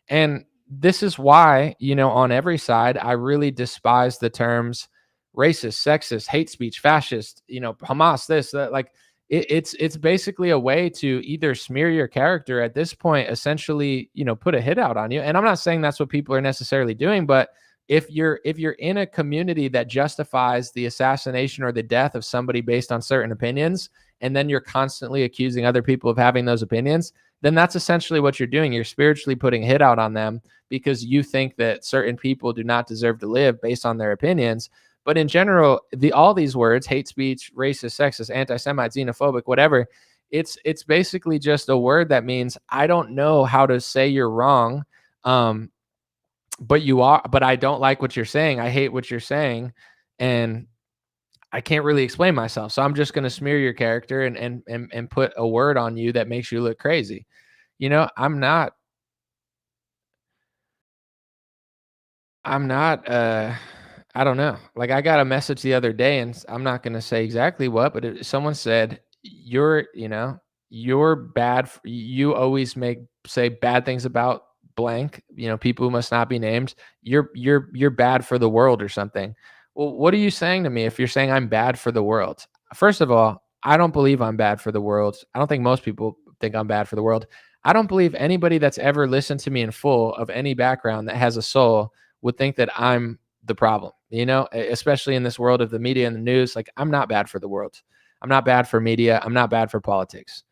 B: And this is why, on every side, I really despise the terms racist, sexist, hate speech, fascist, Hamas, this, that, like, it's basically a way to either smear your character at this point, essentially, put a hit out on you. And I'm not saying that's what people are necessarily doing, but if you're in a community that justifies the assassination or the death of somebody based on certain opinions, and then you're constantly accusing other people of having those opinions, then that's essentially what you're doing. You're spiritually putting a hit out on them because you think that certain people do not deserve to live based on their opinions. But in general, all these words, hate speech, racist, sexist, anti-Semite, xenophobic, whatever, it's basically just a word that means I don't know how to say you're wrong, but you are. But I don't like what you're saying. I hate what you're saying, and I can't really explain myself. So I'm just going to smear your character and put a word on you that makes you look crazy. I'm not. I don't know. Like I got a message the other day and I'm not going to say exactly what, but someone said, you're you're bad. You always say bad things about blank, people who must not be named. You're bad for the world or something. Well, what are you saying to me if you're saying I'm bad for the world? First of all, I don't believe I'm bad for the world. I don't think most people think I'm bad for the world. I don't believe anybody that's ever listened to me in full of any background that has a soul would think that I'm the problem, especially in this world of the media and the news. Like, I'm not bad for the world. I'm not bad for media. I'm not bad for politics.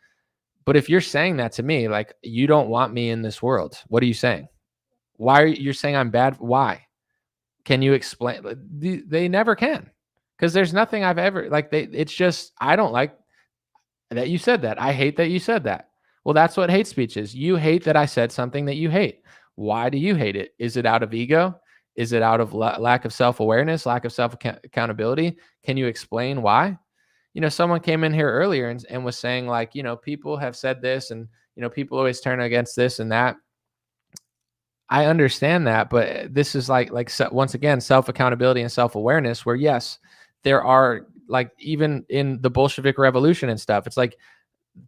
B: But if you're saying that to me, like, you don't want me in this world, what are you saying? Why are you saying I'm bad? Why? Can you explain? They never can, because there's nothing I've ever it's just, I don't like that you said that. I hate that you said that. Well, that's what hate speech is. You hate that I said something that you hate. Why do you hate it? Is it out of ego? Is it out of lack of self-awareness, lack of self-accountability? Can you explain why? Someone came in here earlier and was saying, like, people have said this, and, people always turn against this and that. I understand that, but this is once again, self-accountability and self-awareness, where yes, there are, like, even in the Bolshevik Revolution and stuff, it's like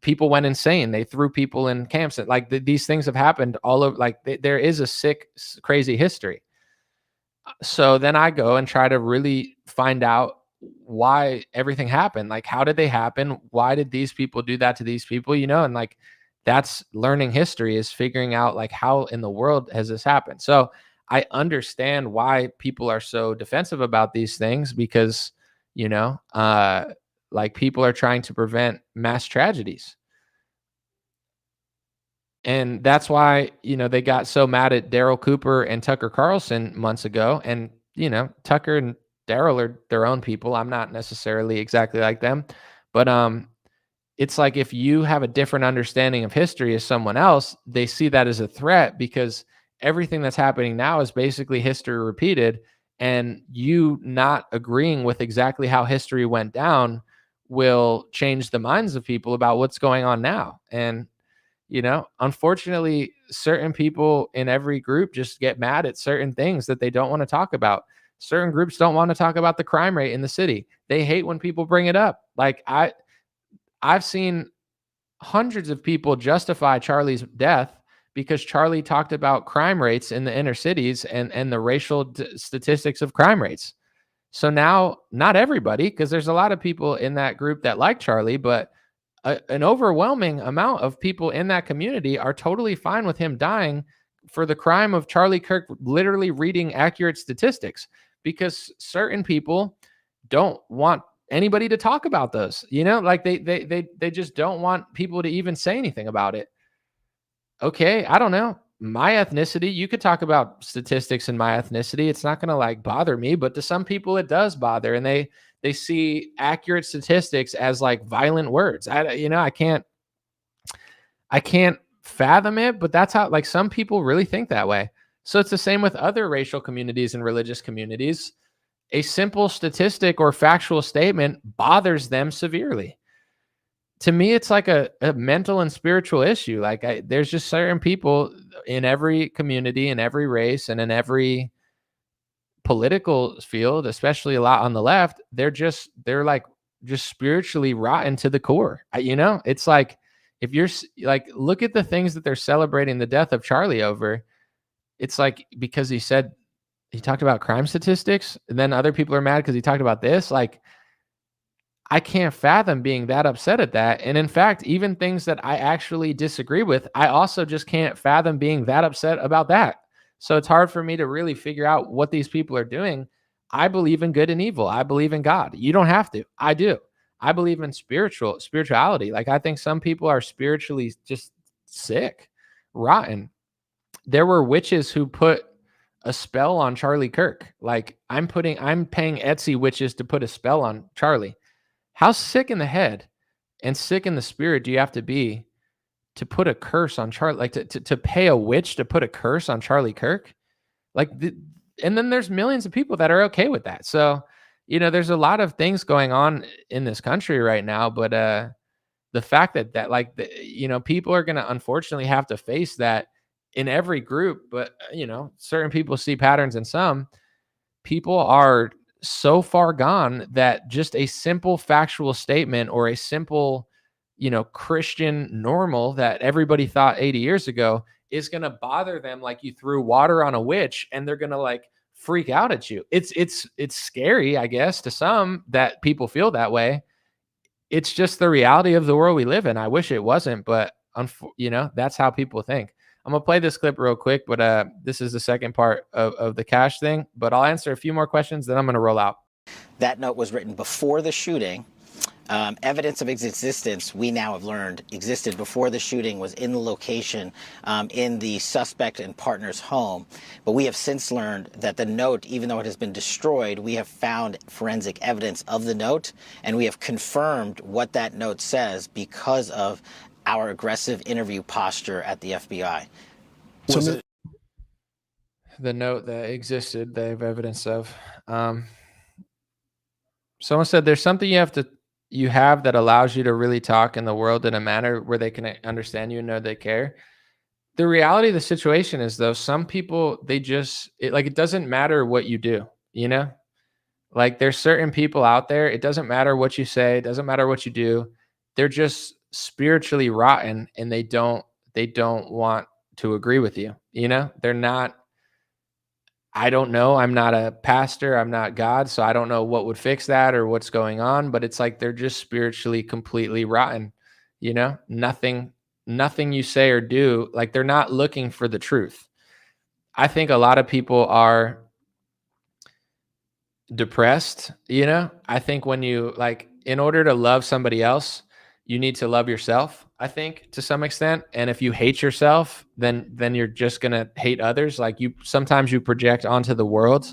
B: people went insane. They threw people in camps. And these things have happened all over. There is a sick, crazy history. So then I go and try to really find out why everything happened. Like, how did they happen? Why did these people do that to these people? And that's learning history, is figuring out, like, how in the world has this happened? So I understand why people are so defensive about these things, because, people are trying to prevent mass tragedies. And that's why, they got so mad at Daryl Cooper and Tucker Carlson months ago. And, Tucker and Daryl are their own people. I'm not necessarily exactly like them. But it's like, if you have a different understanding of history as someone else, they see that as a threat, because everything that's happening now is basically history repeated. And you not agreeing with exactly how history went down will change the minds of people about what's going on now. And unfortunately, certain people in every group just get mad at certain things that they don't want to talk about. Certain groups don't want to talk about the crime rate in the city. They hate when people bring it up. Like, I've seen hundreds of people justify Charlie's death because Charlie talked about crime rates in the inner cities and the racial statistics of crime rates. So now, not everybody, because there's a lot of people in that group that like Charlie, but an overwhelming amount of people in that community are totally fine with him dying for the crime of Charlie Kirk literally reading accurate statistics, because certain people don't want anybody to talk about those. They just don't want people to even say anything about it. Okay, I don't know. My ethnicity, you could talk about statistics in my ethnicity. It's not going to bother me, but to some people it does bother, and they see accurate statistics as violent words. I can't fathom it, but that's how, some people really think that way. So it's the same with other racial communities and religious communities. A simple statistic or factual statement bothers them severely. To me, it's like a mental and spiritual issue. There's just certain people in every community, in every race, and in every political field, especially a lot on the left, they're just spiritually rotten to the core. It's like, if you're look at the things that they're celebrating the death of Charlie over. It's like, because he talked about crime statistics, and then other people are mad because he talked about this. I can't fathom being that upset at that. And in fact, even things that I actually disagree with, I also just can't fathom being that upset about that. So it's hard for me to really figure out what these people are doing. I believe in good and evil. I believe in God. You don't have to. I do. I believe in spirituality. I think some people are spiritually just sick, rotten. There were witches who put a spell on Charlie Kirk. I'm paying Etsy witches to put a spell on Charlie. How sick in the head and sick in the spirit do you have to be to put a curse on Charlie, to pay a witch to put a curse on Charlie Kirk? And then there's millions of people that are okay with that. So, there's a lot of things going on in this country right now, but the fact that people are going to unfortunately have to face that in every group, but certain people see patterns in some. People are so far gone that just a simple factual statement or a simple Christian normal that everybody thought 80 years ago is going to bother them like you threw water on a witch, and they're going to like freak out at you. It's scary, I guess, to some that people feel that way. It's just the reality of the world we live in. I wish it wasn't, but that's how people think. I'm gonna play this clip real quick, but this is the second part of the cash thing. But I'll answer a few more questions, then I'm gonna roll out.
A: That note was written before the shooting. Evidence of its existence, we now have learned, existed before the shooting, was in the location, in the suspect and partner's home. But we have since learned that the note, even though it has been destroyed, we have found forensic evidence of the note, and we have confirmed what that note says because of our aggressive interview posture at the FBI.
B: So the note that existed, they have evidence of. Someone said there's something you have that allows you to really talk in the world in a manner where they can understand you and know they care. The reality of the situation is, though, some people, it doesn't matter what you do, like there's certain people out there, it doesn't matter what you say, it doesn't matter what you do. They're just spiritually rotten, and they don't want to agree with you. They're not, I don't know. I'm not a pastor. I'm not God. So I don't know what would fix that or what's going on, but it's like they're just spiritually completely rotten. Nothing you say or do, like they're not looking for the truth. I think a lot of people are depressed. I think when you in order to love somebody else, you need to love yourself, I think, to some extent. And if you hate yourself, then you're just going to hate others. Like sometimes you project onto the world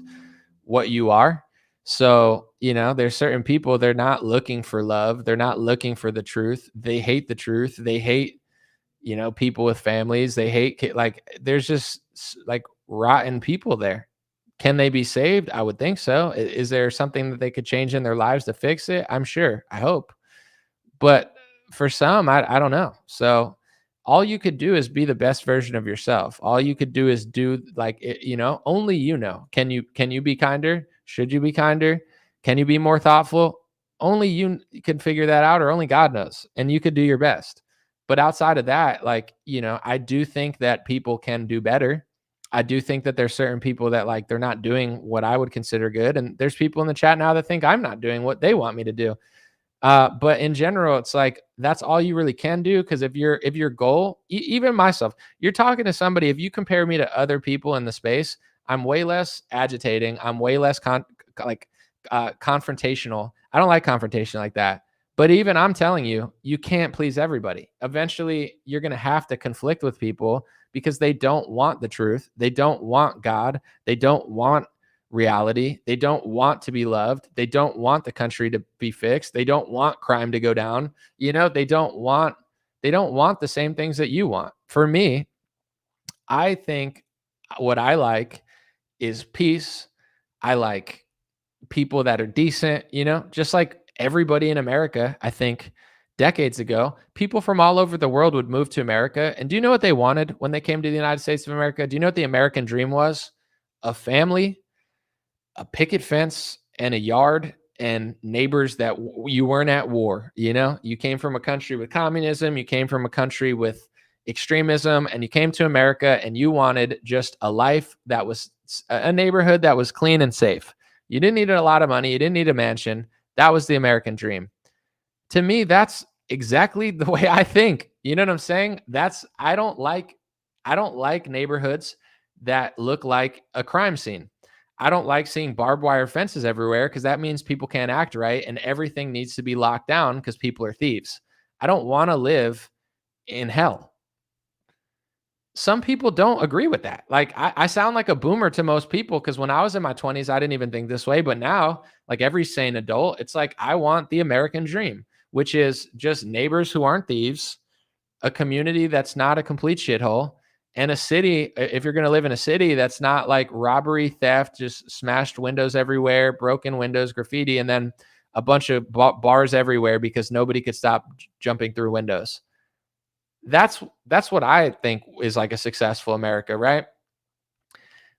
B: what you are. So, there's certain people, they're not looking for love. They're not looking for the truth. They hate the truth. They hate, people with families. They hate, there's just like rotten people there. Can they be saved? I would think so. Is there something that they could change in their lives to fix it? I'm sure. I hope. But for some, I don't know. So all you could do is be the best version of yourself. All you could do is do only Can you be kinder? Should you be kinder? Can you be more thoughtful? Only you can figure that out, or only God knows. And you could do your best. But outside of that, I do think that people can do better. I do think that there's certain people that they're not doing what I would consider good. And there's people in the chat now that think I'm not doing what they want me to do. But in general, it's like, that's all you really can do. Cause if your goal, even myself, you're talking to somebody, if you compare me to other people in the space, I'm way less agitating. I'm way less confrontational. I don't like confrontation like that. But even I'm telling you, you can't please everybody. Eventually you're going to have to conflict with people because they don't want the truth. They don't want God. They don't want reality. They don't want to be loved. They don't want the country to be fixed. They don't want crime to go down. They don't want the same things that you want. For me, I think what I like is peace. I like people that are decent, just like everybody in America. I think decades ago, people from all over the world would move to America. And do you know what they wanted when they came to the United States of America? Do you know what the American dream was? A family, a picket fence, and a yard, and neighbors that you weren't at war. You came from a country with communism, you came from a country with extremism, and you came to America and you wanted just a life that was a neighborhood that was clean and safe. You didn't need a lot of money. You didn't need a mansion. That was the American dream. To me, that's exactly the way I think. You know what I'm saying? I don't like neighborhoods that look like a crime scene. I don't like seeing barbed wire fences everywhere, because that means people can't act right and everything needs to be locked down because people are thieves. I don't want to live in hell. Some people don't agree with that. I sound like a boomer to most people, because when I was in my 20s, I didn't even think this way. But now, like every sane adult, it's like, I want the American dream, which is just neighbors who aren't thieves, a community that's not a complete shithole, and a city, if you're going to live in a city, that's not like robbery, theft, just smashed windows everywhere, broken windows, graffiti, and then a bunch of bars everywhere because nobody could stop jumping through windows. That's what I think is like a successful America, right?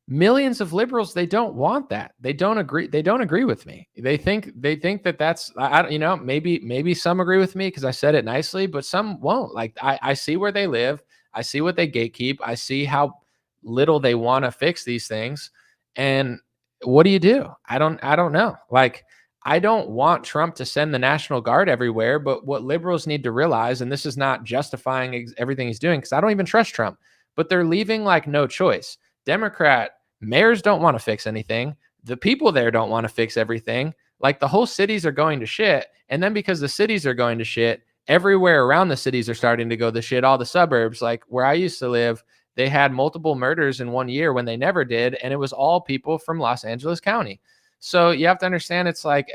B: Millions of liberals, they don't want that. They don't agree. They don't agree with me. They think that that's, maybe some agree with me because I said it nicely, but some won't. Like I see where they live. I see what they gatekeep. I see how little they want to fix these things. And what do? I don't know. Like, I don't want Trump to send the National Guard everywhere, but what liberals need to realize, and this is not justifying everything he's doing, because I don't even trust Trump, but they're leaving like no choice. Democrat mayors don't want to fix anything. The people there don't want to fix everything. Like, the whole cities are going to shit. And then because the cities are going to shit, everywhere around the cities are starting to go to shit. All the suburbs, like where I used to live, they had multiple murders in 1 year when they never did. And it was all people from Los Angeles County. So you have to understand, it's like,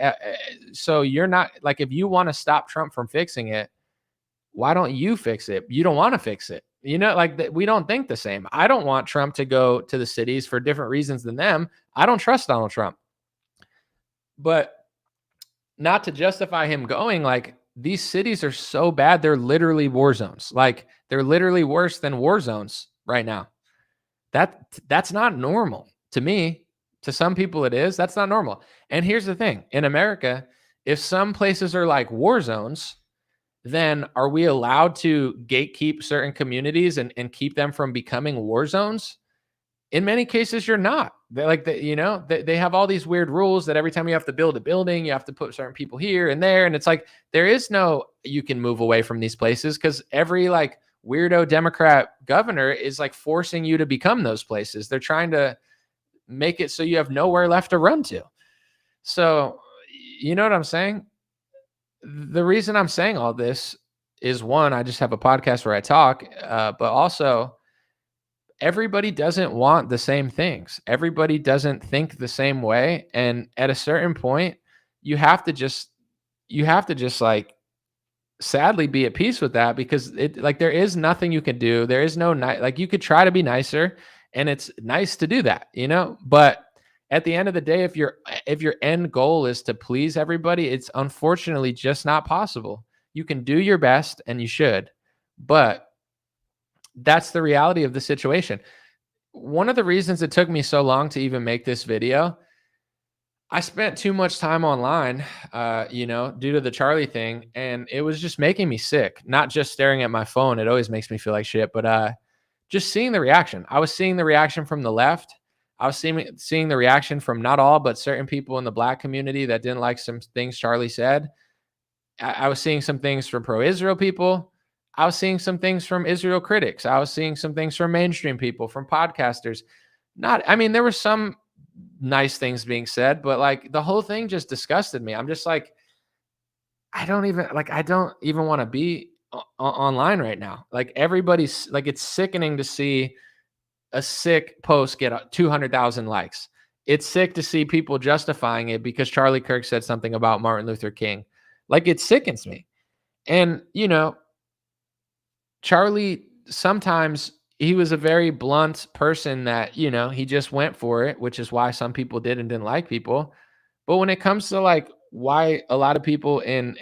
B: so you're not like, if you want to stop Trump from fixing it, why don't you fix it? You don't want to fix it. Like, we don't think the same. I don't want Trump to go to the cities for different reasons than them. I don't trust Donald Trump. But not to justify him going, like, these cities are so bad. They're literally war zones. Like, they're literally worse than war zones right now. That's not normal to me. To some people it is. That's not normal. And here's the thing. In America, if some places are like war zones, then are we allowed to gatekeep certain communities and keep them from becoming war zones? In many cases, you're not. They have all these weird rules that every time you have to build a building, you have to put certain people here and there. And it's like, there is no, you can move away from these places, because every like weirdo Democrat governor is like forcing you to become those places. They're trying to make it so you have nowhere left to run to. So, you know what I'm saying? The reason I'm saying all this is, one, I just have a podcast where I talk, but also everybody doesn't want the same things. Everybody doesn't think the same way. And at a certain point, you have to just like sadly be at peace with that, because there is nothing you can do. There is no like, you could try to be nicer, and it's nice to do that, but at the end of the day, if your end goal is to please everybody, it's unfortunately just not possible. You can do your best, and you should, but that's the reality of the situation. One of the reasons it took me so long to even make this video, I spent too much time online, due to the Charlie thing, and it was just making me sick. Not just staring at my phone. It always makes me feel like shit, but just seeing the reaction. I was seeing the reaction from the left. I was seeing the reaction from not all, but certain people in the Black community that didn't like some things Charlie said. I was seeing some things from pro-Israel people. I was seeing some things from Israel critics. I was seeing some things from mainstream people, from podcasters. There were some nice things being said, but like, the whole thing just disgusted me. I'm just like, I don't even want to be online right now. Like, everybody's like, it's sickening to see a sick post get 200,000 likes. It's sick to see people justifying it because Charlie Kirk said something about Martin Luther King. Like, it sickens me. And, Charlie, sometimes he was a very blunt person that, he just went for it, which is why some people did and didn't like people. But when it comes to like why a lot of people in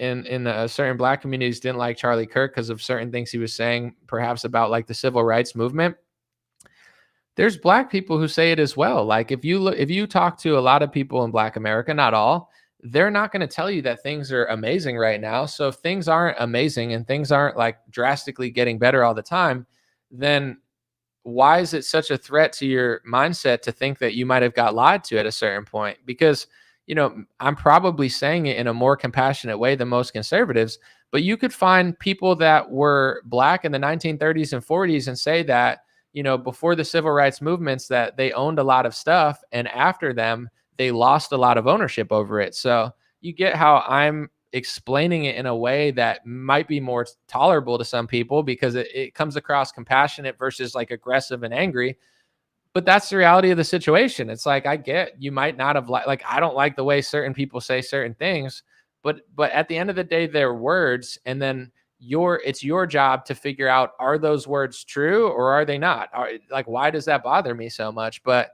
B: certain Black communities didn't like Charlie Kirk because of certain things he was saying, perhaps about like the civil rights movement, there's Black people who say it as well. Like, if you talk to a lot of people in Black America, not all, they're not going to tell you that things are amazing right now. So if things aren't amazing and things aren't like drastically getting better all the time, then why is it such a threat to your mindset to think that you might have got lied to at a certain point? Because, I'm probably saying it in a more compassionate way than most conservatives, but you could find people that were Black in the 1930s and 40s and say that, before the civil rights movements, that they owned a lot of stuff, and after them, they lost a lot of ownership over it. So you get how I'm explaining it in a way that might be more tolerable to some people, because it comes across compassionate versus like aggressive and angry. But that's the reality of the situation. It's like, I get you might not have like I don't like the way certain people say certain things, but at the end of the day, they're words, and then it's your job to figure out, are those words true or are they not? Like, why does that bother me so much? But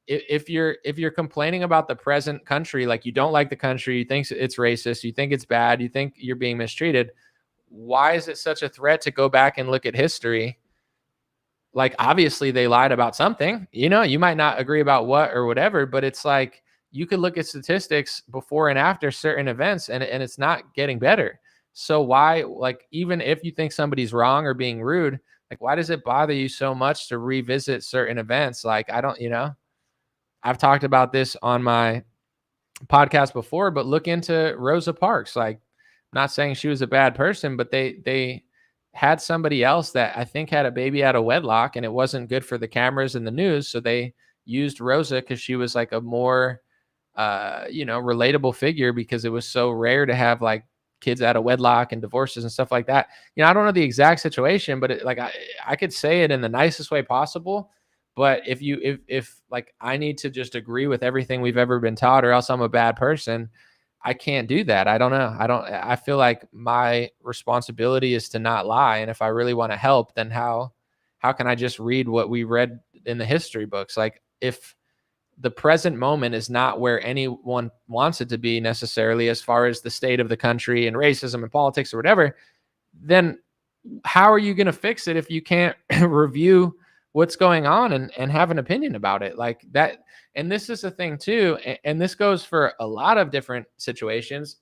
B: if you're complaining about the present country, like, you don't like the country, you think it's racist, you think it's bad, you think you're being mistreated, why is it such a threat to go back and look at history? like, obviously they lied about something, you know, you might not agree about what or whatever, but it's like, you could look at statistics before and after certain events and it's not getting better. So why, like, even if you think somebody's wrong or being rude, like, why does it bother you so much to revisit certain events? Like, I don't, you know, I've talked about this on my podcast before, but look into Rosa Parks. Like, I'm not saying she was a bad person, but they had somebody else that I think had a baby out of wedlock, and it wasn't good for the cameras and the news. So they used Rosa because she was like a more you know, relatable figure, because it was so rare to have like kids out of wedlock and divorces and stuff like that. You know, I don't know the exact situation, but like I could say it in the nicest way possible. But if like I need to just agree with everything we've ever been taught, or else I'm a bad person, I can't do that. I don't know. I feel like my responsibility is to not lie. And if I really want to help, then how can I just read what we read in the history books? Like, if the present moment is not where anyone wants it to be necessarily, as far as the state of the country and racism and politics or whatever, then how are you going to fix it if you can't review what's going on and have an opinion about it like that? And this is the thing too, and this goes for a lot of different situations.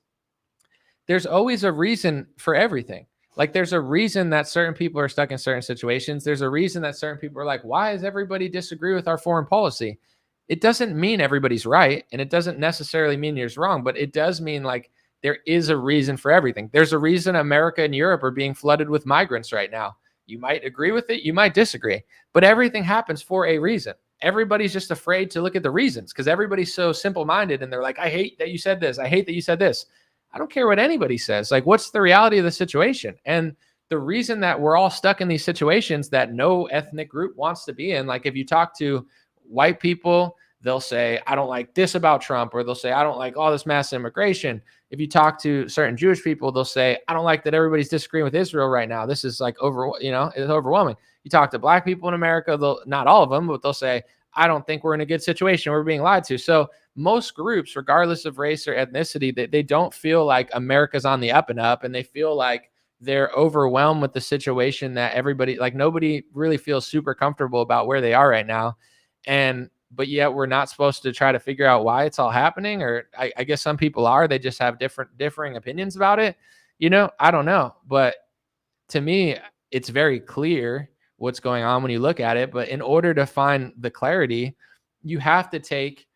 B: There's always a reason for everything. Like, there's a reason that certain people are stuck in certain situations. There's a reason that certain people are like, why does everybody disagree with our foreign policy? It doesn't mean everybody's right, and it doesn't necessarily mean you're wrong, but it does mean like there is a reason for everything. There's a reason America and Europe are being flooded with migrants right now. You might agree with it, you might disagree, but everything happens for a reason. Everybody's just afraid to look at the reasons because everybody's so simple-minded, and they're like, I hate that you said this. I hate that you said this. I don't care what anybody says. Like, what's the reality of the situation? And the reason that we're all stuck in these situations that no ethnic group wants to be in, like if you talk to white people, they'll say, I don't like this about Trump, or they'll say, I don't like all this mass immigration. If you talk to certain Jewish people, they'll say, I don't like that everybody's disagreeing with Israel right now. This is like it's overwhelming. You talk to black people in America, they'll, not all of them, but they'll say, I don't think we're in a good situation. We're being lied to. So most groups, regardless of race or ethnicity, they don't feel like America's on the up and up, and they feel like they're overwhelmed with the situation that everybody, like nobody really feels super comfortable about where they are right now. But yet we're not supposed to try to figure out why it's all happening. Or I guess some people are, they just have differing opinions about it. You know, I don't know. But to me, it's very clear what's going on when you look at it. But in order to find the clarity, you have to take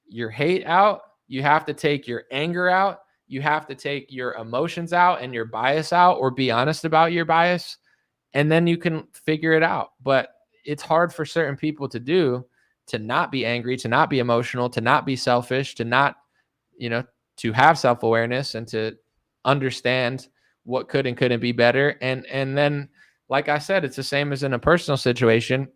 B: your hate out. You have to take your anger out. You have to take your emotions out and your bias out, or be honest about your bias. And then you can figure it out. But it's hard for certain people to do, to not be angry, to not be emotional, to not be selfish, to not, to have self-awareness and to understand what could and couldn't be better. And then, like I said, it's the same as in a personal situation.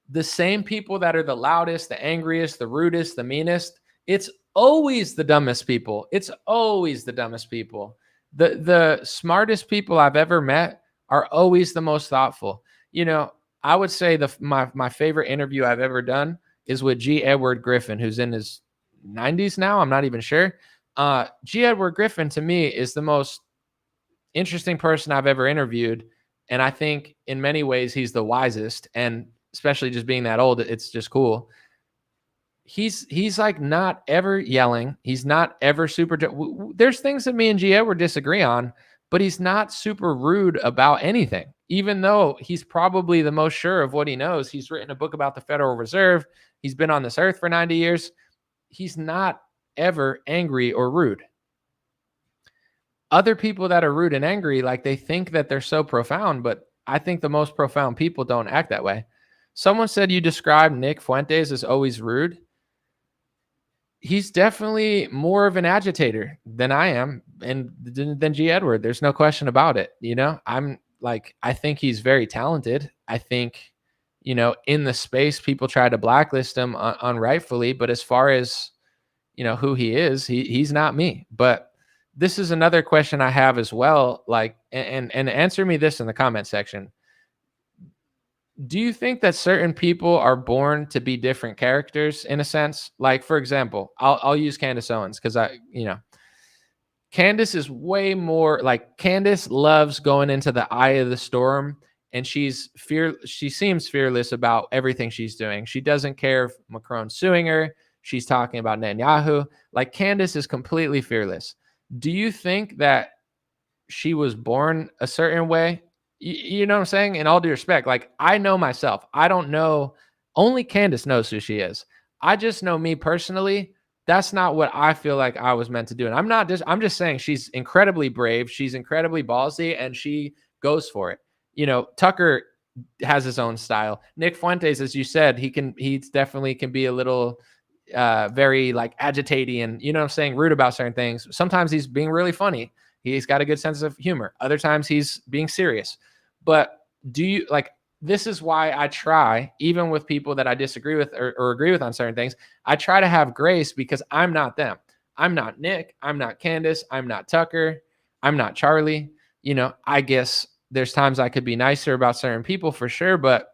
B: The same people that are the loudest, the angriest, the rudest, the meanest, it's always the dumbest people. It's always the dumbest people. The smartest people I've ever met are always the most thoughtful. I would say my favorite interview I've ever done is with G. Edward Griffin, who's in his 90s now. I'm not even sure. G. Edward Griffin, to me, is the most interesting person I've ever interviewed. And I think in many ways he's the wisest. And especially just being that old, it's just cool. He's like not ever yelling. He's not ever super. There's things that me and G. Edward disagree on, but he's not super rude about anything. Even though he's probably the most sure of what he knows. He's written a book about the Federal Reserve. He's been on this earth for 90 years. He's not ever angry or rude. Other people that are rude and angry, like they think that they're so profound, but I think the most profound people don't act that way. Someone said you described Nick Fuentes as always rude. He's definitely more of an agitator than I am, and than G. Edward. There's no question about it. I think he's very talented. I think, in the space, people try to blacklist him unrightfully. But as far as, who he is, he's not me. But this is another question I have as well. Like, and answer me this in the comment section. Do you think that certain people are born to be different characters in a sense? Like, for example, I'll use Candace Owens because Candace is way more like, Candace loves going into the eye of the storm and she seems fearless about everything she's doing. She doesn't care if Macron's suing her. She's talking about Netanyahu. Like, Candace is completely fearless. Do you think that she was born a certain way? You know what I'm saying? In all due respect, like, I know myself. I don't know. Only Candace knows who she is. I just know me personally. That's not what I feel like I was meant to do. And I'm just saying she's incredibly brave. She's incredibly ballsy, and she goes for it. You know, Tucker has his own style. Nick Fuentes, as you said, he definitely can be a little very like agitating and, you know what I'm saying, rude about certain things. Sometimes he's being really funny. He's got a good sense of humor. Other times he's being serious. But do you like, this is why I try, even with people that I disagree with or agree with on certain things, I try to have grace, because I'm not them. I'm not Nick. I'm not Candace. I'm not Tucker. I'm not Charlie. You know, I guess there's times I could be nicer about certain people for sure, but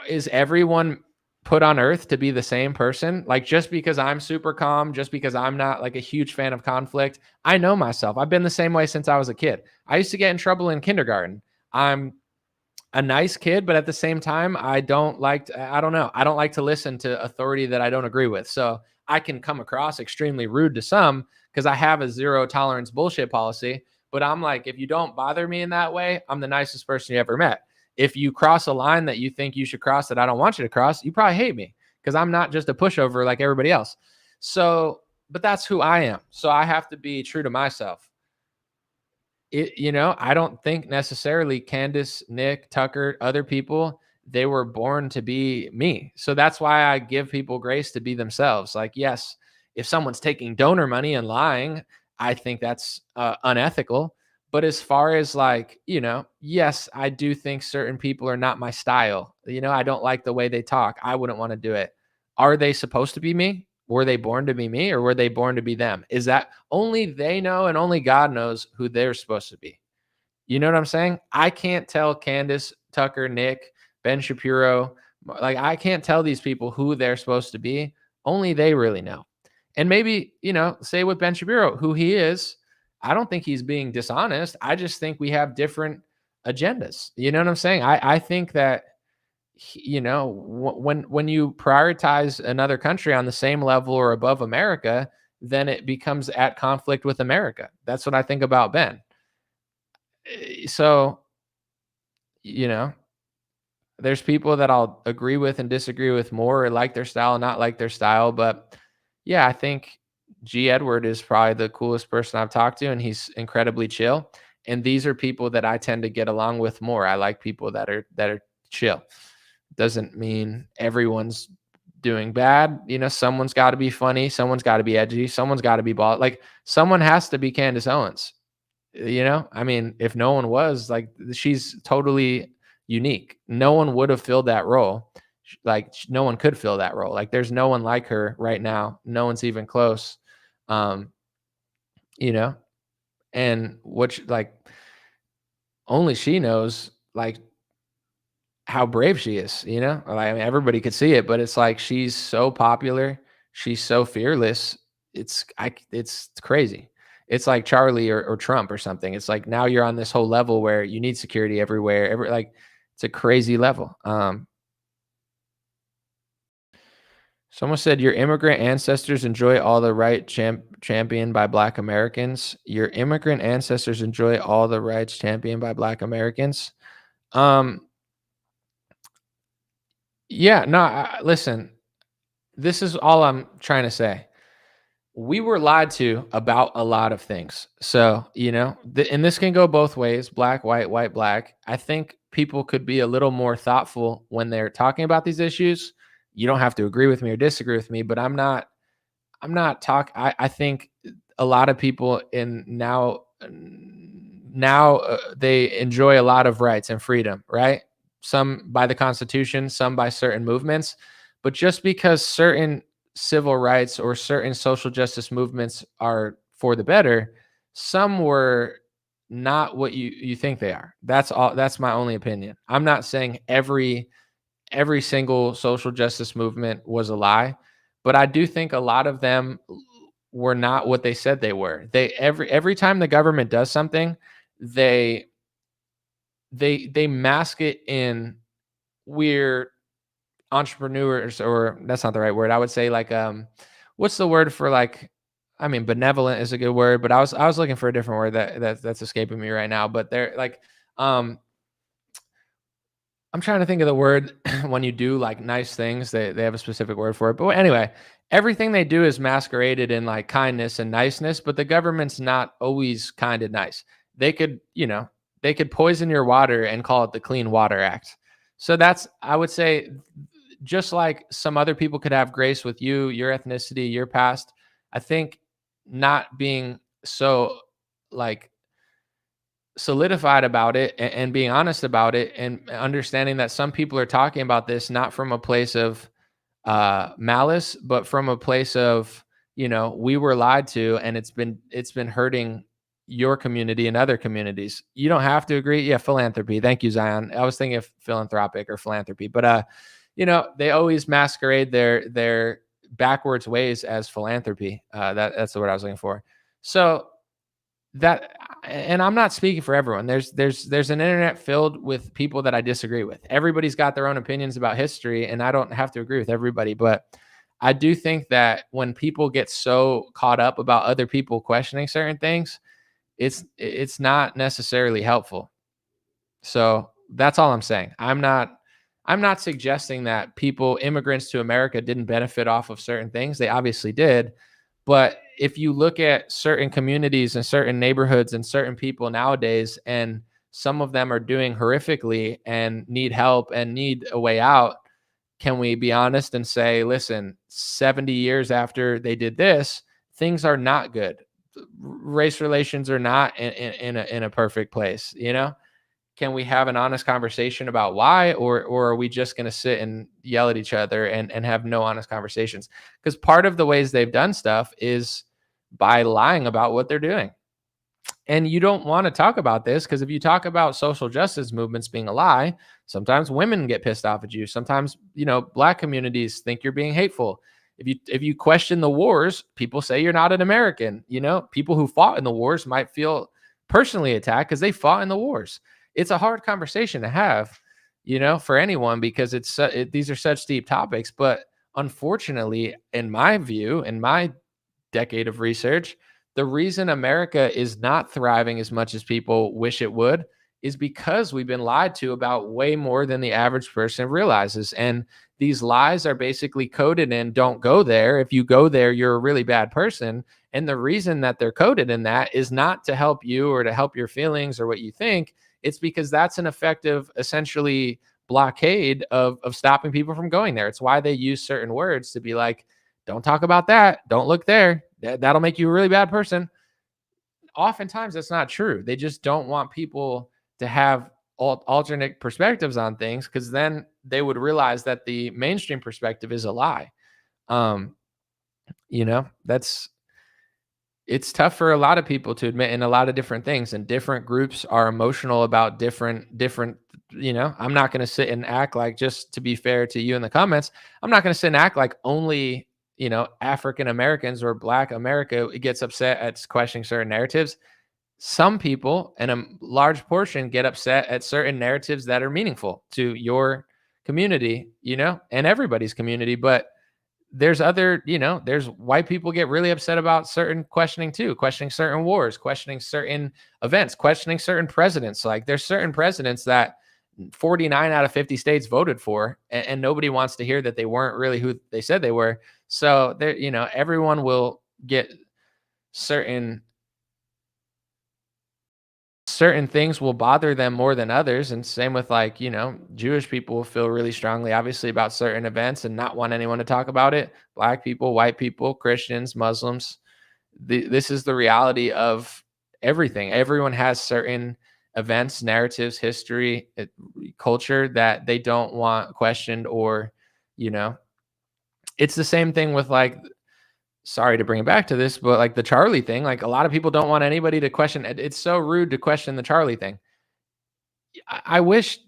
B: is everyone put on earth to be the same person? Like, just because I'm super calm, just because I'm not like a huge fan of conflict, I know myself. I've been the same way since I was a kid. I used to get in trouble in kindergarten. I'm a nice kid, but at the same time, I don't like to listen to authority that I don't agree with. So I can come across extremely rude to some because I have a zero tolerance bullshit policy. But I'm like, if you don't bother me in that way, I'm the nicest person you ever met. If you cross a line that you think you should cross that I don't want you to cross, you probably hate me, because I'm not just a pushover like everybody else. So, but that's who I am. So I have to be true to myself. You know, I don't think necessarily Candace, Nick, Tucker, other people, they were born to be me. So that's why I give people grace to be themselves. Like, yes, if someone's taking donor money and lying, I think that's unethical. But as far as like, you know, yes, I do think certain people are not my style. You know, I don't like the way they talk. I wouldn't want to do it. Are they supposed to be me? Were they born to be me, or were they born to be them? Is that only they know, and only God knows who they're supposed to be? You know what I'm saying? I can't tell Candace, Tucker, Nick, Ben Shapiro, like, I can't tell these people who they're supposed to be. Only they really know. And maybe, you know, say with Ben Shapiro, who he is, I don't think he's being dishonest. I just think we have different agendas. You know what I'm saying? I think that, you know, when you prioritize another country on the same level or above America, then it becomes at conflict with America. That's what I think about Ben. So, you know, there's people that I'll agree with and disagree with more, or like their style, not like their style. But yeah, I think G. Edward is probably the coolest person I've talked to, and he's incredibly chill. And these are people that I tend to get along with more. I like people that are chill. Doesn't mean everyone's doing bad. You know, someone's got to be funny, someone's got to be edgy, someone's got to be bald. Like, someone has to be Candace Owens. You know, I mean, if no one was, like, she's totally unique. No one would have filled that role. Like, no one could fill that role. Like, there's no one like her right now. No one's even close. You know, and like, only she knows, like, how brave she is, you know? Like, I mean, everybody could see it, but it's like, she's so popular. She's so fearless. It's crazy. It's like Charlie or Trump or something. It's like, now you're on this whole level where you need security everywhere. Like, it's a crazy level. Someone said, your immigrant ancestors enjoy all the rights championed by Black Americans. Your immigrant ancestors enjoy all the rights championed by Black Americans. Yeah, no, listen, this is all I'm trying to say. We were lied to about a lot of things. So, you know, and this can go both ways, black, white, black. I think people could be a little more thoughtful when they're talking about these issues. You don't have to agree with me or disagree with me, but I think a lot of people now they enjoy a lot of rights and freedom, right? Some by the Constitution, some by certain movements. But just because certain civil rights or certain social justice movements are for the better, some were not what you think they are. That's all. That's my only opinion. I'm not saying every single social justice movement was a lie, but I do think a lot of them were not what they said they were. Every time the government does something, they they mask it in we're entrepreneurs, or that's not the right word. I would say like what's the word for like, I mean, benevolent is a good word, but I was looking for a different word that's escaping me right now. But they're like I'm trying to think of the word when you do like nice things. They have a specific word for it. But anyway, everything they do is masqueraded in like kindness and niceness, but the government's not always kind and nice. They could, they could poison your water and call it the Clean Water Act. So that's, I would say, just like some other people could have grace with you, your ethnicity, your past, I think not being so like solidified about it and being honest about it and understanding that some people are talking about this not from a place of malice, but from a place of, we were lied to and it's been hurting your community and other communities. You don't have to agree. Yeah, philanthropy. Thank you, Zion. I was thinking of philanthropic or philanthropy, but they always masquerade their backwards ways as philanthropy. That's the word I was looking for. So that, and I'm not speaking for everyone. There's an internet filled with people that I disagree with. Everybody's got their own opinions about history, and I don't have to agree with everybody. But I do think that when people get so caught up about other people questioning certain things, it's not necessarily helpful. So that's all I'm saying. I'm not suggesting that immigrants to America didn't benefit off of certain things. They obviously did. But if you look at certain communities and certain neighborhoods and certain people nowadays, and some of them are doing horrifically and need help and need a way out, can we be honest and say, listen, 70 years after they did this, things are not good. Race relations are not in a perfect place, Can we have an honest conversation about why, or are we just going to sit and yell at each other and have no honest conversations? Because part of the ways they've done stuff is by lying about what they're doing. And you don't want to talk about this because if you talk about social justice movements being a lie, sometimes women get pissed off at you. Sometimes, Black communities think you're being hateful. If you question the wars, people say you're not an American. People who fought in the wars might feel personally attacked because they fought in the wars. It's a hard conversation to have, for anyone, because these are such deep topics. But unfortunately, in my view, in my decade of research, the reason America is not thriving as much as people wish it would is because we've been lied to about way more than the average person realizes. And these lies are basically coded in, don't go there. If you go there, you're a really bad person. And the reason that they're coded in that is not to help you or to help your feelings or what you think. It's because that's an effective, essentially, blockade of stopping people from going there. It's why they use certain words to be like, don't talk about that. Don't look there. That'll make you a really bad person. Oftentimes, that's not true. They just don't want people to have alternate perspectives on things, because then they would realize that the mainstream perspective is a lie. It's tough for a lot of people to admit in a lot of different things, and different groups are emotional about different, I'm not going to sit and act like, just to be fair to you in the comments, I'm not going to sit and act like only, African Americans or Black America gets upset at questioning certain narratives. Some people, and a large portion, get upset at certain narratives that are meaningful to your community, and everybody's community. But there's other, there's white people get really upset about certain questioning too, questioning certain wars, questioning certain events, questioning certain presidents. Like there's certain presidents that 49 out of 50 states voted for, and nobody wants to hear that they weren't really who they said they were. So there, everyone will get certain things will bother them more than others. And same with like, Jewish people will feel really strongly, obviously, about certain events and not want anyone to talk about it. Black people, white people, Christians, Muslims. This is the reality of everything. Everyone has certain events, narratives, history, culture that they don't want questioned, or, it's the same thing with like, sorry to bring it back to this, but like the Charlie thing, like a lot of people don't want anybody to question it. It's so rude to question the Charlie thing. I wish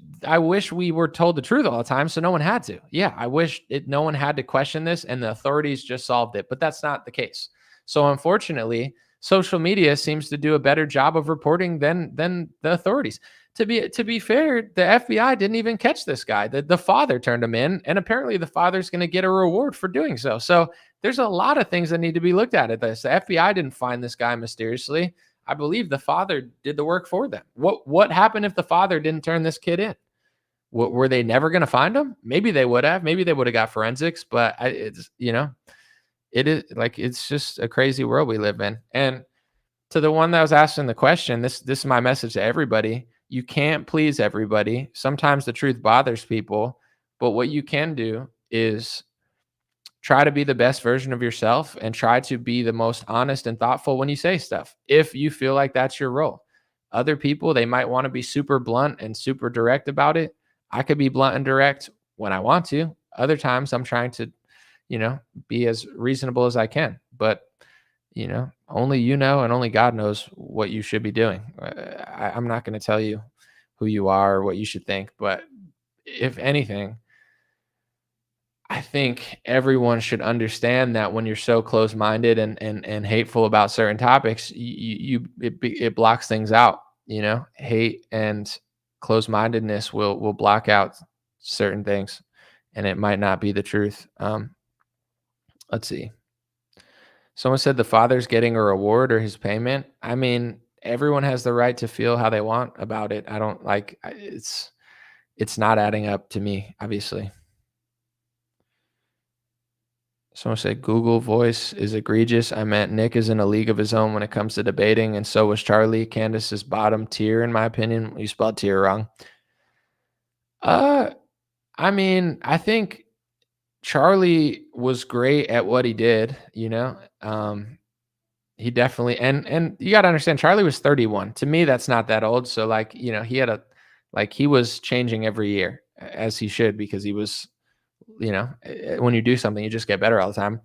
B: we were told the truth all the time, so no one had to. Yeah, I wish no one had to question this and the authorities just solved it, but that's not the case. So unfortunately, social media seems to do a better job of reporting than the authorities. To be fair, the FBI didn't even catch this guy. The father turned him in, and apparently the father's going to get a reward for doing so. So there's a lot of things that need to be looked at this. The FBI didn't find this guy mysteriously. I believe the father did the work for them. What happened if the father didn't turn this kid in? Were they never going to find him? Maybe they would have. Maybe they would have got forensics. But it's it is like, it's just a crazy world we live in. And to the one that was asking the question, this is my message to everybody. You can't please everybody. Sometimes the truth bothers people, but what you can do is try to be the best version of yourself and try to be the most honest and thoughtful when you say stuff, if you feel like that's your role. Other people, they might want to be super blunt and super direct about it. I could be blunt and direct when I want to. Other times I'm trying to, be as reasonable as I can. But only you know, and only God knows what you should be doing. I'm not going to tell you who you are or what you should think, but if anything, I think everyone should understand that when you're so close-minded and hateful about certain topics, it blocks things out. Hate and close-mindedness will block out certain things, and it might not be the truth. Let's see. Someone said the father's getting a reward or his payment. I mean, everyone has the right to feel how they want about it. I don't like it's not adding up to me, obviously. Someone said Google Voice is egregious. I meant Nick is in a league of his own when it comes to debating, and so was Charlie. Candace is bottom tier, in my opinion. You spelled tier wrong. I mean, I think Charlie was great at what he did, he definitely, and you got to understand, Charlie was 31. To me, that's not that old. So like, he was changing every year, as he should, because he was, when you do something, you just get better all the time.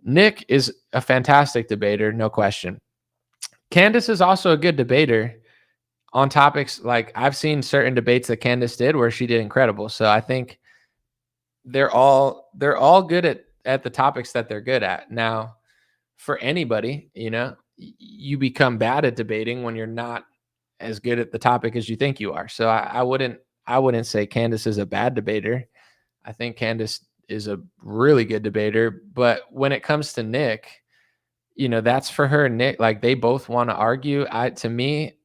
B: Nick is a fantastic debater, no question. Candace is also a good debater on topics. Like, I've seen certain debates that Candace did where she did incredible. So I think they're all good at the topics that they're good at. Now, for anybody, you become bad at debating when you're not as good at the topic as you think you are. So I wouldn't say Candace is a bad debater. I think Candace is a really good debater. But when it comes to Nick, that's for her. Nick, like, they both want to argue. To me,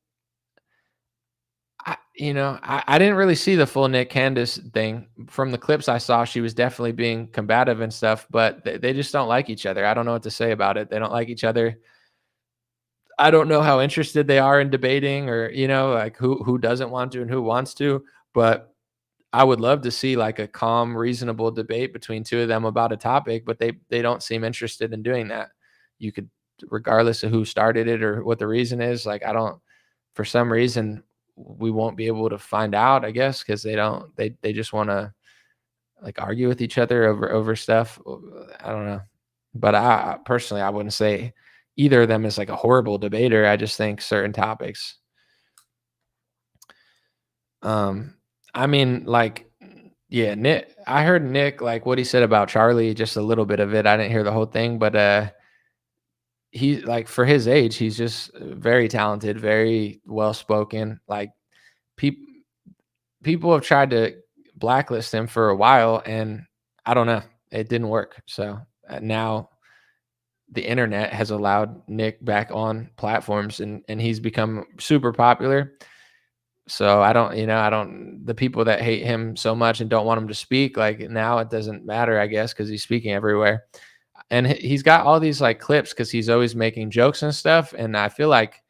B: I didn't really see the full Nick Candace thing. From the clips I saw, she was definitely being combative and stuff, but they just don't like each other. I don't know what to say about it. They don't like each other. I don't know how interested they are in debating, or, like who doesn't want to and who wants to, but I would love to see like a calm, reasonable debate between two of them about a topic, but they don't seem interested in doing that. You could, regardless of who started it or what the reason is, like, for some reason, we won't be able to find out, I guess, because they just want to like argue with each other over stuff. I don't know. But I personally, I wouldn't say either of them is like a horrible debater. I just think certain topics. I mean, like, yeah, Nick, I heard Nick, like what he said about Charlie, just a little bit of it. I didn't hear the whole thing, but he, like, for his age, he's just very talented, very well spoken. Like, people have tried to blacklist him for a while, and I don't know, it didn't work. So now the internet has allowed Nick back on platforms, and he's become super popular. So I don't, the people that hate him so much and don't want him to speak, like, now it doesn't matter, I guess, because he's speaking everywhere. And he's got all these like clips because he's always making jokes and stuff. And I feel like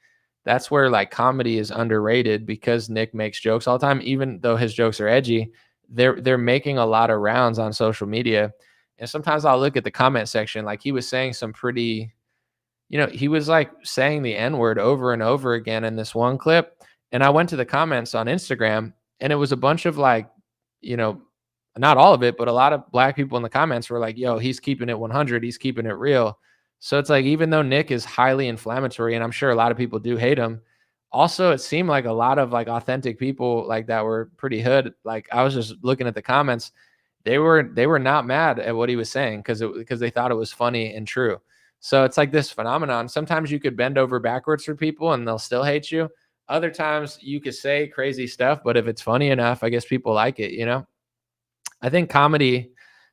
B: that's where like comedy is underrated, because Nick makes jokes all the time, even though his jokes are edgy. They're making a lot of rounds on social media. And sometimes I'll look at the comment section, like he was saying some pretty, he was like saying the N-word over and over again in this one clip. And I went to the comments on Instagram, and it was a bunch of like, not all of it, but a lot of black people in the comments were like, yo, he's keeping it 100. He's keeping it real. So it's like, even though Nick is highly inflammatory, and I'm sure a lot of people do hate him, also it seemed like a lot of like authentic people like that were pretty hood. Like, I was just looking at the comments. They were not mad at what he was saying because they thought it was funny and true. So it's like this phenomenon. Sometimes you could bend over backwards for people and they'll still hate you. Other times you could say crazy stuff, but if it's funny enough, I guess people like it, you know? I think comedy,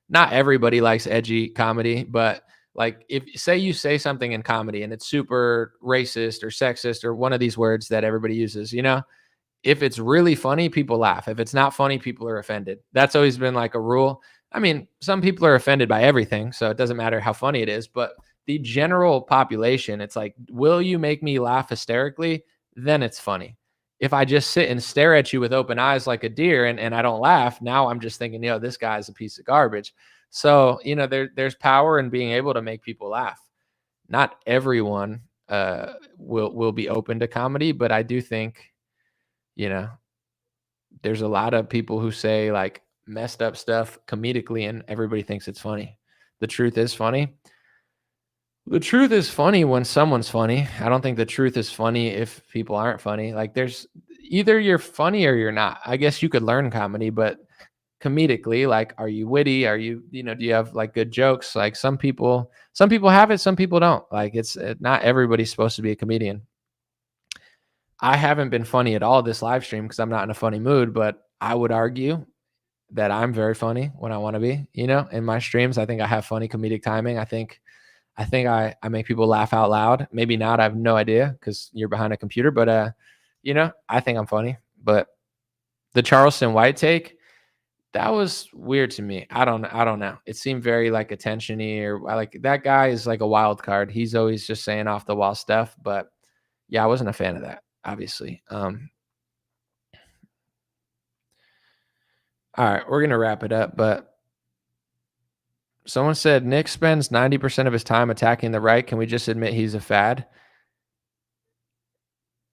B: not everybody likes edgy comedy, but like if say you say something in comedy and it's super racist or sexist or one of these words that everybody uses, you know, if it's really funny, people laugh. If it's not funny, people are offended. That's always been like a rule. I mean, some people are offended by everything, so it doesn't matter how funny it is, but the general population, it's like, will you make me laugh hysterically? Then it's funny. If I just sit and stare at you with open eyes like a deer and I don't laugh, now I'm just thinking, this guy's a piece of garbage. So, there's power in being able to make people laugh. Not everyone will be open to comedy, but I do think, there's a lot of people who say like messed up stuff comedically and everybody thinks it's funny. The truth is funny. The truth is funny when someone's funny. I don't think the truth is funny if people aren't funny. Like there's either you're funny or you're not. I guess you could learn comedy, but comedically, like, are you witty? Are you, do you have like good jokes? Like some people have it, some people don't. Like it's not everybody's supposed to be a comedian. I haven't been funny at all this live stream because I'm not in a funny mood, but I would argue that I'm very funny when I want to be, in my streams. I think I have funny comedic timing. I think I make people laugh out loud. Maybe not. I have no idea because you're behind a computer, but I think I'm funny. But the Charleston White take, that was weird to me. I don't know. It seemed very like attention-y or like that guy is like a wild card. He's always just saying off the wall stuff, but yeah, I wasn't a fan of that, obviously. All right, we're going to wrap it up, but someone said Nick spends 90% of his time attacking the right. Can we just admit he's a fad?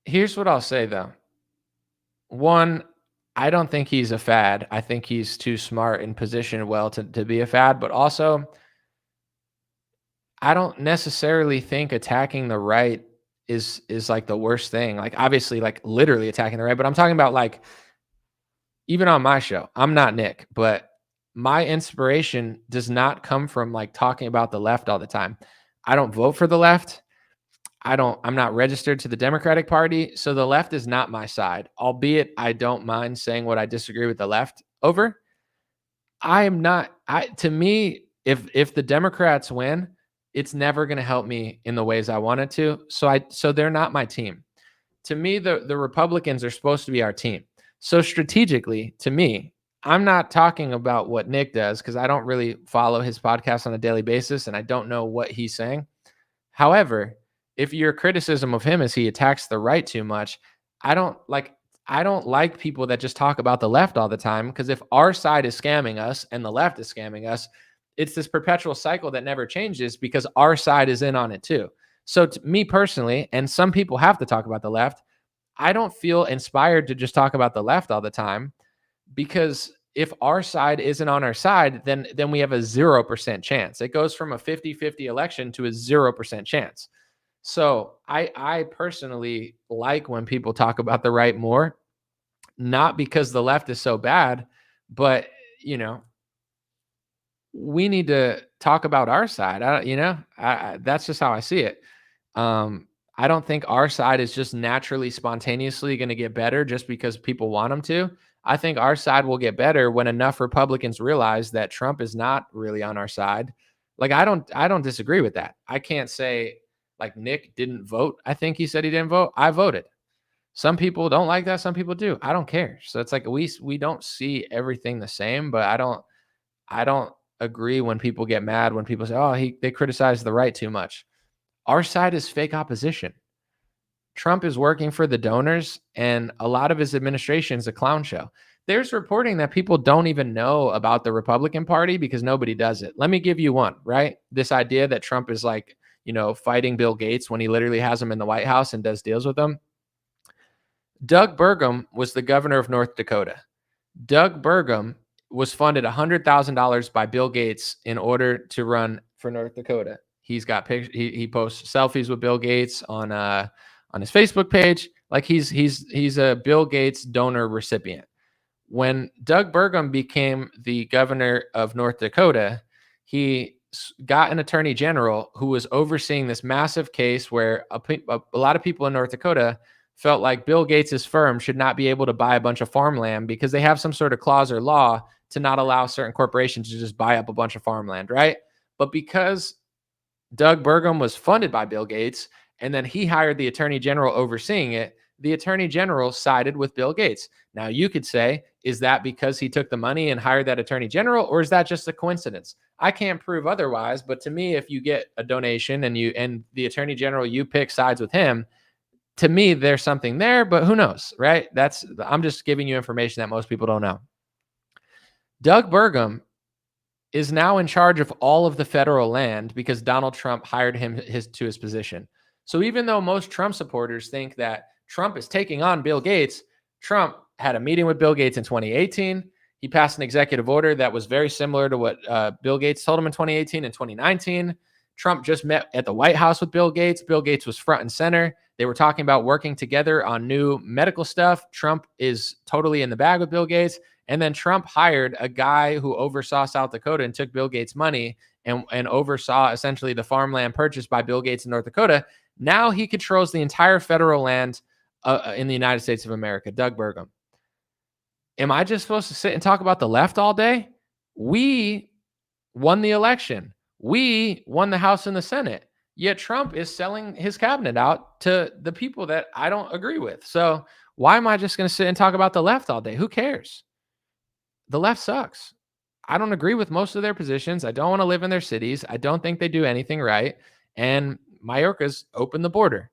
B: Here's what I'll say, though. One, I don't think he's a fad. I think he's too smart and positioned well to be a fad. But also, I don't necessarily think attacking the right is like the worst thing. Like, obviously, like literally attacking the right. But I'm talking about like, even on my show, I'm not Nick, but my inspiration does not come from like talking about the left all the time. I don't vote for the left. I'm not registered to the Democratic Party. So the left is not my side, albeit I don't mind saying what I disagree with the left over. To me, if the Democrats win, it's never going to help me in the ways I want it to. So they're not my team. To me, the Republicans are supposed to be our team. So strategically, to me, I'm not talking about what Nick does because I don't really follow his podcast on a daily basis and I don't know what he's saying. However, if your criticism of him is he attacks the right too much, I don't like people that just talk about the left all the time, because if our side is scamming us and the left is scamming us, it's this perpetual cycle that never changes because our side is in on it too. So to me personally, and some people have to talk about the left, I don't feel inspired to just talk about the left all the time, because if our side isn't on our side, then we have a 0% chance. It goes from a 50-50 election to a 0% chance. So I personally like when people talk about the right more, not because the left is so bad, but we need to talk about our side. That's just how I see it. I don't think our side is just naturally, spontaneously going to get better just because people want them to. I think our side will get better when enough Republicans realize that Trump is not really on our side. Like, I don't disagree with that. I can't say like Nick didn't vote. I think he said he didn't vote. I voted. Some people don't like that. Some people do. I don't care. So it's like we don't see everything the same, but I don't agree when people get mad when people say, they criticize the right too much. Our side is fake opposition. Trump is working for the donors, and a lot of his administration is a clown show. There's reporting that people don't even know about the Republican Party because nobody does it. Let me give you one, right? This idea that Trump is like, fighting Bill Gates when he literally has him in the White House and does deals with him. Doug Burgum was the governor of North Dakota. Doug Burgum was funded $100,000 by Bill Gates in order to run for North Dakota. He's got pictures. He posts selfies with Bill Gates on his Facebook page. Like he's a Bill Gates donor recipient. When Doug Burgum became the governor of North Dakota, he got an attorney general who was overseeing this massive case where a lot of people in North Dakota felt like Bill Gates's firm should not be able to buy a bunch of farmland because they have some sort of clause or law to not allow certain corporations to just buy up a bunch of farmland, right? But because Doug Burgum was funded by Bill Gates, and then he hired the attorney general overseeing it, the attorney general sided with Bill Gates. Now, you could say, is that because he took the money and hired that attorney general, or is that just a coincidence? I can't prove otherwise, but to me, if you get a donation and the attorney general, you pick sides with him, to me, there's something there, but who knows, right? I'm just giving you information that most people don't know. Doug Burgum is now in charge of all of the federal land because Donald Trump hired him to his position. So even though most Trump supporters think that Trump is taking on Bill Gates, Trump had a meeting with Bill Gates in 2018. He passed an executive order that was very similar to what Bill Gates told him in 2018 and 2019. Trump just met at the White House with Bill Gates. Bill Gates was front and center. They were talking about working together on new medical stuff. Trump is totally in the bag with Bill Gates. And then Trump hired a guy who oversaw South Dakota and took Bill Gates' money and oversaw essentially the farmland purchased by Bill Gates in North Dakota. Now he controls the entire federal land in the United States of America, Doug Burgum. Am I just supposed to sit and talk about the left all day? We won the election. We won the House and the Senate. Yet Trump is selling his cabinet out to the people that I don't agree with. So why am I just going to sit and talk about the left all day? Who cares? The left sucks. I don't agree with most of their positions. I don't want to live in their cities. I don't think they do anything right. And Mayorkas opened the border.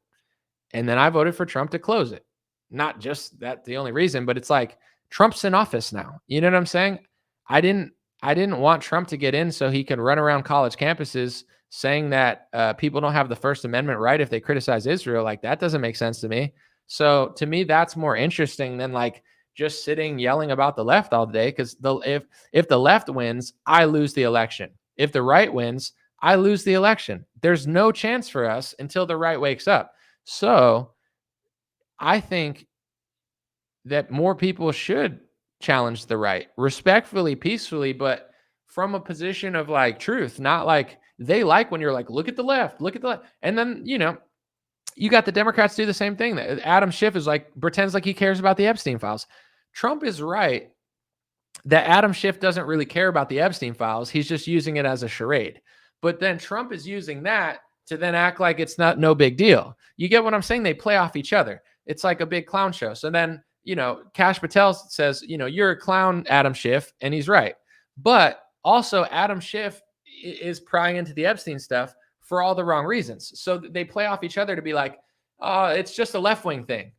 B: And then I voted for Trump to close it. Not just that the only reason, but it's like Trump's in office now. You know what I'm saying? I didn't want Trump to get in so he could run around college campuses saying that people don't have the First Amendment right if they criticize Israel. Like, that doesn't make sense to me. So to me, that's more interesting than like just sitting yelling about the left all day. Because if the left wins, I lose the election. If the right wins, I lose the election. There's no chance for us until the right wakes up. So I think that more people should challenge the right respectfully, peacefully, but from a position of like truth, not like they like when you're like, look at the left. And then, you got the Democrats do the same thing. Adam Schiff is like, pretends like he cares about the Epstein files. Trump is right that Adam Schiff doesn't really care about the Epstein files. He's just using it as a charade. But then Trump is using that to then act like it's no big deal. You get what I'm saying? They play off each other. It's like a big clown show. So then, Kash Patel says, you're a clown, Adam Schiff, and he's right. But also Adam Schiff is prying into the Epstein stuff for all the wrong reasons. So they play off each other to be like, oh, it's just a left-wing thing.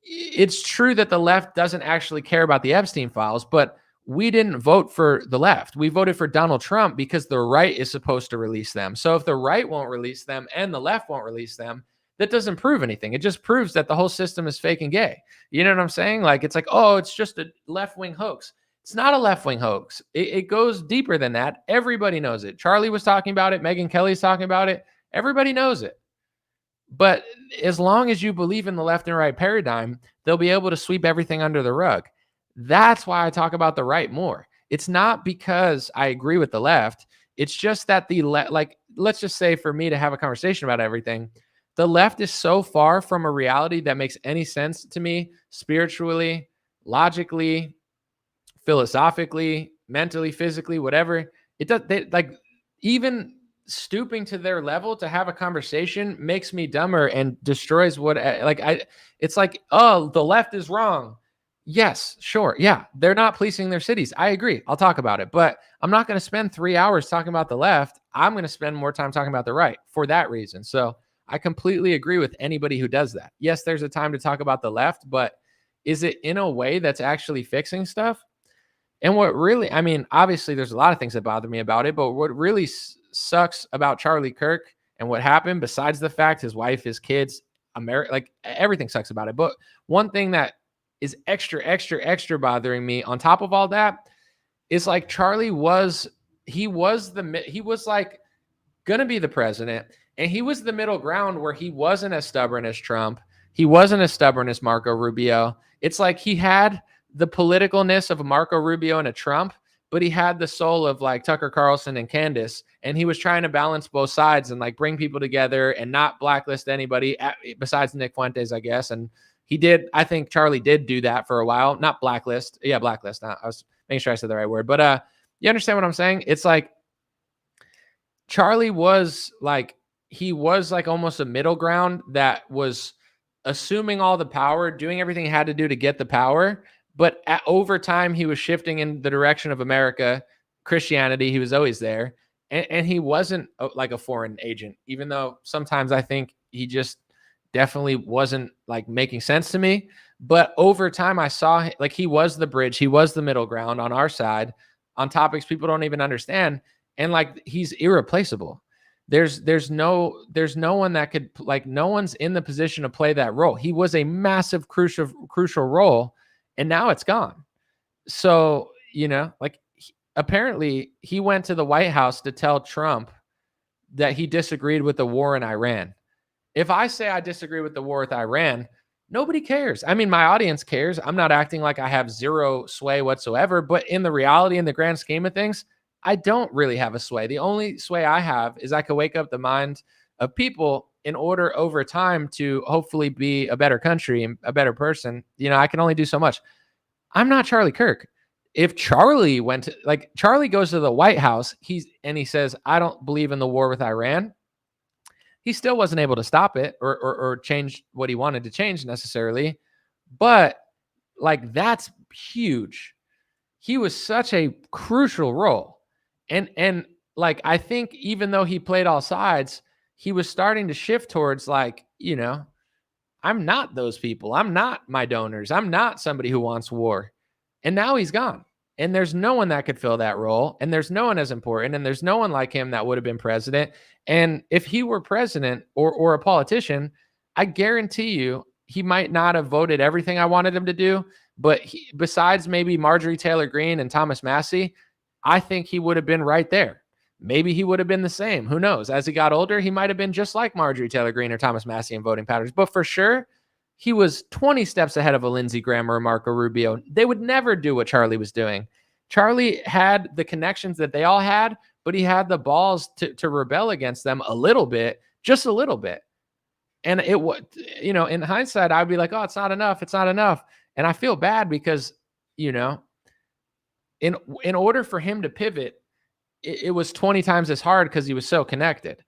B: It's true that the left doesn't actually care about the Epstein files, but we didn't vote for the left. We voted for Donald Trump because the right is supposed to release them. So if the right won't release them and the left won't release them, that doesn't prove anything. It just proves that the whole system is fake and gay. You know what I'm saying? Like, it's like, oh, it's just a left-wing hoax. It's not a left-wing hoax. It goes deeper than that. Everybody knows it. Charlie was talking about it. Megyn Kelly's talking about it. Everybody knows it. But as long as you believe in the left and right paradigm, they'll be able to sweep everything under the rug. That's why I talk about the right more. It's not because I agree with the left. It's just that let's just say for me to have a conversation about everything, the left is so far from a reality that makes any sense to me spiritually, logically, philosophically, mentally, physically, whatever. It does. Even stooping to their level to have a conversation makes me dumber and destroys it's like, oh, the left is wrong. Yes, sure. Yeah. They're not policing their cities. I agree. I'll talk about it, but I'm not going to spend 3 hours talking about the left. I'm going to spend more time talking about the right for that reason. So I completely agree with anybody who does that. Yes, there's a time to talk about the left, but is it in a way that's actually fixing stuff? And what really, obviously there's a lot of things that bother me about it, but what really sucks about Charlie Kirk and what happened, besides the fact his wife, his kids, everything sucks about it. But one thing that is extra bothering me on top of all that is like Charlie was like going to be the president, and he was the middle ground where he wasn't as stubborn as Trump. He wasn't as stubborn as Marco Rubio. It's like he had the politicalness of a Marco Rubio and a Trump, but he had the soul of like Tucker Carlson and Candace, and he was trying to balance both sides and like bring people together and not blacklist anybody besides Nick Fuentes, I guess. And he did. I think Charlie did do that for a while. Not blacklist. Yeah, blacklist. I was making sure I said the right word. But you understand what I'm saying? It's like Charlie was like, he was like almost a middle ground that was assuming all the power, doing everything he had to do to get the power. But over time, he was shifting in the direction of America, Christianity. He was always there. And he wasn't like a foreign agent, even though sometimes I think he just definitely wasn't like making sense to me. But over time, I saw like he was the bridge. He was the middle ground on our side on topics people don't even understand. And like, he's irreplaceable. There's no one that could, like, no one's in the position to play that role. He was a massive, crucial role, and now it's gone. So, you know, like apparently he went to the White House to tell Trump that he disagreed with the war in Iran. If I say I disagree with the war with Iran, nobody cares. I mean, my audience cares. I'm not acting like I have zero sway whatsoever, but in the reality, in the grand scheme of things, I don't really have a sway. The only sway I have is I can wake up the mind of people in order over time to hopefully be a better country and a better person. You know, I can only do so much. I'm not Charlie Kirk. If Charlie went to, like, Charlie goes to the White House, he says, I don't believe in the war with Iran. He still wasn't able to stop it or change what he wanted to change necessarily. But like, that's huge. He was such a crucial role. And like, I think even though he played all sides, he was starting to shift towards like, you know, I'm not those people. I'm not my donors. I'm not somebody who wants war. And now he's gone. And there's no one that could fill that role. And there's no one as important. And there's no one like him that would have been president. And if he were president or a politician, I guarantee you he might not have voted everything I wanted him to do. But besides maybe Marjorie Taylor Greene and Thomas Massie, I think he would have been right there. Maybe he would have been the same. Who knows? As he got older, he might have been just like Marjorie Taylor Greene or Thomas Massie in voting patterns. But for sure, he was 20 steps ahead of a Lindsey Graham or a Marco Rubio. They would never do what Charlie was doing. Charlie had the connections that they all had, but he had the balls to rebel against them a little bit, just a little bit. And it was, you know, in hindsight, I'd be like, oh, it's not enough. It's not enough. And I feel bad because, you know, in order for him to pivot, it was 20 times as hard because he was so connected.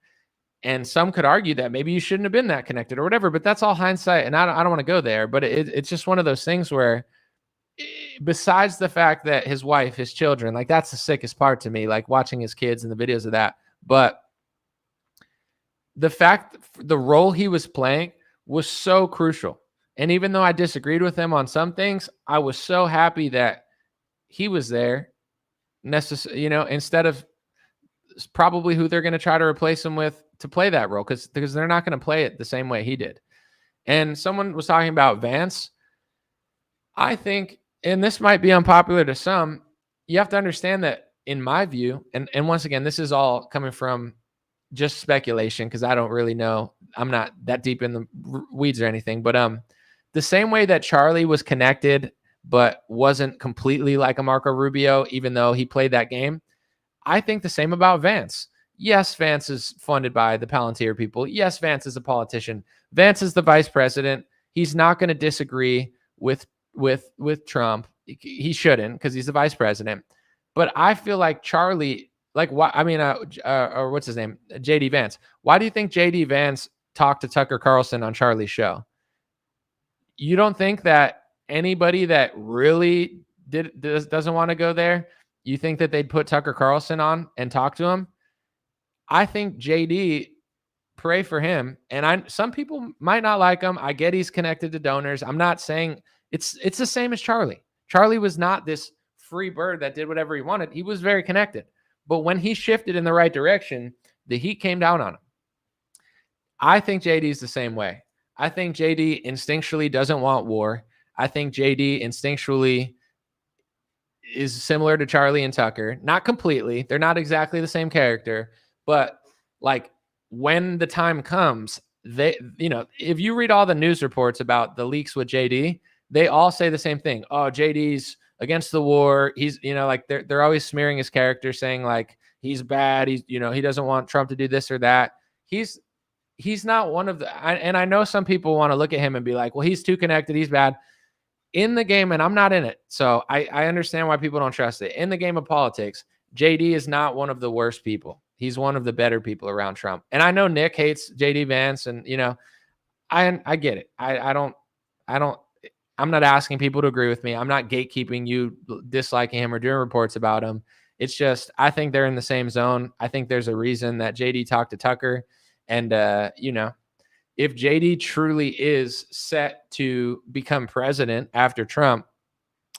B: And some could argue that maybe you shouldn't have been that connected or whatever, but that's all hindsight. And I don't want to go there, but it's just one of those things where besides the fact that his wife, his children, like that's the sickest part to me, like watching his kids and the videos of that. But the fact, the role he was playing was so crucial. And even though I disagreed with him on some things, I was so happy that he was there, you know, instead of probably who they're going to try to replace him with to play that role, because they're not going to play it the same way he did. And someone was talking about Vance. I think, and this might be unpopular to some, you have to understand that in my view, and once again, this is all coming from just speculation because I don't really know. I'm not that deep in the weeds or anything, but the same way that Charlie was connected but wasn't completely like a Marco Rubio, even though he played that game, I think the same about Vance. Yes, Vance is funded by the Palantir people. Yes, Vance is a politician. Vance is the vice president. He's not going to disagree with Trump. He shouldn't, because he's the vice president. But I feel like Charlie, like, why? I mean, or what's his name? JD Vance. Why do you think JD Vance talked to Tucker Carlson on Charlie's show? You don't think that anybody that really doesn't want to go there, you think that they'd put Tucker Carlson on and talk to him? I think JD, pray for him. And some people might not like him. I get he's connected to donors. I'm not saying it's the same as Charlie. Charlie was not this free bird that did whatever he wanted. He was very connected. But when he shifted in the right direction, the heat came down on him. I think JD's the same way. I think JD instinctually doesn't want war. I think JD instinctually is similar to Charlie and Tucker. Not completely. They're not exactly the same character. But like when the time comes, they, you know, if you read all the news reports about the leaks with JD, they all say the same thing. Oh, JD's against the war. He's, like they're always smearing his character, saying like he's bad. He's, he doesn't want Trump to do this or that. He's not one of and I know some people want to look at him and be like, well, he's too connected. He's bad in the game. And I'm not in it. So I understand why people don't trust it. In the game of politics, JD is not one of the worst people. He's one of the better people around Trump. And I know Nick hates JD Vance, and I get it. I'm not asking people to agree with me. I'm not gatekeeping you disliking him or doing reports about him. It's just, I think they're in the same zone. I think there's a reason that JD talked to Tucker. And, if JD truly is set to become president after Trump,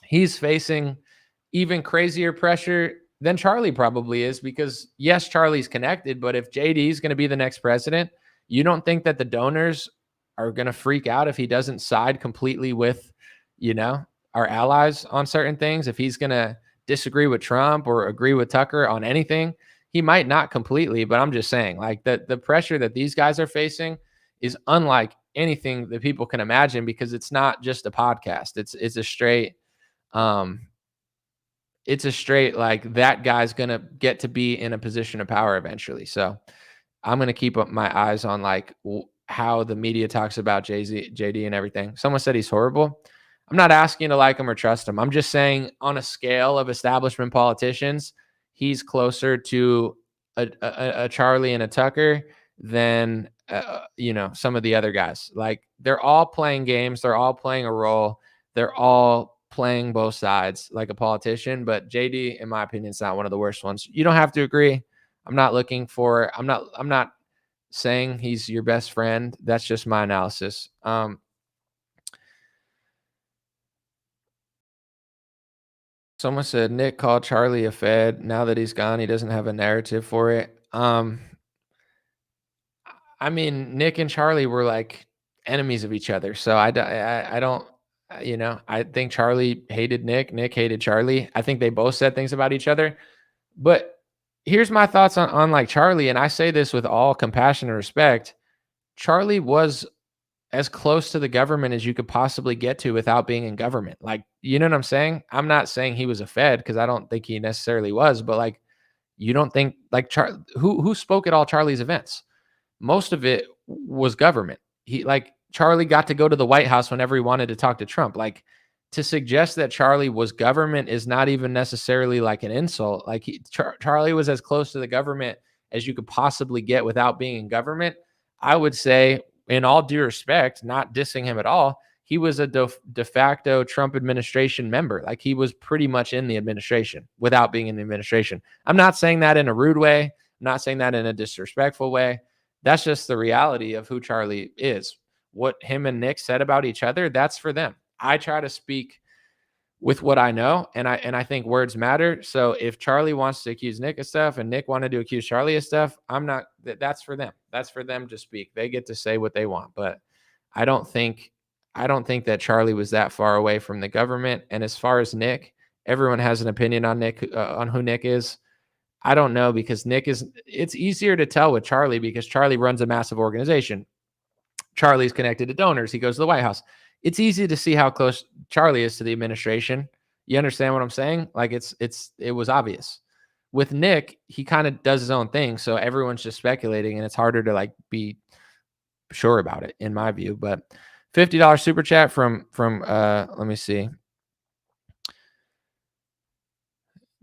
B: he's facing even crazier pressure than Charlie probably is, because yes, Charlie's connected, but if JD is going to be the next president, you don't think that the donors are going to freak out if he doesn't side completely with, our allies on certain things? If he's going to disagree with Trump or agree with Tucker on anything, he might not completely, but I'm just saying, like, the pressure that these guys are facing is unlike anything that people can imagine, because it's not just a podcast. It's a straight, like, that guy's going to get to be in a position of power eventually. So I'm going to keep up my eyes on like how the media talks about JD and everything. Someone said he's horrible. I'm not asking you to like him or trust him. I'm just saying, on a scale of establishment politicians, he's closer to a Charlie and a Tucker than, some of the other guys. Like, they're all playing games. They're all playing a role. They're all playing both sides like a politician. But JD, in my opinion, is not one of the worst ones. You don't have to agree. I'm not saying he's your best friend. That's just my analysis. Someone said Nick called Charlie a Fed. Now that he's gone, he doesn't have a narrative for it. I mean, Nick and Charlie were like enemies of each other. So I don't, I think Charlie hated Nick. Nick hated Charlie. I think they both said things about each other. But here's my thoughts on like Charlie. And I say this with all compassion and respect. Charlie was as close to the government as you could possibly get to without being in government. Like, you know what I'm saying? I'm not saying he was a Fed, because I don't think he necessarily was, but like, you don't think like who spoke at all Charlie's events? Most of it was government. Charlie got to go to the White House whenever he wanted to talk to Trump. Like, to suggest that Charlie was government is not even necessarily like an insult. Like, Charlie was as close to the government as you could possibly get without being in government. I would say, in all due respect, not dissing him at all, he was a de facto Trump administration member. Like, he was pretty much in the administration without being in the administration. I'm not saying that in a rude way. I'm not saying that in a disrespectful way. That's just the reality of who Charlie is. What him and Nick said about each other, that's for them. I try to speak with what I know, and I think words matter. So if Charlie wants to accuse Nick of stuff and Nick wanted to accuse Charlie of stuff, that's for them. That's for them to speak. They get to say what they want. But I don't think that Charlie was that far away from the government. And as far as Nick, everyone has an opinion on Nick, on who Nick is. I don't know, because it's easier to tell with Charlie because Charlie runs a massive organization. Charlie's connected to donors. He goes to the White House. It's easy to see how close Charlie is to the administration. You understand what I'm saying? Like, it was obvious. With Nick, he kind of does his own thing. So everyone's just speculating, and it's harder to like be sure about it, in my view. But $50 super chat from let me see.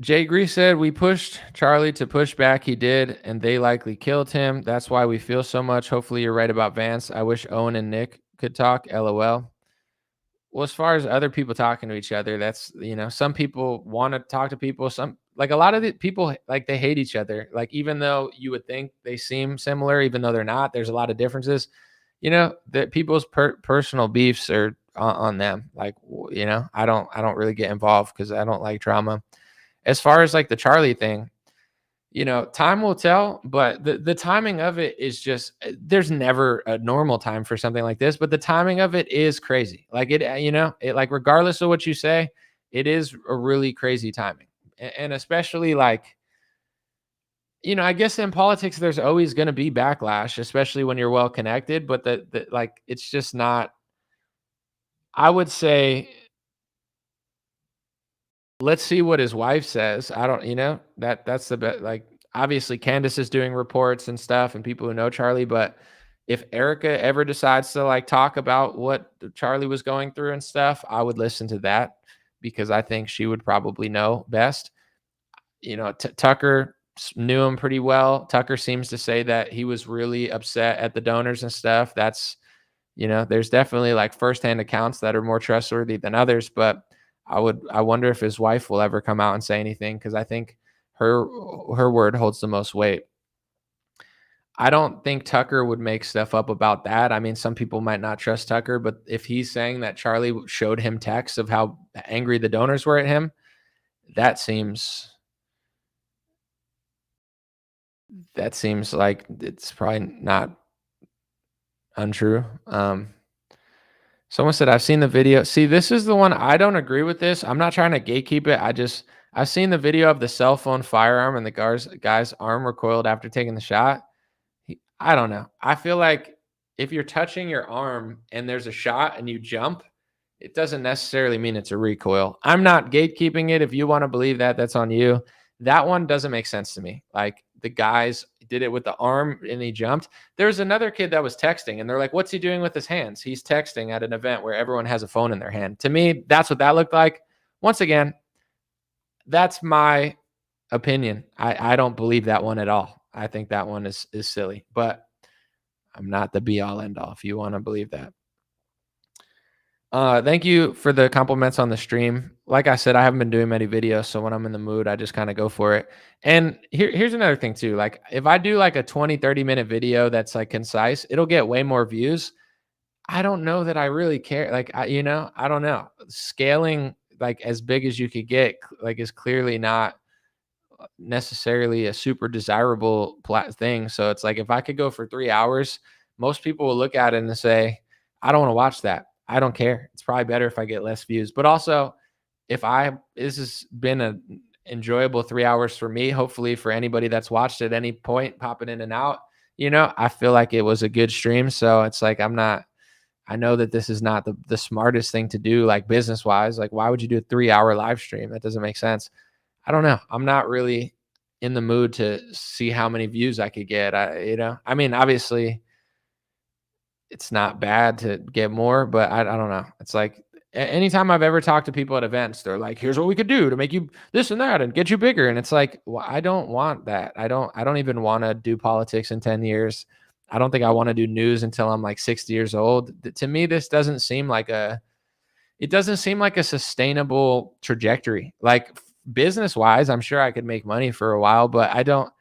B: Jay Grease said, we pushed Charlie to push back. He did, and they likely killed him. That's why we feel so much. Hopefully you're right about Vance. I wish Owen and Nick could talk. LOL. Well, as far as other people talking to each other, that's, some people want to talk to people. Some, like, a lot of the people, like, they hate each other. Like, even though you would think they seem similar, even though they're not, there's a lot of differences. That people's personal beefs are on them. Like, I don't really get involved because I don't like drama. As far as like the Charlie thing, time will tell, but the timing of it is just, there's never a normal time for something like this, but the timing of it is crazy. Like, it like, regardless of what you say, it is a really crazy timing. And especially like, I guess in politics, there's always going to be backlash, especially when you're well connected, but like, it's just not, I would say, let's see what his wife says. I don't, that's the best. Like, obviously Candace is doing reports and stuff and people who know Charlie, but if Erica ever decides to like talk about what Charlie was going through and stuff, I would listen to that because I think she would probably know best. Tucker knew him pretty well. Tucker seems to say that he was really upset at the donors and stuff. That's, there's definitely like firsthand accounts that are more trustworthy than others, but I wonder if his wife will ever come out and say anything, because I think her word holds the most weight. I don't think Tucker would make stuff up about that. I mean, some people might not trust Tucker, but if he's saying that Charlie showed him texts of how angry the donors were at him, that seems like it's probably not untrue. Someone said, I've seen the video. See, this is the one. I don't agree with this. I'm not trying to gatekeep it. I've seen the video of the cell phone firearm and the guy's arm recoiled after taking the shot. I don't know. I feel like if you're touching your arm and there's a shot and you jump, it doesn't necessarily mean it's a recoil. I'm not gatekeeping it. If you want to believe that, that's on you. That one doesn't make sense to me. Like, the guys did it with the arm and he jumped. There's another kid that was texting and they're like, what's he doing with his hands? He's texting at an event where everyone has a phone in their hand. To me, that's what that looked like. Once again, that's my opinion. I don't believe that one at all. I think that one is silly, but I'm not the be all end all if you want to believe that. Thank you for the compliments on the stream. Like I said, I haven't been doing many videos, so when I'm in the mood, I just kind of go for it. And here's another thing too. Like, if I do like a 20-30 minute video that's like concise, it'll get way more views. I don't know that I really care. Like, I don't know. Scaling like as big as you could get like is clearly not necessarily a super desirable thing. So it's like, if I could go for 3 hours, most people will look at it and say, I don't want to watch that. I don't care. It's probably better if I get less views. But also, this has been an enjoyable 3 hours for me, hopefully for anybody that's watched at any point, popping in and out, I feel like it was a good stream. So it's like, I know that this is not the smartest thing to do, like business wise. Like, why would you do a 3 hour live stream? That doesn't make sense. I don't know. I'm not really in the mood to see how many views I could get. I mean, obviously it's not bad to get more, but I don't know. It's like, anytime I've ever talked to people at events, they're like, here's what we could do to make you this and that and get you bigger. And it's like, well, I don't want that. I don't even want to do politics in 10 years. I don't think I want to do news until I'm like 60 years old. To me, this doesn't seem like a sustainable trajectory. Like, business wise, I'm sure I could make money for a while, but I don't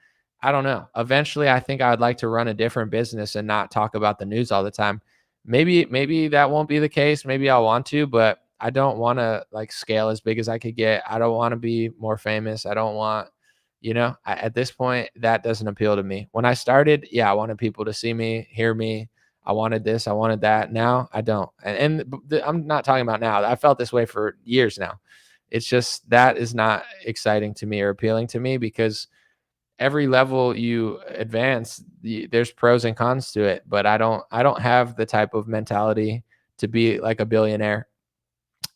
B: know. Eventually, I think I would like to run a different business and not talk about the news all the time. Maybe that won't be the case. Maybe I'll want to, but I don't want to like scale as big as I could get. I don't want to be more famous. I don't want, at this point, that doesn't appeal to me. When I started, yeah, I wanted people to see me, hear me. I wanted this, I wanted that. Now I don't. And I'm not talking about now. I felt this way for years now. It's just, that is not exciting to me or appealing to me, because every level you advance, there's pros and cons to it. But I don't have the type of mentality to be like a billionaire.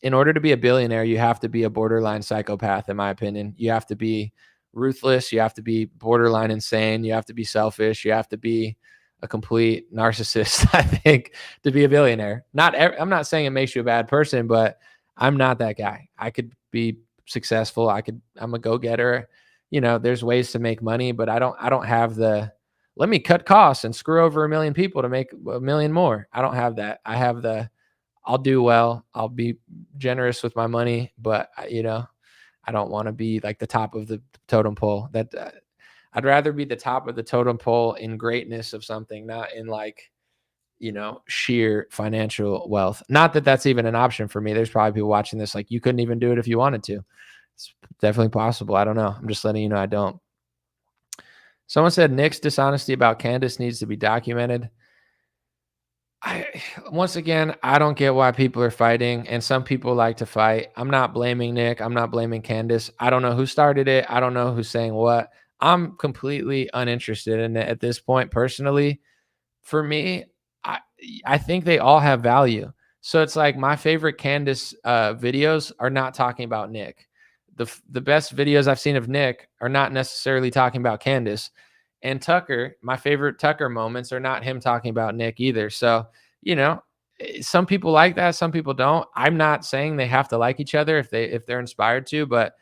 B: In order to be a billionaire, you have to be a borderline psychopath, in my opinion. You have to be ruthless. You have to be borderline insane. You have to be selfish. You have to be a complete narcissist, I think, to be a billionaire. I'm not saying it makes you a bad person, but I'm not that guy. I could be successful. I'm a go-getter. There's ways to make money, but I don't have the, let me cut costs and screw over 1 million people to make 1 million more. I don't have that. I have I'll do well. I'll be generous with my money, but I don't want to be like the top of the totem pole. I'd rather be the top of the totem pole in greatness of something, not in like, sheer financial wealth. Not that that's even an option for me. There's probably people watching this like, you couldn't even do it if you wanted to. It's definitely possible. I don't know. I'm just letting you know I don't. Someone said Nick's dishonesty about Candace needs to be documented. Once again, I don't get why people are fighting, and some people like to fight. I'm not blaming Nick. I'm not blaming Candace. I don't know who started it. I don't know who's saying what. I'm completely uninterested in it at this point, personally. For me, I think they all have value. So it's like, my favorite Candace videos are not talking about Nick. the best videos I've seen of Nick are not necessarily talking about Candace. And Tucker, my favorite Tucker moments are not him talking about Nick either. So, some people like that, some people don't. I'm not saying they have to like each other if they're inspired to, but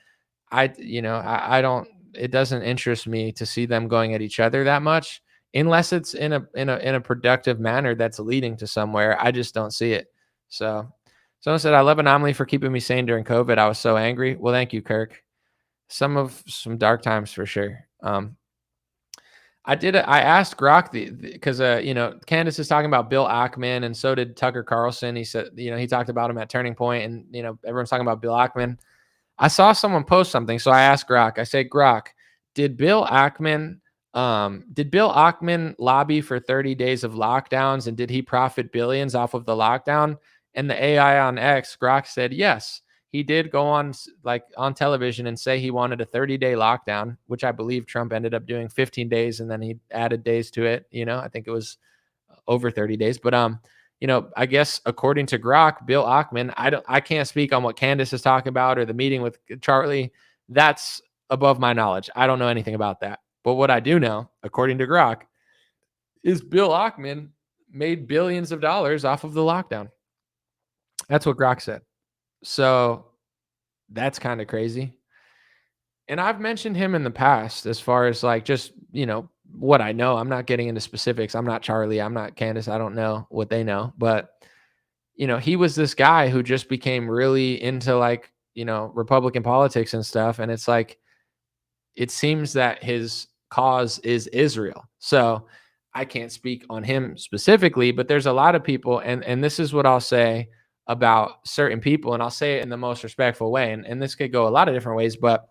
B: I don't, it doesn't interest me to see them going at each other that much unless it's in a productive manner that's leading to somewhere. I just don't see it. So someone said, I love Anomaly for keeping me sane during COVID. I was so angry. Well, thank you, Kirk. Some dark times for sure. I asked Grok because Candace is talking about Bill Ackman, and so did Tucker Carlson. He said, he talked about him at Turning Point, and everyone's talking about Bill Ackman. I saw someone post something, so I asked Grok. I said, Grok, did Bill Ackman lobby for 30 days of lockdowns, and did he profit billions off of the lockdown? And the AI on X, Grok said yes. He did go on television and say he wanted a 30-day lockdown, which I believe Trump ended up doing 15 days, and then he added days to it. I think it was over 30 days. But I guess according to Grok, Bill Ackman, I can't speak on what Candace is talking about or the meeting with Charlie. That's above my knowledge. I don't know anything about that. But what I do know, according to Grok, is Bill Ackman made billions of dollars off of the lockdown. That's what Grok said. So that's kind of crazy. And I've mentioned him in the past as far as just, what I know. I'm not getting into specifics. I'm not Charlie. I'm not Candace. I don't know what they know. But, he was this guy who just became really into Republican politics and stuff. And it's it seems that his cause is Israel. So I can't speak on him specifically, but there's a lot of people. And this is what I'll say about certain people, and I'll say it in the most respectful way. And this could go a lot of different ways, but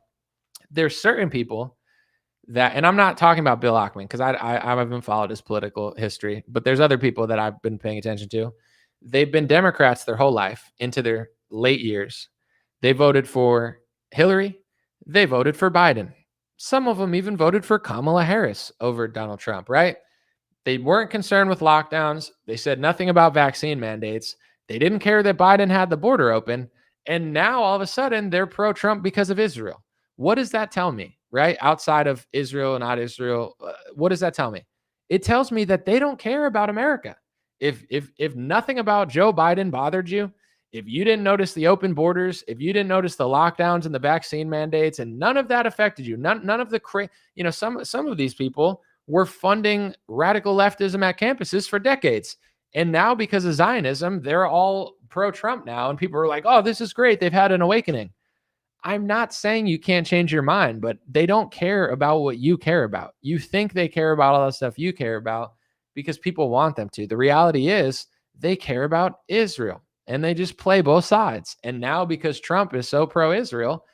B: there's certain people that, and I'm not talking about Bill Ackman because I haven't followed his political history, but there's other people that I've been paying attention to. They've been Democrats their whole life into their late years. They voted for Hillary. They voted for Biden. Some of them even voted for Kamala Harris over Donald Trump, right? They weren't concerned with lockdowns. They said nothing about vaccine mandates. They didn't care that Biden had the border open. And now all of a sudden they're pro-Trump because of Israel. What does that tell me, right? Outside of Israel, not Israel, what does that tell me? It tells me that they don't care about America. If nothing about Joe Biden bothered you, if you didn't notice the open borders, if you didn't notice the lockdowns and the vaccine mandates, and none of that affected you, none of the some of these people were funding radical leftism at campuses for decades. And now because of Zionism, they're all pro-Trump now. And people are like, oh, this is great. They've had an awakening. I'm not saying you can't change your mind, but they don't care about what you care about. You think they care about all the stuff you care about because people want them to. The reality is they care about Israel, and they just play both sides. And now because Trump is so pro-Israel,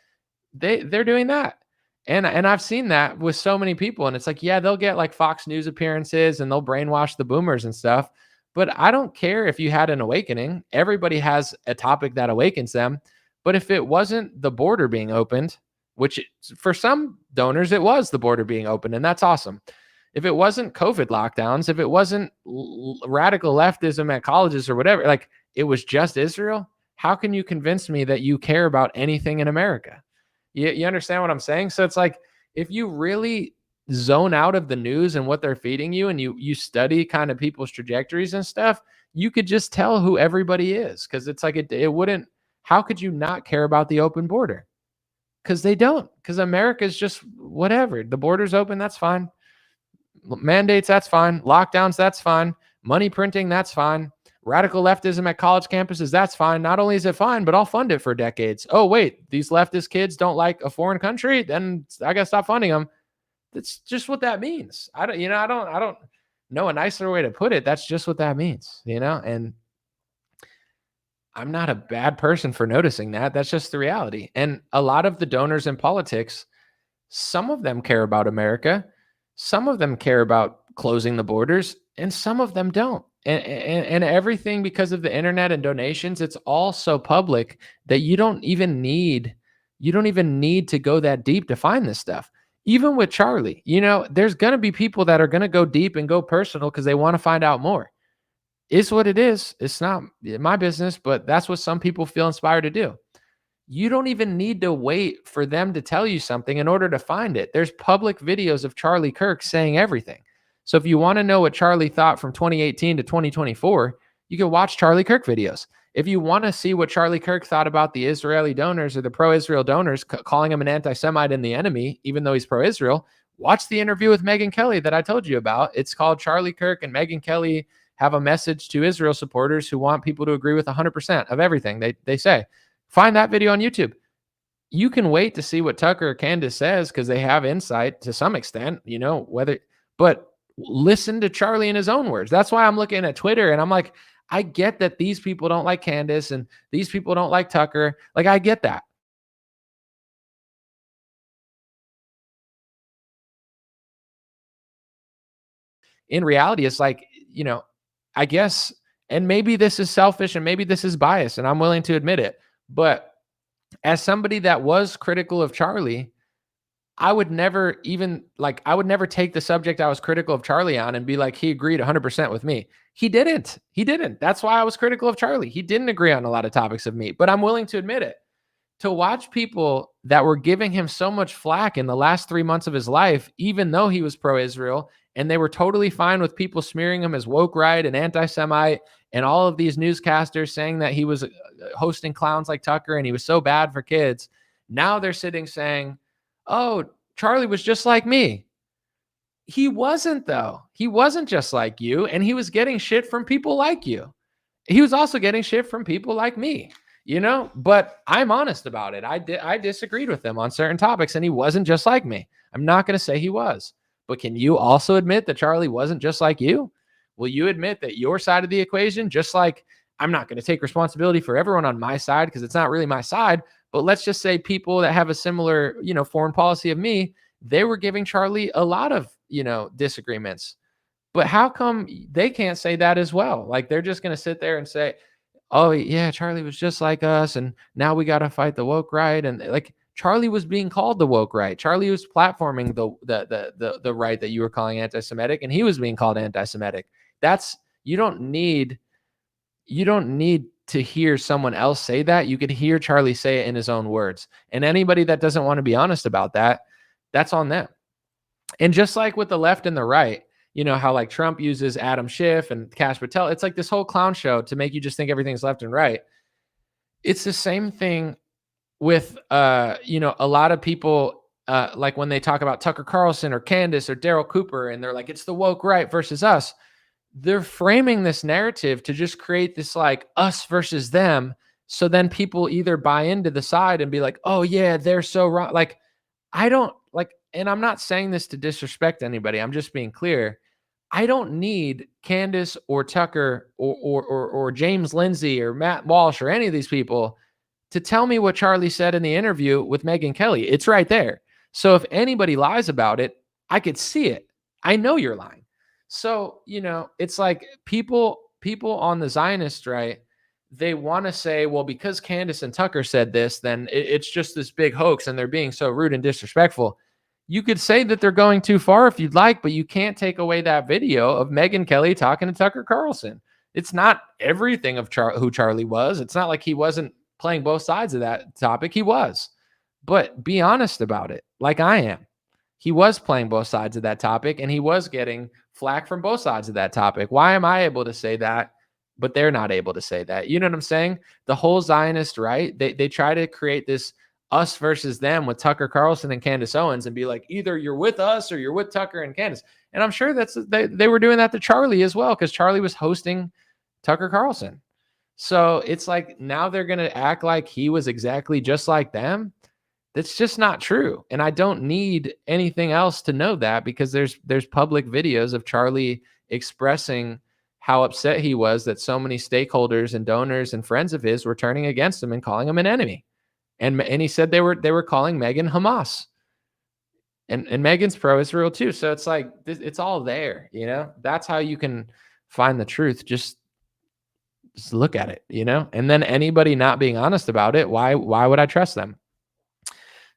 B: they're doing that. And I've seen that with so many people. And it's yeah, they'll get Fox News appearances and they'll brainwash the boomers and stuff. But I don't care if you had an awakening. Everybody has a topic that awakens them. But if it wasn't the border being opened, which for some donors, it was the border being opened, and that's awesome. If it wasn't COVID lockdowns, if it wasn't radical leftism at colleges or whatever, it was just Israel, how can you convince me that you care about anything in America? You understand what I'm saying? So it's if you really zone out of the news and what they're feeding you, and you study kind of people's trajectories and stuff, you could just tell who everybody is. Because it's it wouldn't, how could you not care about the open border? Because they don't. Because America's just whatever. The border's open, that's fine. Mandates, that's fine. Lockdowns, that's fine. Money printing, that's fine. Radical leftism at college campuses, that's fine. Not only is it fine, but I'll fund it for decades. Oh, wait, these leftist kids don't like a foreign country? Then I got to stop funding them. That's just what that means. I don't know a nicer way to put it. That's just what that means, and I'm not a bad person for noticing that. That's just the reality. And a lot of the donors in politics, some of them care about America. Some of them care about closing the borders, and some of them don't. And everything because of the internet and donations, it's all so public that you don't even need to go that deep to find this stuff. Even with Charlie, there's going to be people that are going to go deep and go personal because they want to find out more. It's what it is. It's not my business, but that's what some people feel inspired to do. You don't even need to wait for them to tell you something in order to find it. There's public videos of Charlie Kirk saying everything. So if you want to know what Charlie thought from 2018 to 2024, you can watch Charlie Kirk videos. If you want to see what Charlie Kirk thought about the Israeli donors or the pro-Israel donors, calling him an anti-Semite and the enemy, even though he's pro-Israel, watch the interview with Megyn Kelly that I told you about. It's called Charlie Kirk and Megyn Kelly have a message to Israel supporters who want people to agree with 100% of everything they say. Find that video on YouTube. You can wait to see what Tucker or Candace says because they have insight to some extent, but listen to Charlie in his own words. That's why I'm looking at Twitter and I'm like, I get that these people don't like Candace and these people don't like Tucker. Like, I get that. In reality, it's like, I guess, and maybe this is selfish and maybe this is bias, and I'm willing to admit it. But as somebody that was critical of Charlie, I would never take the subject I was critical of Charlie on and be like, he agreed 100% with me. He didn't. That's why I was critical of Charlie. He didn't agree on a lot of topics of me, but I'm willing to admit it. To watch people that were giving him so much flack in the last 3 months of his life, even though he was pro-Israel, and they were totally fine with people smearing him as woke right and anti-Semite, and all of these newscasters saying that he was hosting clowns like Tucker and he was so bad for kids. Now they're sitting saying, oh, Charlie was just like me. He wasn't, though. He wasn't just like you, and he was getting shit from people like you. He was also getting shit from people like me. But I'm honest about it. I disagreed with him on certain topics, and he wasn't just like me. I'm not going to say he was. But can you also admit that Charlie wasn't just like you? Will you admit that your side of the equation, just like I'm not going to take responsibility for everyone on my side because it's not really my side, but let's just say people that have a similar, foreign policy of me, they were giving Charlie a lot of, disagreements. But how come they can't say that as well? Like, they're just going to sit there and say, oh yeah, Charlie was just like us, and now we got to fight the woke right. And like, Charlie was being called the woke right. Charlie was platforming the right that you were calling anti-Semitic, and he was being called anti-Semitic. You don't need to hear someone else say that. You could hear Charlie say it in his own words. And anybody that doesn't want to be honest about that, that's on them. And just like with the left and the right, how like Trump uses Adam Schiff and Kash Patel, it's like this whole clown show to make you just think everything's left and right. It's the same thing with, a lot of people, like when they talk about Tucker Carlson or Candace or Daryl Cooper, and they're like, it's the woke right versus us. They're framing this narrative to just create this like us versus them. So then people either buy into the side and be like, oh yeah, they're so wrong. Like, I don't like, and I'm not saying this to disrespect anybody. I'm just being clear. I don't need Candace or Tucker or James Lindsay or Matt Walsh or any of these people to tell me what Charlie said in the interview with Megyn Kelly. It's right there. So if anybody lies about it, I could see it. I know you're lying. So, it's like people on the Zionist right, they want to say, well, because Candace and Tucker said this, then it's just this big hoax and they're being so rude and disrespectful. You could say that they're going too far if you'd like, but you can't take away that video of Megyn Kelly talking to Tucker Carlson. It's not everything of who Charlie was. It's not like he wasn't playing both sides of that topic. He was. But be honest about it, like I am. He was playing both sides of that topic, and he was getting flack from both sides of that topic. Why am I able to say that, but they're not able to say that? You know what I'm saying? The whole Zionist right, they try to create this us versus them with Tucker Carlson and Candace Owens and be like, either you're with us or you're with Tucker and Candace. And I'm sure they were doing that to Charlie as well, because Charlie was hosting Tucker Carlson. So it's like now they're going to act like he was exactly just like them. That's just not true. And I don't need anything else to know that, because there's public videos of Charlie expressing how upset he was that so many stakeholders and donors and friends of his were turning against him and calling him an enemy. And he said they were calling Megyn Hamas. And Megyn's pro-Israel too. So it's like, it's all there, That's how you can find the truth. Just look at it, And then anybody not being honest about it, why would I trust them?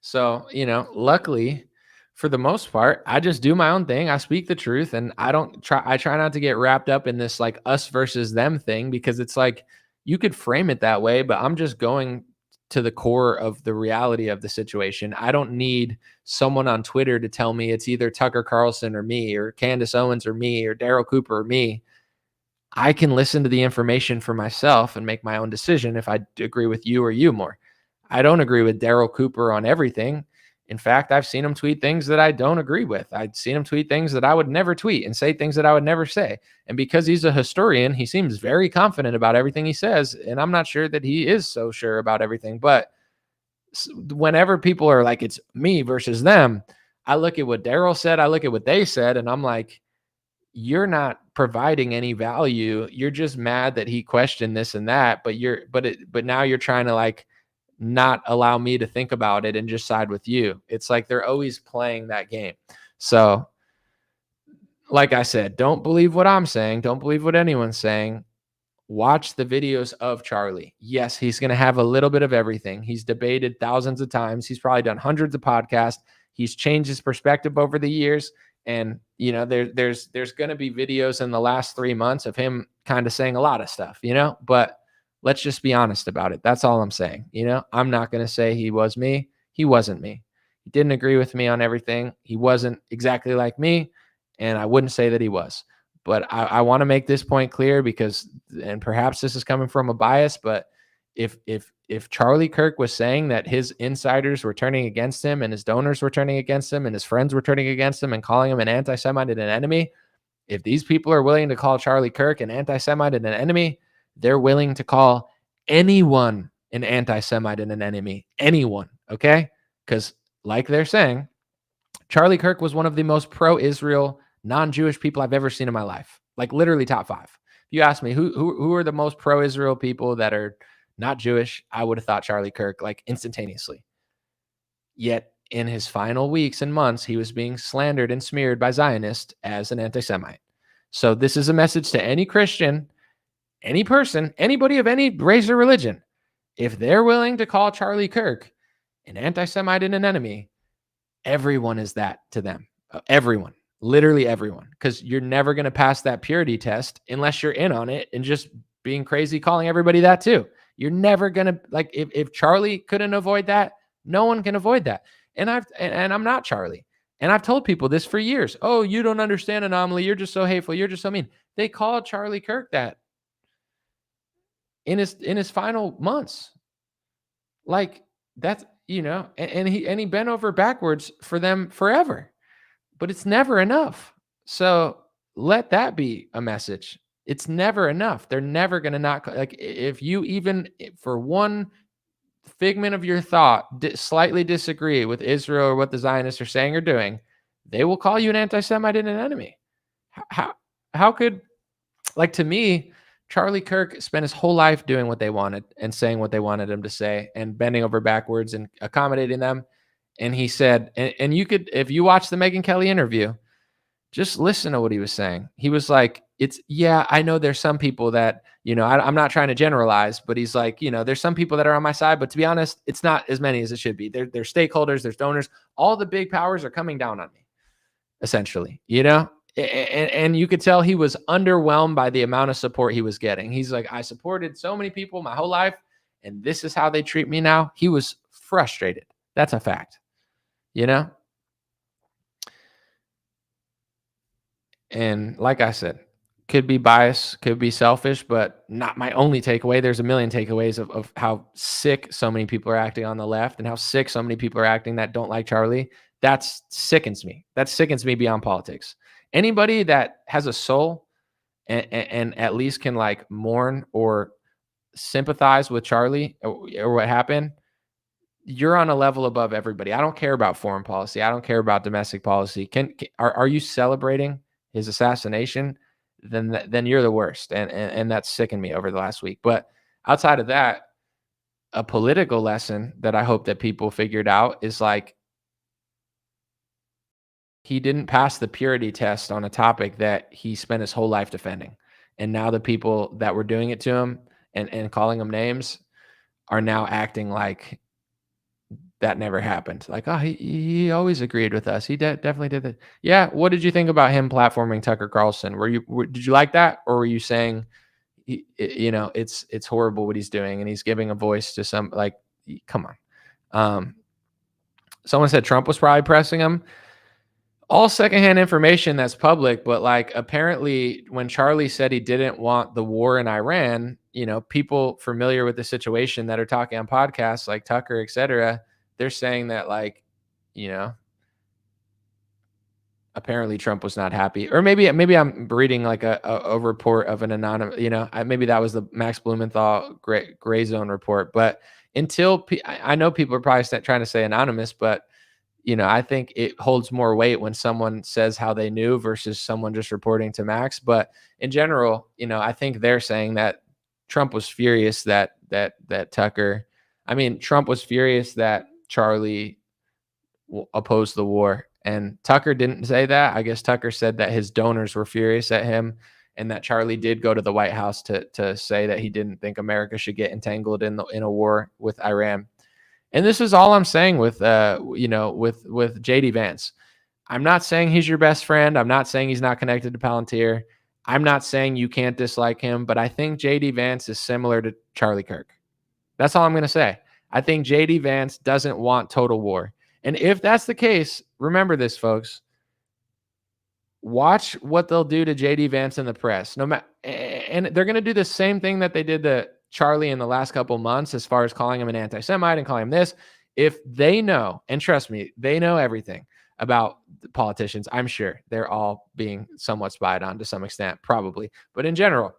B: So, luckily, for the most part, I just do my own thing. I speak the truth, and I try not to get wrapped up in this like us versus them thing, because it's like you could frame it that way, but I'm just going to the core of the reality of the situation. I don't need someone on Twitter to tell me it's either Tucker Carlson or me, or Candace Owens or me, or Daryl Cooper or me. I can listen to the information for myself and make my own decision if I agree with you or you more. I don't agree with Daryl Cooper on everything. In fact, I've seen him tweet things that I don't agree with. I've seen him tweet things that I would never tweet and say things that I would never say. And because he's a historian, he seems very confident about everything he says. And I'm not sure that he is so sure about everything. But whenever people are like, it's me versus them, I look at what Daryl said, I look at what they said, and I'm like, you're not providing any value. You're just mad that he questioned this and that, but now you're trying to like not allow me to think about it and just side with you. It's like they're always playing that game. So like I said, don't believe what I'm saying. Don't believe what anyone's saying. Watch the videos of Charlie. Yes, he's going to have a little bit of everything. He's debated thousands of times. He's probably done hundreds of podcasts. He's changed his perspective over the years. And, you know, there's going to be videos in the last 3 months of him kind of saying a lot of stuff, you know, but let's just be honest about it. That's all I'm saying. You know, I'm not going to say he was me. He wasn't me. He didn't agree with me on everything. He wasn't exactly like me. And I wouldn't say that he was. But I want to make this point clear because, and perhaps this is coming from a bias, but if Charlie Kirk was saying that his insiders were turning against him and his donors were turning against him and his friends were turning against him and calling him an anti-Semite and an enemy, if these people are willing to call Charlie Kirk an anti-Semite and an enemy, they're willing to call anyone an anti-Semite and an enemy. Anyone, okay? Because like they're saying, Charlie Kirk was one of the most pro-Israel, non-Jewish people I've ever seen in my life. Like literally top 5. If you ask me who are the most pro-Israel people that are not Jewish, I would have thought Charlie Kirk like instantaneously. Yet in his final weeks and months, he was being slandered and smeared by Zionists as an anti-Semite. So this is a message to any Christian, any person, anybody of any race or religion. If they're willing to call Charlie Kirk an anti-Semite and an enemy, everyone is that to them. Everyone. Literally everyone, because you're never going to pass that purity test unless you're in on it and just being crazy, calling everybody that too. You're never going to, like, if Charlie couldn't avoid that, no one can avoid that. And I'm not Charlie. And I've told people this for years. Oh, you don't understand Anomaly. You're just so hateful. You're just so mean. They called Charlie Kirk that in his final months. Like that's, you know, and he bent over backwards for them forever. But it's never enough. So let that be a message. It's never enough. They're never going to not, like, if you even for one figment of your thought slightly disagree with Israel or what the Zionists are saying or doing, they will call you an anti-Semite and an enemy. How could, like, to me, Charlie Kirk spent his whole life doing what they wanted and saying what they wanted him to say and bending over backwards and accommodating them. And he said, and you could, if you watch the Megyn Kelly interview, just listen to what he was saying. He was like, yeah, I know there's some people that, you know, I'm not trying to generalize, but he's like, you know, there's some people that are on my side, but to be honest, it's not as many as it should be. There's stakeholders, there's donors, all the big powers are coming down on me, essentially, you know? And you could tell he was underwhelmed by the amount of support he was getting. He's like, I supported so many people my whole life, and this is how they treat me now. He was frustrated. That's a fact. You know? And like I said, could be bias, could be selfish, but not my only takeaway. There's a million takeaways of how sick so many people are acting on the left and how sick so many people are acting that don't like Charlie. That sickens me. That sickens me beyond politics. Anybody that has a soul and at least can like mourn or sympathize with Charlie or what happened, you're on a level above everybody. I don't care about foreign policy. I don't care about domestic policy. Are you celebrating his assassination? Then you're the worst. And that's sickened me over the last week. But outside of that, a political lesson that I hope that people figured out is like, he didn't pass the purity test on a topic that he spent his whole life defending. And now the people that were doing it to him and calling him names are now acting like that never happened. Like, oh, he always agreed with us. He definitely did that. Yeah. What did you think about him platforming Tucker Carlson? Did you like that? Or were you saying, you know, it's horrible what he's doing and he's giving a voice to some, like, come on. Someone said Trump was probably pressing him. All secondhand information that's public, but like apparently when Charlie said he didn't want the war in Iran, people familiar with the situation that are talking on podcasts like Tucker, etc., they're saying that like, apparently Trump was not happy. Or maybe I'm reading like a report of an anonymous, maybe that was the Max Blumenthal gray zone report. But until I know people are probably trying to say anonymous, but I think it holds more weight when someone says how they knew versus someone just reporting to Max. But in general, I think they're saying that Trump was furious that Trump was furious that Charlie opposed the war. And Tucker didn't say that. I guess Tucker said that his donors were furious at him and that Charlie did go to the White House to say that he didn't think America should get entangled in a war with Iran. And this is all I'm saying with JD Vance. I'm not saying he's your best friend. I'm not saying he's not connected to Palantir. I'm not saying you can't dislike him, but I think JD Vance is similar to Charlie Kirk. That's all I'm going to say. I think JD Vance doesn't want total war. And if that's the case, remember this, folks. Watch what they'll do to JD Vance in the press. And they're going to do the same thing that they did to Charlie in the last couple months as far as calling him an anti-Semite and calling him this. If they know, and trust me, they know everything about the politicians. I'm sure they're all being somewhat spied on to some extent, probably. But in general,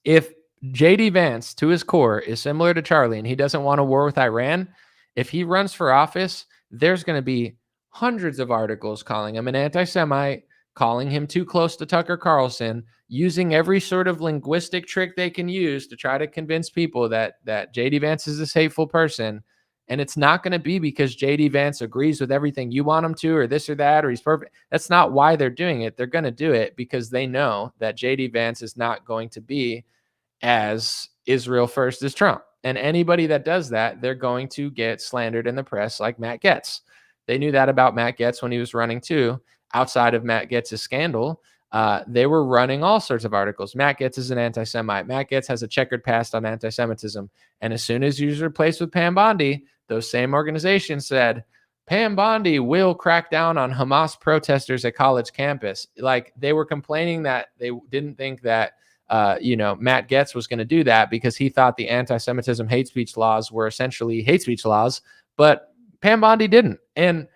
B: if JD Vance to his core is similar to Charlie and he doesn't want a war with Iran, if he runs for office, there's going to be hundreds of articles calling him an anti-Semite, calling him too close to Tucker Carlson, using every sort of linguistic trick they can use to try to convince people that JD Vance is this hateful person. And it's not going to be because JD Vance agrees with everything you want him to or this or that, or he's perfect. That's not why they're doing it. They're going to do it because they know that JD Vance is not going to be as Israel first as Trump. And anybody that does that, they're going to get slandered in the press like Matt Gaetz. They knew that about Matt Gaetz when he was running too. Outside of Matt Gaetz's scandal, they were running all sorts of articles. Matt Gaetz is an anti-Semite. Matt Gaetz has a checkered past on anti-Semitism. And as soon as he was replaced with Pam Bondi, those same organizations said, Pam Bondi will crack down on Hamas protesters at college campus. Like they were complaining that they didn't think that Matt Gaetz was going to do that because he thought the anti-Semitism hate speech laws were essentially hate speech laws, but Pam Bondi didn't. And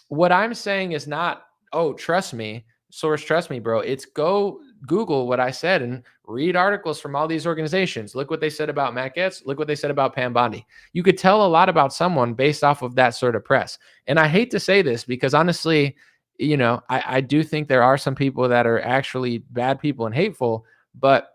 B: what I'm saying is not, oh, trust me, source, trust me, bro. It's go Google what I said and read articles from all these organizations. Look what they said about Matt Gaetz. Look what they said about Pam Bondi. You could tell a lot about someone based off of that sort of press. And I hate to say this because honestly, I do think there are some people that are actually bad people and hateful, but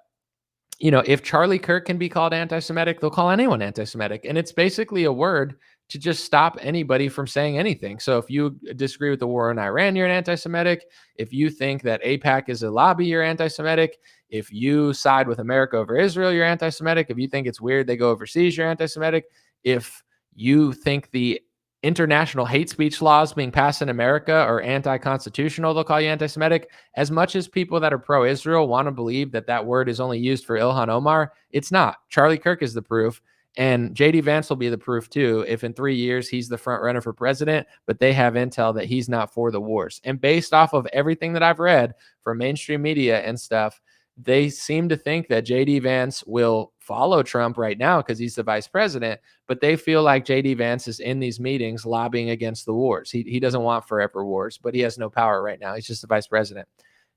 B: if Charlie Kirk can be called anti-Semitic, they'll call anyone anti-Semitic. And it's basically a word to just stop anybody from saying anything. So if you disagree with the war in Iran, you're an anti-Semitic. If you think that AIPAC is a lobby, you're anti-Semitic. If you side with America over Israel, you're anti-Semitic. If you think it's weird they go overseas, you're anti-Semitic. If you think the international hate speech laws being passed in America are anti-constitutional, they'll call you anti-Semitic. As much as people that are pro-Israel want to believe that word is only used for Ilhan Omar, it's not. Charlie Kirk is the proof. And JD Vance will be the proof too, if in 3 years he's the front runner for president, but they have intel that he's not for the wars. And based off of everything that I've read from mainstream media and stuff, they seem to think that JD Vance will follow Trump right now because he's the vice president, but they feel like JD Vance is in these meetings lobbying against the wars. He doesn't want forever wars, but he has no power right now. He's just the vice president.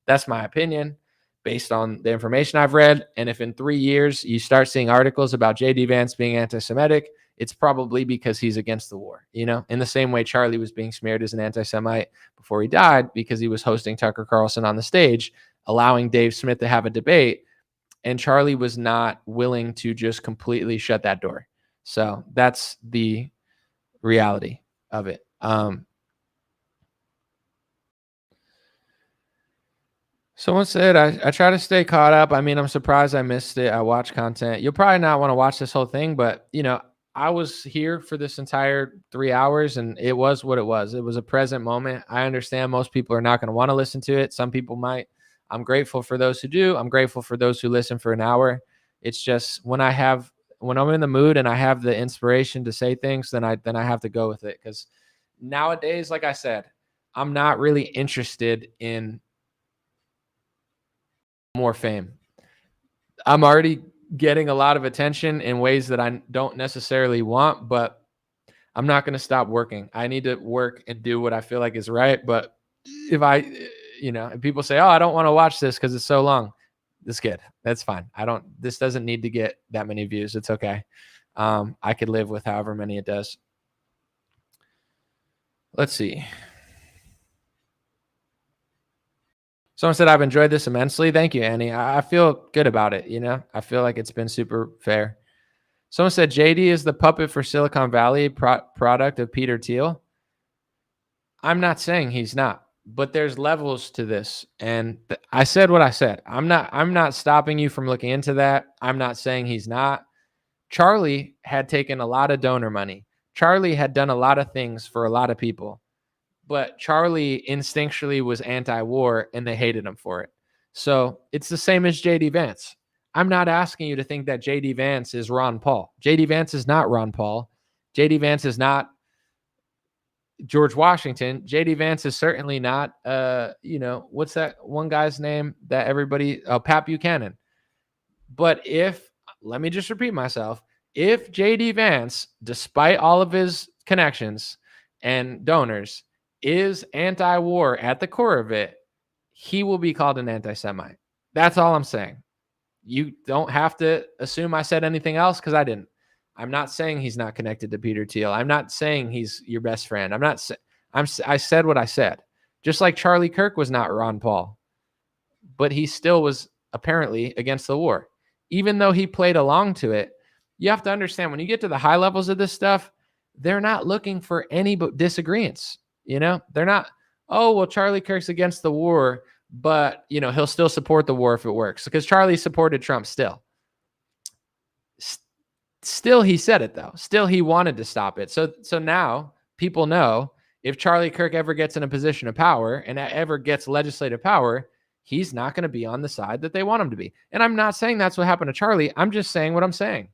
B: That's my opinion based on the information I've read. And if in 3 years you start seeing articles about JD Vance being anti-Semitic, it's probably because he's against the war, in the same way Charlie was being smeared as an anti-Semite before he died because he was hosting Tucker Carlson on the stage, allowing Dave Smith to have a debate. And Charlie was not willing to just completely shut that door. So that's the reality of it. Someone said, I try to stay caught up. I mean, I'm surprised I missed it. I watch content. You'll probably not want to watch this whole thing, but, I was here for this entire 3 hours and it was what it was. It was a present moment. I understand most people are not going to want to listen to it. Some people might. I'm grateful for those who do. I'm grateful for those who listen for an hour. It's just when I have when I'm in the mood and I have the inspiration to say things, then I have to go with it. Because nowadays, like I said, I'm not really interested in more fame. I'm already getting a lot of attention in ways that I don't necessarily want, but I'm not going to stop working. I need to work and do what I feel like is right. But if if people say, oh, I don't want to watch this because it's so long, that's good. That's fine. This doesn't need to get that many views. It's okay. I could live with however many it does. Let's see. Someone said, I've enjoyed this immensely. Thank you, Annie. I feel good about it. I feel like it's been super fair. Someone said, JD is the puppet for Silicon Valley product of Peter Thiel. I'm not saying he's not, but there's levels to this. And I said what I said. I'm not stopping you from looking into that. I'm not saying he's not. Charlie had taken a lot of donor money. Charlie had done a lot of things for a lot of people. But Charlie instinctually was anti-war and they hated him for it. So it's the same as JD Vance. I'm not asking you to think that JD Vance is Ron Paul. JD Vance is not Ron Paul. JD Vance is not George Washington. JD Vance is certainly not, what's that one guy's name that everybody, Pat Buchanan. But let me just repeat myself, if JD Vance, despite all of his connections and donors, is anti-war at the core of it, he will be called an anti-Semite. That's all I'm saying. You don't have to assume I said anything else because I didn't. I'm not saying he's not connected to Peter Thiel. I'm not saying he's your best friend. I said what I said. Just like Charlie Kirk was not Ron Paul, but he still was apparently against the war. Even though he played along to it, you have to understand when you get to the high levels of this stuff, they're not looking for any disagreements. They're not, oh, well, Charlie Kirk's against the war, but, he'll still support the war if it works. Because Charlie supported Trump still. Still, he said it, though. Still, he wanted to stop it. So now people know if Charlie Kirk ever gets in a position of power and ever gets legislative power, he's not going to be on the side that they want him to be. And I'm not saying that's what happened to Charlie. I'm just saying what I'm saying.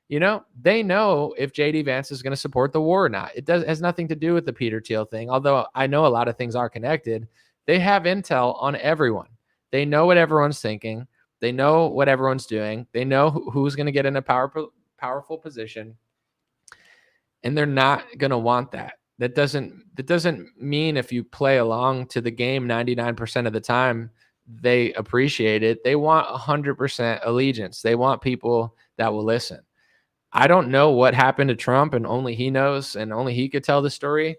B: They know if JD Vance is going to support the war or not. It has nothing to do with the Peter Thiel thing. Although I know a lot of things are connected. They have intel on everyone. They know what everyone's thinking. They know what everyone's doing. They know who's going to get in a powerful position. And they're not going to want that. That doesn't mean if you play along to the game 99% of the time, they appreciate it. They want 100% allegiance. They want people that will listen. I don't know what happened to Trump, and only he knows, and only he could tell the story.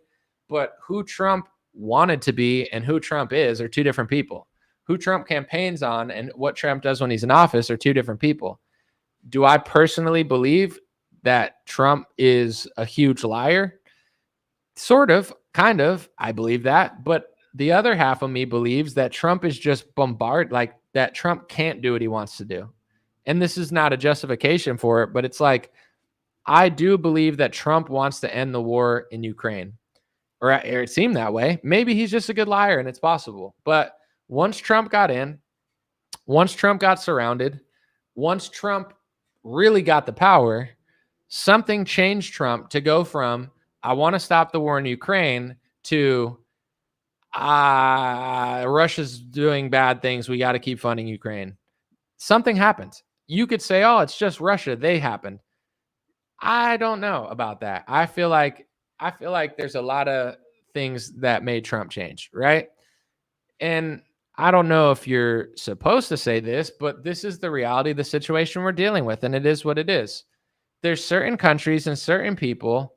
B: But who Trump wanted to be and who Trump is are two different people. Who Trump campaigns on and what Trump does when he's in office are two different people. Do I personally believe that Trump is a huge liar? Sort of, kind of. I believe that. But the other half of me believes that Trump is just like that Trump can't do what he wants to do. And this is not a justification for it, but it's like, I do believe that Trump wants to end the war in Ukraine, or it seemed that way. Maybe he's just a good liar and it's possible. But once Trump got in, once Trump got surrounded, once Trump really got the power, something changed Trump to go from, I want to stop the war in Ukraine to, Russia's doing bad things. We got to keep funding Ukraine. Something happened. You could say, oh, it's just Russia. They happened. I don't know about that. I feel like there's a lot of things that made Trump change, right? And I don't know if you're supposed to say this, but this is the reality of the situation we're dealing with, and it is what it is. There's certain countries and certain people,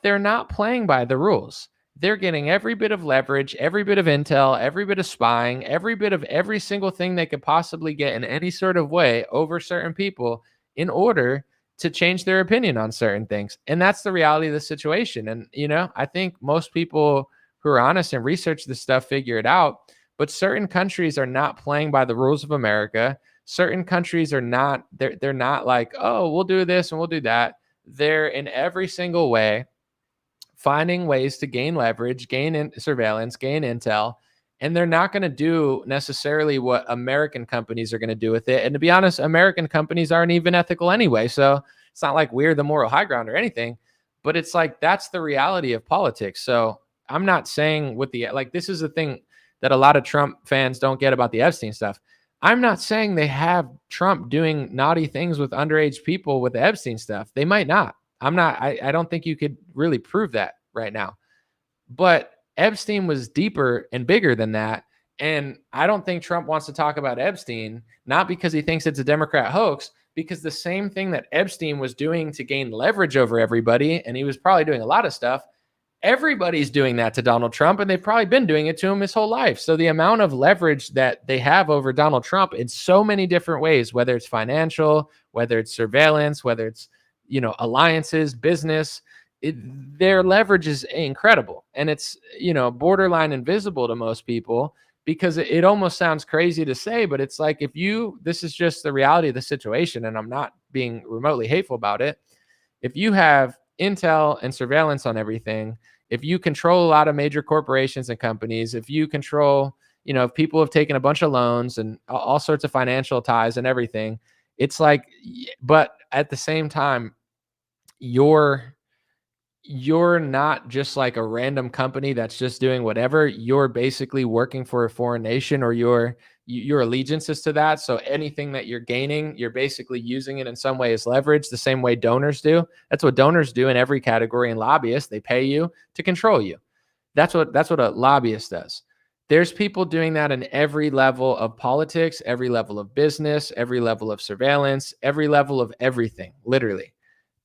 B: they're not playing by the rules. They're getting every bit of leverage, every bit of intel, every bit of spying, every bit of every single thing they could possibly get in any sort of way over certain people in order to change their opinion on certain things. And that's the reality of the situation. And, I think most people who are honest and research this stuff figure it out. But certain countries are not playing by the rules of America. Certain countries are not, they're not like, oh, we'll do this and we'll do that. They're in every single way finding ways to gain leverage, gain surveillance, gain intel, and they're not going to do necessarily what American companies are going to do with it. And to be honest, American companies aren't even ethical anyway. So It's not like we're the moral high ground or anything, but it's like, that's the reality of politics. So I'm not saying this is the thing that a lot of Trump fans don't get about the Epstein stuff. I'm not saying they have Trump doing naughty things with underage people with the Epstein stuff. They might not. I don't think you could really prove that right now. But Epstein was deeper and bigger than that. And I don't think Trump wants to talk about Epstein, not because he thinks it's a Democrat hoax, because the same thing that Epstein was doing to gain leverage over everybody, and he was probably doing a lot of stuff, everybody's doing that to Donald Trump, and they've probably been doing it to him his whole life. So the amount of leverage that they have over Donald Trump in so many different ways, whether it's financial, whether it's surveillance, whether it's, alliances, business, their leverage is incredible. And it's, borderline invisible to most people, because it almost sounds crazy to say, but it's like, this is just the reality of the situation, and I'm not being remotely hateful about it. If you have intel and surveillance on everything, if you control a lot of major corporations and companies, if you control, if people have taken a bunch of loans and all sorts of financial ties and everything, it's like, but at the same time, you're not just like a random company that's just doing whatever. You're basically working for a foreign nation, or your allegiance is to that. So anything that you're gaining, you're basically using it in some way as leverage, the same way donors do. That's what donors do in every category. And lobbyists, they pay you to control you. That's what a lobbyist does. There's people doing that in every level of politics, every level of business, every level of surveillance, every level of everything, literally.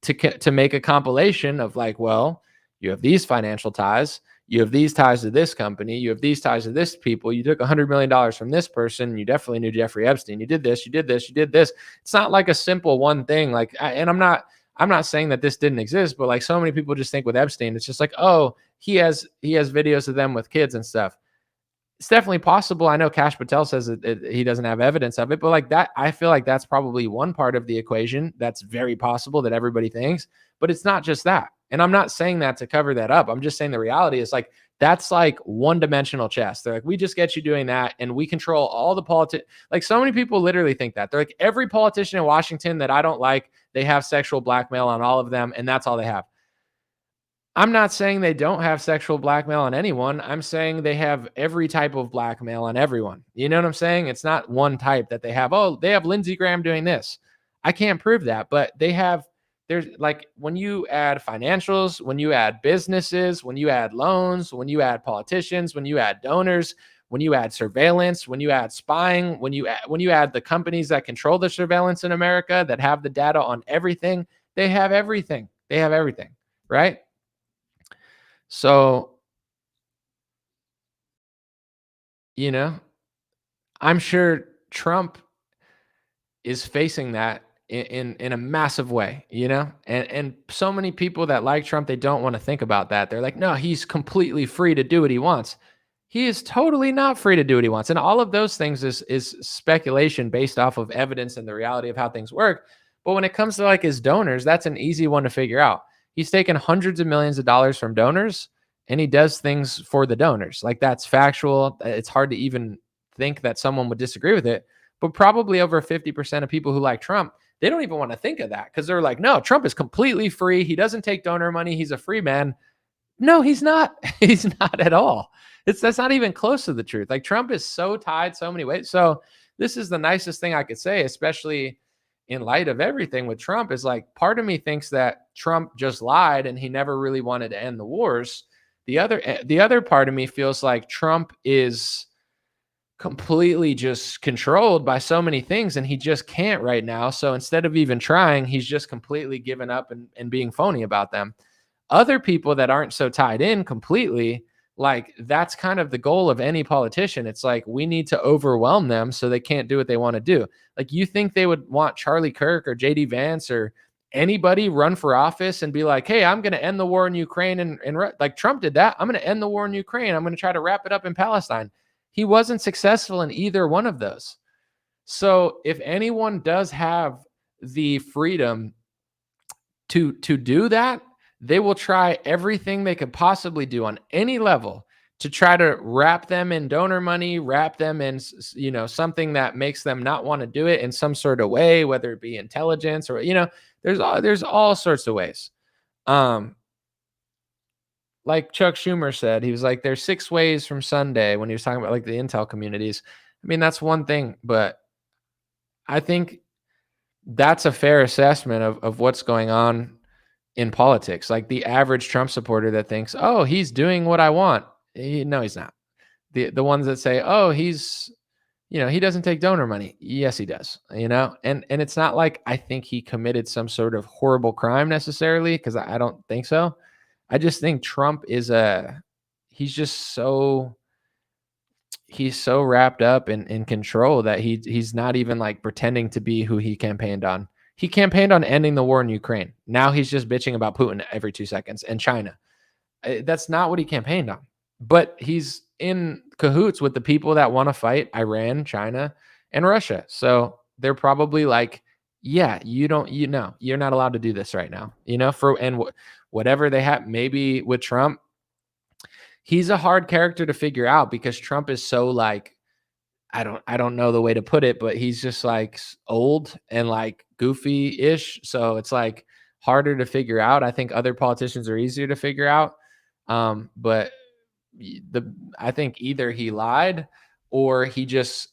B: To make a compilation of like, well, you have these financial ties, you have these ties to this company, you have these ties to this people, you took $100 million from this person, you definitely knew Jeffrey Epstein, you did this, you did this, you did this. It's not like a simple one thing. And I'm not saying that this didn't exist, but like so many people just think with Epstein, it's just like, oh, he has videos of them with kids and stuff. It's definitely possible. I know Kash Patel says that he doesn't have evidence of it, but like that, I feel like that's probably one part of the equation that's very possible that everybody thinks, but it's not just that. And I'm not saying that to cover that up. I'm just saying the reality is like, that's like one-dimensional chess. They're like, we just get you doing that and we control all the politics. Like so many people literally think that. They're like, every politician in Washington that I don't like, they have sexual blackmail on all of them, and that's all they have. I'm not saying they don't have sexual blackmail on anyone. I'm saying they have every type of blackmail on everyone. You know what I'm saying? It's not one type that they have. Oh, they have Lindsey Graham doing this. I can't prove that, but there's like, when you add financials, when you add businesses, when you add loans, when you add politicians, when you add donors, when you add surveillance, when you add spying, when you add the companies that control the surveillance in America, that have the data on everything, they have everything. They have everything, right? So, I'm sure Trump is facing that in a massive way, and so many people that like Trump, they don't want to think about that. They're like, no, he's completely free to do what he wants. He is totally not free to do what he wants. And all of those things is speculation based off of evidence and the reality of how things work. But when it comes to like his donors, that's an easy one to figure out. He's taken hundreds of millions of dollars from donors, and he does things for the donors. Like, that's factual. It's hard to even think that someone would disagree with it. But probably over 50% of people who like Trump, they don't even want to think of that, because they're like, no, Trump is completely free. He doesn't take donor money. He's a free man. No, he's not. He's not at all. That's not even close to the truth. Like, Trump is so tied so many ways. So this is the nicest thing I could say, especially in light of everything with Trump, is like, part of me thinks that Trump just lied and he never really wanted to end the wars. The other part of me feels like Trump is completely just controlled by so many things, and he just can't right now. So instead of even trying, he's just completely given up and being phony about them. Other people that aren't so tied in completely, like, that's kind of the goal of any politician. It's like, we need to overwhelm them so they can't do what they want to do. Like, you think they would want Charlie Kirk or JD Vance or anybody run for office and be like, hey, I'm going to end the war in Ukraine, and like Trump did that. I'm going to end the war in Ukraine. I'm going to try to wrap it up in Palestine. He wasn't successful in either one of those. So if anyone does have the freedom to do that, they will try everything they could possibly do on any level to try to wrap them in donor money, wrap them in, something that makes them not want to do it in some sort of way, whether it be intelligence or, there's all sorts of ways. Like Chuck Schumer said, he was like, there's 6 ways from Sunday when he was talking about like the intel communities. I mean, that's one thing, but I think that's a fair assessment of what's going on in politics. Like the average Trump supporter that thinks, oh, he's doing what I want. No, he's not. The ones that say, oh, he's, he doesn't take donor money. Yes, he does, and it's not like I think he committed some sort of horrible crime necessarily, because I don't think so. I just think Trump is he's so wrapped up in control that he's not even like pretending to be who he campaigned on. He campaigned on ending the war in Ukraine. Now he's just bitching about Putin every 2 seconds and China. That's not what he campaigned on. But he's in cahoots with the people that want to fight Iran, China, and Russia. So they're probably like, yeah, you're not allowed to do this right now. Whatever they have, maybe with Trump, he's a hard character to figure out because Trump is so like, I don't know the way to put it, but he's just like old and like goofy-ish. So it's like harder to figure out. I think other politicians are easier to figure out. But I think either he lied or he just,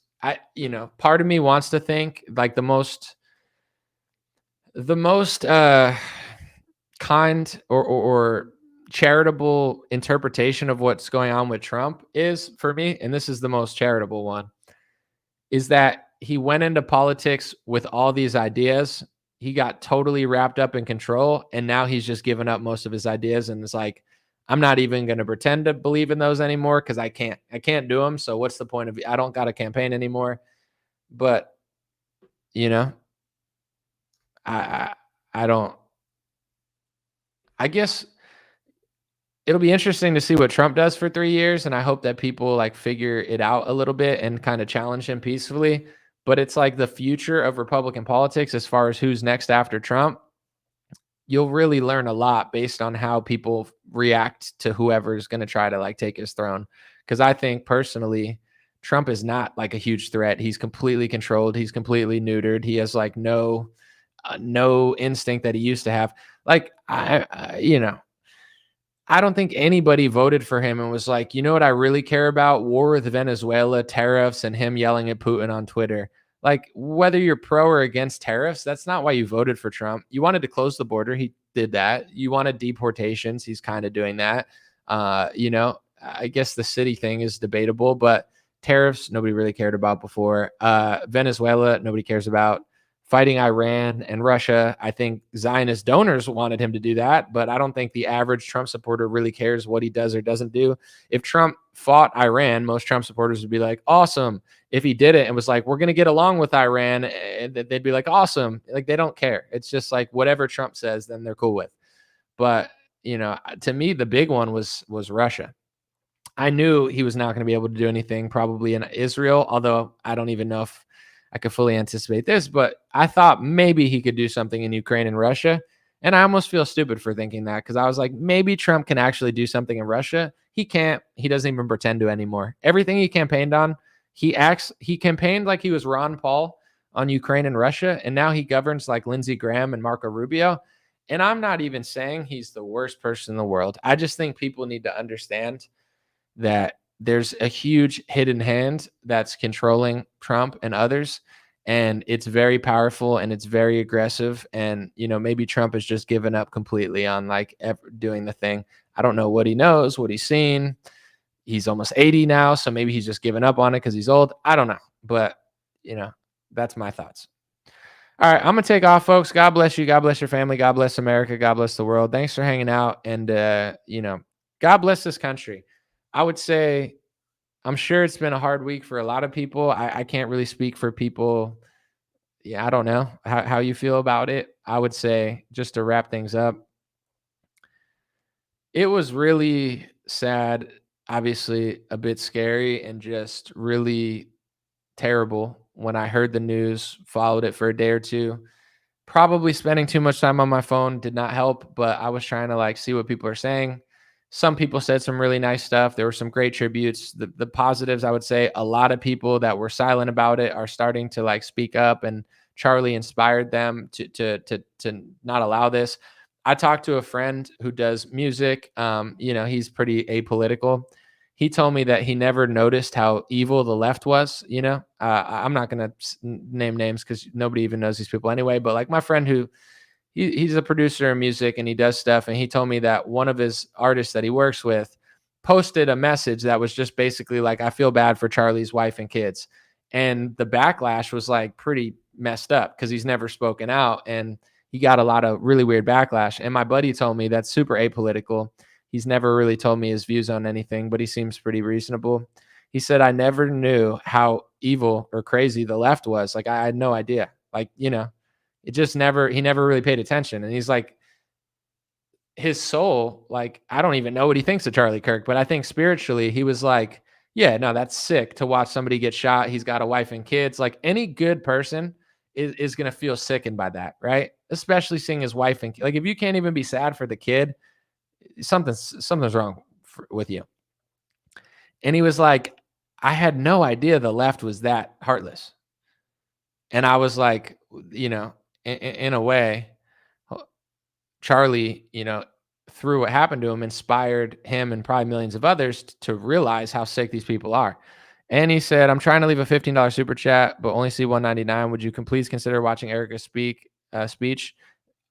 B: part of me wants to think like the most kind or charitable interpretation of what's going on with Trump is, for me, and this is the most charitable one, is that he went into politics with all these ideas. He got totally wrapped up in control, and now he's just given up most of his ideas and it's like, I'm not even going to pretend to believe in those anymore because I can't do them. So what's the point of I don't got a campaign anymore. But I guess it'll be interesting to see what Trump does for 3 years. And I hope that people like figure it out a little bit and kind of challenge him peacefully. But it's like the future of Republican politics as far as who's next after Trump. You'll really learn a lot based on how people react to whoever's going to try to like take his throne. Because I think personally, Trump is not like a huge threat. He's completely controlled. He's completely neutered. He has like no instinct that he used to have. Like I don't think anybody voted for him and was like, you know what I really care about? War with Venezuela, tariffs, and him yelling at Putin on Twitter. Like, whether you're pro or against tariffs, that's not why you voted for Trump. You wanted to close the border. He did that. You wanted deportations. He's kind of doing that. I guess the city thing is debatable, but tariffs, nobody really cared about before. Venezuela, nobody cares about. Fighting Iran and Russia, I think Zionist donors wanted him to do that, but I don't think the average Trump supporter really cares what he does or doesn't do. If Trump fought Iran, most Trump supporters would be like, awesome. If he did it and was like, we're going to get along with Iran, they'd be like, awesome. Like, they don't care. It's just like whatever Trump says, then they're cool with. But, to me, the big one was Russia. I knew he was not going to be able to do anything probably in Israel, although I don't even know if I could fully anticipate this, but I thought maybe he could do something in Ukraine and Russia. And I almost feel stupid for thinking that, because I was like, maybe Trump can actually do something in Russia. He can't. He doesn't even pretend to anymore. Everything he campaigned on, he campaigned like he was Ron Paul on Ukraine and Russia, and now he governs like Lindsey Graham and Marco Rubio. And I'm not even saying he's the worst person in the world. I just think people need to understand that there's a huge hidden hand that's controlling Trump and others, and it's very powerful and it's very aggressive. And, maybe Trump has just given up completely on like doing the thing. I don't know what he knows, what he's seen. He's almost 80 now, so maybe he's just given up on it because he's old. I don't know, but that's my thoughts. All right, I'm gonna take off, folks. God bless you. God bless your family. God bless America. God bless the world. Thanks for hanging out, and God bless this country. I would say, I'm sure it's been a hard week for a lot of people. I can't really speak for people. Yeah, I don't know how you feel about it. I would say, just to wrap things up, it was really sad, obviously a bit scary, and just really terrible when I heard the news, followed it for a day or two. Probably spending too much time on my phone did not help, but I was trying to like see what people are saying. Some people said some really nice stuff. There were some great tributes. The positives, I would say, a lot of people that were silent about it are starting to like speak up, and Charlie inspired them to not allow this. I talked to a friend who does music. He's pretty apolitical. He told me that he never noticed how evil the left was. I'm not going to name names because nobody even knows these people anyway. But like my friend who he's a producer of music and he does stuff. And he told me that one of his artists that he works with posted a message that was just basically like, I feel bad for Charlie's wife and kids. And the backlash was like pretty messed up because he's never spoken out. And he got a lot of really weird backlash. And my buddy told me that's super apolitical. He's never really told me his views on anything, but he seems pretty reasonable. He said, I never knew how evil or crazy the left was. Like, I had no idea. Like, it just he never really paid attention. And he's like, his soul, like, I don't even know what he thinks of Charlie Kirk, but I think spiritually he was like, yeah, no, that's sick to watch somebody get shot. He's got a wife and kids. Like, any good person is going to feel sickened by that, right? Especially seeing his wife and like, if you can't even be sad for the kid, something's wrong with you. And he was like, I had no idea the left was that heartless. And I was like, in a way, Charlie, through what happened to him, inspired him and probably millions of others to realize how sick these people are. And he said, I'm trying to leave a $15 super chat, but only see $1.99. Would you please consider watching Erica's speech?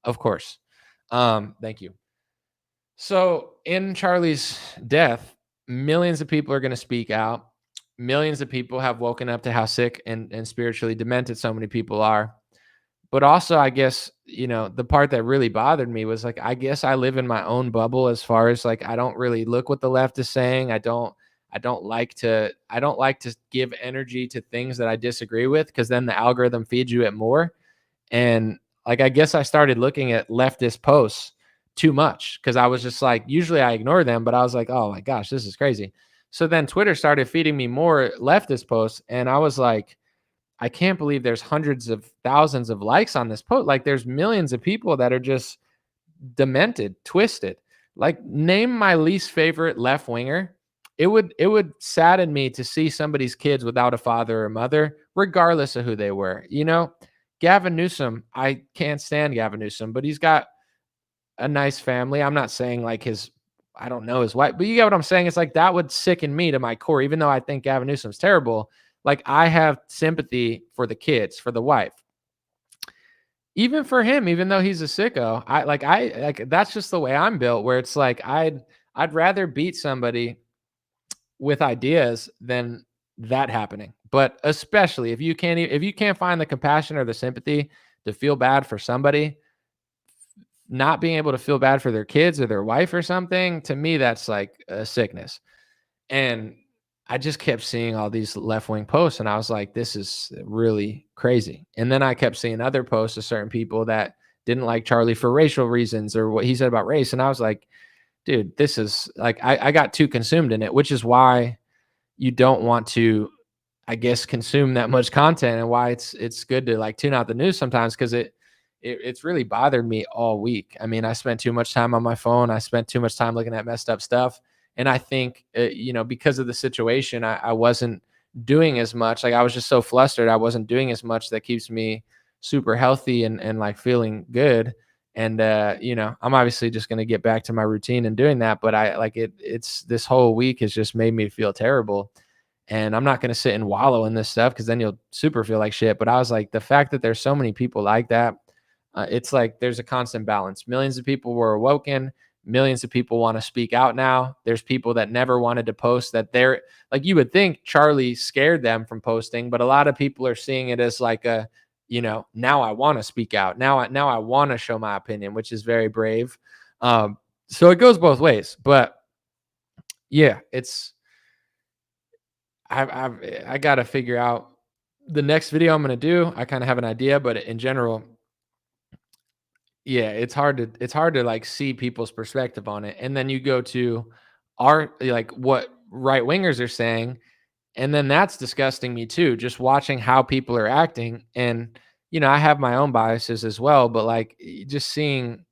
B: Of course. Thank you. So in Charlie's death, millions of people are going to speak out. Millions of people have woken up to how sick and spiritually demented so many people are. But also, I guess, the part that really bothered me was like, I guess I live in my own bubble as far as like, I don't really look what the left is saying. I don't like to give energy to things that I disagree with, because then the algorithm feeds you it more. And like, I guess I started looking at leftist posts too much because I was just like, usually I ignore them, but I was like, oh my gosh, this is crazy. So then Twitter started feeding me more leftist posts. And I was like, I can't believe there's hundreds of thousands of likes on this post. Like, there's millions of people that are just demented, twisted. Like, name my least favorite left winger. It would sadden me to see somebody's kids without a father or mother, regardless of who they were. Gavin Newsom, I can't stand Gavin Newsom, but he's got a nice family. I'm not saying like I don't know his wife, but you get what I'm saying? It's like, that would sicken me to my core, even though I think Gavin Newsom's terrible. Like, I have sympathy for the kids, for the wife, even for him, even though he's a sicko. I that's just the way I'm built, where it's like, I'd rather beat somebody with ideas than that happening. But especially if you can't find the compassion or the sympathy to feel bad for somebody, not being able to feel bad for their kids or their wife or something, to me, that's like a sickness. And I just kept seeing all these left-wing posts, and I was like, this is really crazy. And then I kept seeing other posts of certain people that didn't like Charlie for racial reasons or what he said about race. And I was like, dude, this is like, I got too consumed in it, which is why you don't want to, I guess, consume that much content, and why it's good to like tune out the news sometimes, because it's really bothered me all week. I mean, I spent too much time on my phone. I spent too much time looking at messed up stuff. And I think, because of the situation, I wasn't doing as much. Like, I was just so flustered. I wasn't doing as much that keeps me super healthy and like feeling good. And, I'm obviously just going to get back to my routine and doing that. But I like it's this whole week has just made me feel terrible. And I'm not going to sit and wallow in this stuff, because then you'll super feel like shit. But I was like, the fact that there's so many people like that, it's like there's a constant balance. Millions of people were awoken. Millions of people want to speak out now. There's people that never wanted to post, that they're like, you would think Charlie scared them from posting, but a lot of people are seeing it as like now I want to speak out. Now I want to show my opinion, which is very brave. So it goes both ways, but yeah, I got to figure out the next video I'm going to do. I kind of have an idea, but in general, yeah, it's hard to like see people's perspective on it. And then you go to like what right wingers are saying. And then that's disgusting me too, just watching how people are acting. And, I have my own biases as well, but like just seeing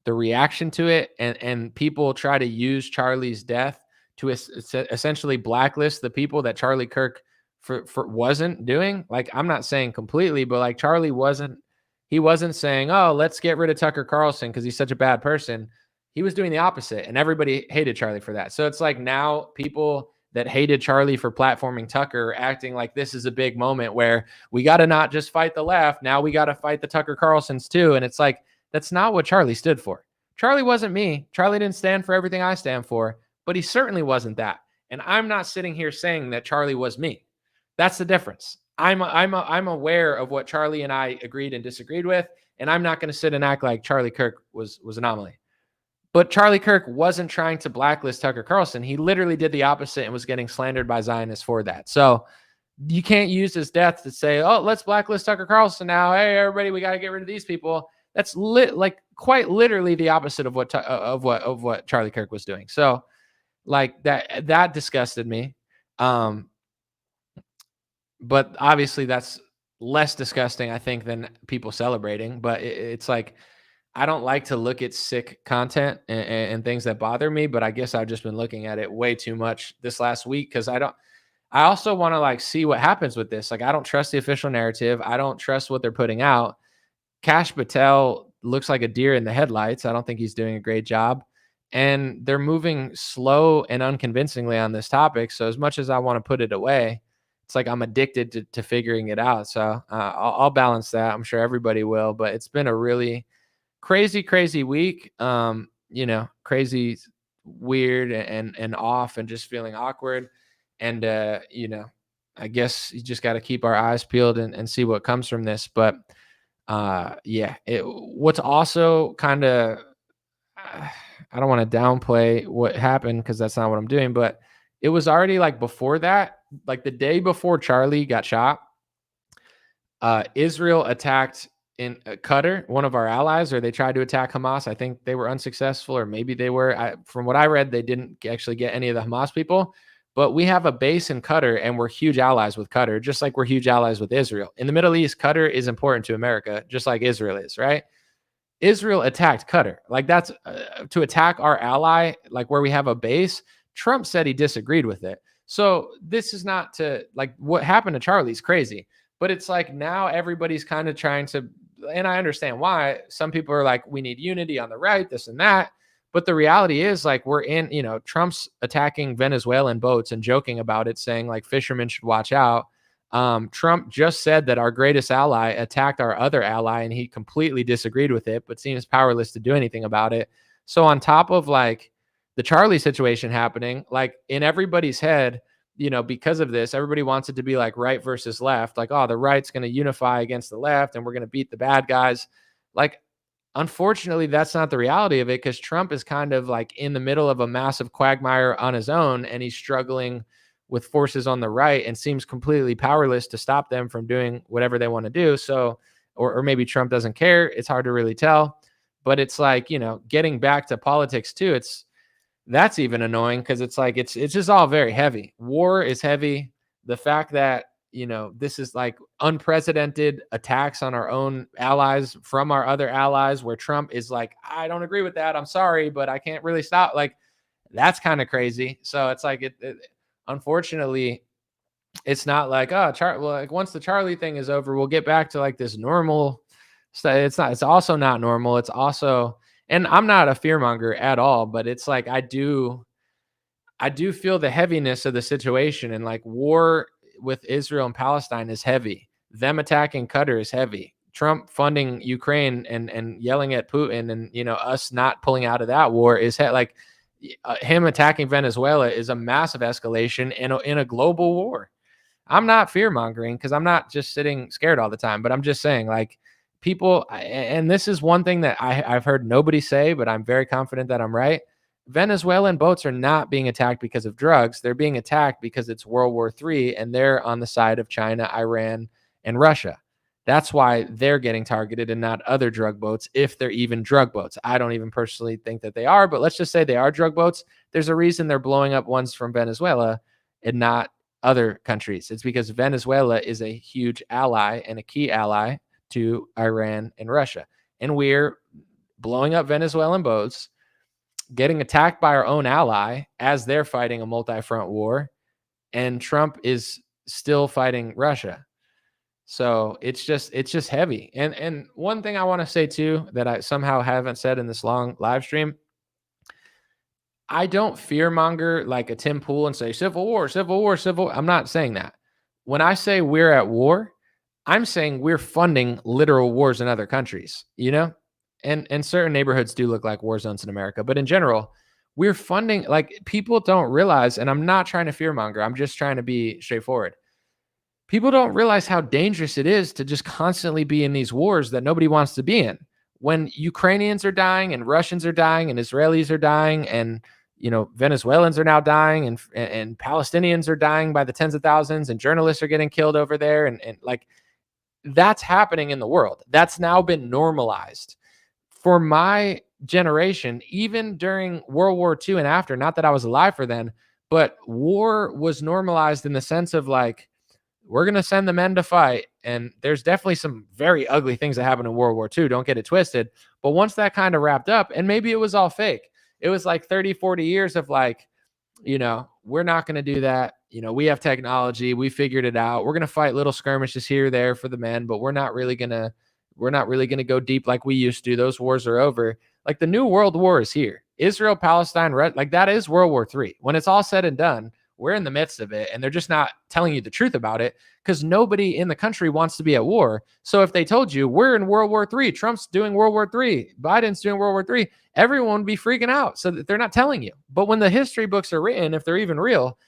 B: the reaction to it, and people try to use Charlie's death to essentially blacklist the people that Charlie Kirk for wasn't doing. Like, I'm not saying completely, but like Charlie wasn't saying, oh, let's get rid of Tucker Carlson because he's such a bad person. He was doing the opposite, and everybody hated Charlie for that. So it's like now people that hated Charlie for platforming Tucker are acting like this is a big moment where we got to not just fight the left. Now we got to fight the Tucker Carlsons too. And it's like, that's not what Charlie stood for. Charlie wasn't me. Charlie didn't stand for everything I stand for, but he certainly wasn't that. And I'm not sitting here saying that Charlie was me. That's the difference. I'm aware of what Charlie and I agreed and disagreed with, and I'm not going to sit and act like Charlie Kirk was an anomaly. But Charlie Kirk wasn't trying to blacklist Tucker Carlson. He literally did the opposite and was getting slandered by Zionists for that. So you can't use his death to say, oh, let's blacklist Tucker Carlson now. Hey, everybody, we got to get rid of these people. That's like quite literally the opposite of what Charlie Kirk was doing. So like that disgusted me. But obviously that's less disgusting, I think, than people celebrating. But it's like, I don't like to look at sick content and things that bother me, but I guess I've just been looking at it way too much this last week because I also want to like see what happens with this. Like, I don't trust the official narrative. I don't trust what they're putting out. Kash Patel looks like a deer in the headlights. I don't think he's doing a great job. And they're moving slow and unconvincingly on this topic. So as much as I want to put it away, it's like I'm addicted to figuring it out. So I'll balance that. I'm sure everybody will. But it's been a really crazy week. Crazy, weird, and off, and just feeling awkward. And I guess you just got to keep our eyes peeled and see what comes from this. But what's also kind of, I don't want to downplay what happened because that's not what I'm doing, but it was already like before that, like the day before Charlie got shot, Israel attacked in Qatar, one of our allies, or they tried to attack Hamas. I think they were unsuccessful, or maybe they were. From what I read, they didn't actually get any of the Hamas people. But we have a base in Qatar, and we're huge allies with Qatar, just like we're huge allies with Israel. In the Middle East, Qatar is important to America, just like Israel is, right? Israel attacked Qatar. Like, that's to attack our ally, like where we have a base. Trump said he disagreed with it. So this is not to, like, what happened to Charlie's crazy. But it's like now everybody's kind of trying to, and I understand why. Some people are like, we need unity on the right, this and that. But the reality is, like, we're in, Trump's attacking Venezuelan boats and joking about it, saying like fishermen should watch out. Trump just said that our greatest ally attacked our other ally, and he completely disagreed with it, but seems powerless to do anything about it. So on top of like the Charlie situation happening, like in everybody's head, because of this, everybody wants it to be like right versus left. Like, oh, the right's going to unify against the left and we're going to beat the bad guys. Like, unfortunately, that's not the reality of it, because Trump is kind of like in the middle of a massive quagmire on his own, and he's struggling with forces on the right and seems completely powerless to stop them from doing whatever they want to do. So, or maybe Trump doesn't care. It's hard to really tell. But it's like, getting back to politics too, that's even annoying, because it's like it's just all very heavy. War is heavy. The fact that this is like unprecedented attacks on our own allies from our other allies, where Trump is like, I don't agree with that. I'm sorry, but I can't really stop. Like, that's kind of crazy. So it's like unfortunately, it's not like, like once the Charlie thing is over, we'll get back to like this normal stuff. It's not. It's also not normal. It's also, and I'm not a fearmonger at all, but it's like I do feel the heaviness of the situation, and like war with Israel and Palestine is heavy. Them attacking Qatar is heavy. Trump funding Ukraine and yelling at Putin, and us not pulling out of that war is like him attacking Venezuela is a massive escalation in a global war. I'm not fear mongering, because I'm not just sitting scared all the time, but I'm just saying, like, people, and this is one thing that I've heard nobody say, but I'm very confident that I'm right. Venezuelan boats are not being attacked because of drugs. They're being attacked because it's World War III, and they're on the side of China, Iran, and Russia. That's why they're getting targeted, and not other drug boats, if they're even drug boats. I don't even personally think that they are, but let's just say they are drug boats. There's a reason they're blowing up ones from Venezuela and not other countries. It's because Venezuela is a huge ally and a key ally to Iran and Russia. And we're blowing up Venezuelan boats, getting attacked by our own ally as they're fighting a multi-front war, and Trump is still fighting Russia. So it's just heavy. And one thing I want to say too that I somehow haven't said in this long live stream, I don't fearmonger like a Tim Pool and say civil war, civil war, civil. I'm not saying that. When I say we're at war, I'm saying we're funding literal wars in other countries, you know? And certain neighborhoods do look like war zones in America, but in general, we're funding, like, people don't realize, and I'm not trying to fearmonger, I'm just trying to be straightforward. People don't realize how dangerous it is to just constantly be in these wars that nobody wants to be in. When Ukrainians are dying and Russians are dying and Israelis are dying and Venezuelans are now dying and Palestinians are dying by the tens of thousands and journalists are getting killed over there and like that's happening in the world. That's now been normalized. For my generation, even during World War II and after, not that I was alive for then, but war was normalized in the sense of like, we're going to send the men to fight. And there's definitely some very ugly things that happened in World War II. Don't get it twisted. But once that kind of wrapped up, and maybe it was all fake, it was like 30, 40 years of like, we're not going to do that. We have technology. We figured it out. We're going to fight little skirmishes here or there for the men, but we're not really going to go deep like we used to. Those wars are over. Like the new world war is here. Israel, Palestine, like that is World War III. When it's all said and done, we're in the midst of it, and they're just not telling you the truth about it because nobody in the country wants to be at war. So if they told you we're in World War III, Trump's doing World War III, Biden's doing World War III, everyone would be freaking out. So that they're not telling you. But when the history books are written, if they're even real,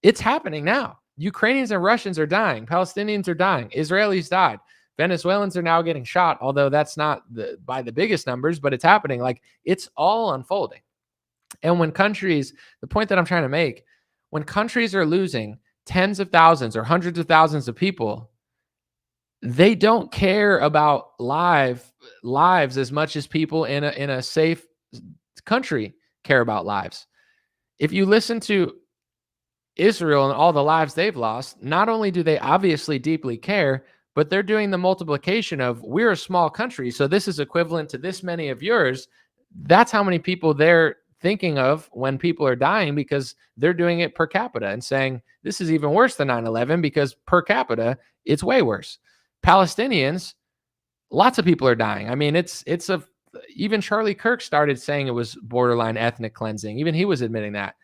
B: it's happening now. Ukrainians and Russians are dying. Palestinians are dying. Israelis died. Venezuelans are now getting shot, although that's not by the biggest numbers, but it's happening. Like it's all unfolding. And when countries, the point that I'm trying to make, when countries are losing tens of thousands or hundreds of thousands of people, they don't care about lives as much as people in a safe country care about lives. If you listen to Israel and all the lives they've lost, not only do they obviously deeply care, but they're doing the multiplication of we're a small country, so this is equivalent to this many of yours. That's how many people they're thinking of when people are dying, because they're doing it per capita and saying this is even worse than 9/11 because per capita it's way worse. Palestinians, lots of people are dying. I mean, even Charlie Kirk started saying it was borderline ethnic cleansing. Even he was admitting that.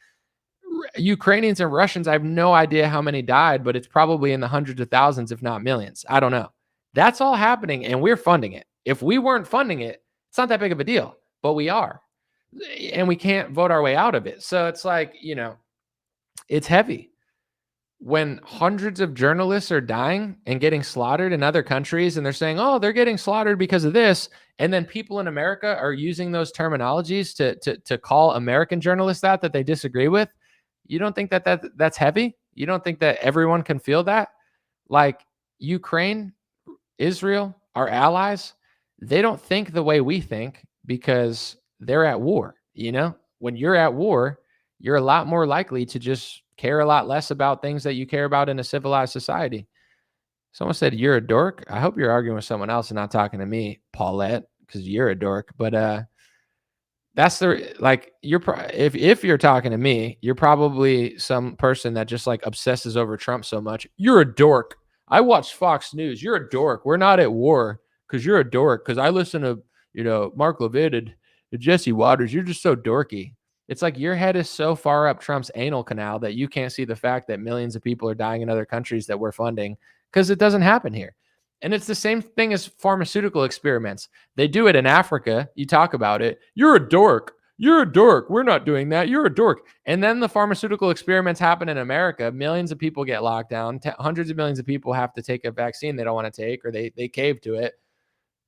B: Ukrainians and Russians, I have no idea how many died, but it's probably in the hundreds of thousands, if not millions. I don't know. That's all happening, and we're funding it. If we weren't funding it, it's not that big of a deal, but we are. And we can't vote our way out of it. So it's like, it's heavy. When hundreds of journalists are dying and getting slaughtered in other countries, and they're saying, oh, they're getting slaughtered because of this. And then people in America are using those terminologies to call American journalists that they disagree with. You don't think that's heavy? You don't think that everyone can feel that? Like Ukraine, Israel, our allies, they don't think the way we think because they're at war. When you're at war, you're a lot more likely to just care a lot less about things that you care about in a civilized society. Someone said, you're a dork. I hope you're arguing with someone else and not talking to me, Paulette, because you're a dork. But that's if you're talking to me, you're probably some person that just like obsesses over Trump so much. You're a dork. I watch Fox News. You're a dork. We're not at war because you're a dork. Because I listen to, Mark Levin and Jesse Waters. You're just so dorky. It's like your head is so far up Trump's anal canal that you can't see the fact that millions of people are dying in other countries that we're funding because it doesn't happen here. And it's the same thing as pharmaceutical experiments. They do it in Africa. You talk about it. You're a dork. You're a dork. We're not doing that. You're a dork. And then the pharmaceutical experiments happen in America. Millions of people get locked down. Hundreds of millions of people have to take a vaccine they don't want to take, or they cave to it.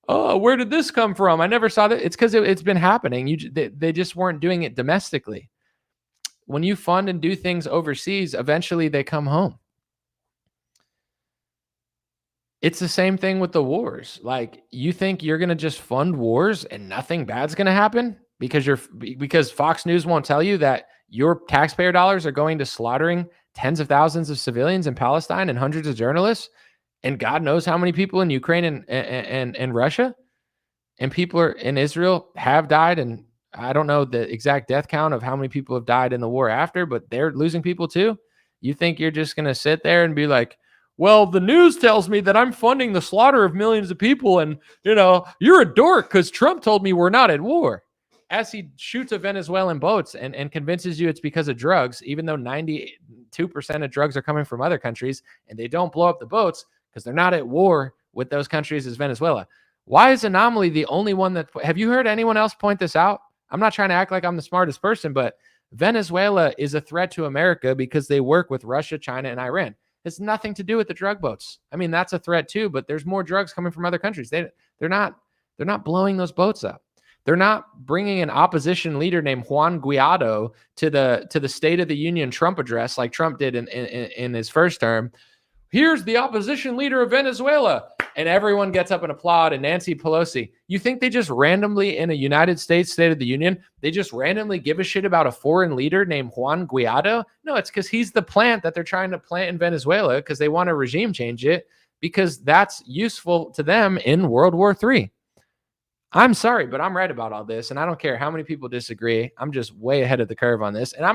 B: Oh, where did this come from? I never saw that. It's because it's been happening. They just weren't doing it domestically. When you fund and do things overseas, eventually they come home. It's the same thing with the wars. Like, you think you're going to just fund wars and nothing bad's going to happen because Fox News won't tell you that your taxpayer dollars are going to slaughtering tens of thousands of civilians in Palestine and hundreds of journalists and God knows how many people in Ukraine and Russia. and people in Israel have died, and I don't know the exact death count of how many people have died in the war after, but they're losing people too. You think you're just going to sit there and be like, well, the news tells me that I'm funding the slaughter of millions of people, and you're a dork because Trump told me we're not at war. As he shoots a Venezuelan boats and convinces you it's because of drugs, even though 92% of drugs are coming from other countries, and they don't blow up the boats because they're not at war with those countries as Venezuela. Why is Anomaly the only one that... Have you heard anyone else point this out? I'm not trying to act like I'm the smartest person, but Venezuela is a threat to America because they work with Russia, China, and Iran. It has nothing to do with the drug boats. I mean, that's a threat too, but there's more drugs coming from other countries. They're not blowing those boats up. They're not bringing an opposition leader named Juan Guaido to the State of the Union Trump address like Trump did in his first term. Here's the opposition leader of Venezuela. And everyone gets up and applaud. And Nancy Pelosi, you think they just randomly in a United States State of the Union, they just randomly give a shit about a foreign leader named Juan Guaido? No, it's because he's the plant that they're trying to plant in Venezuela because they want to regime change it because that's useful to them in World War III. I'm sorry, but I'm right about all this, and I don't care how many people disagree. I'm just way ahead of the curve on this, and I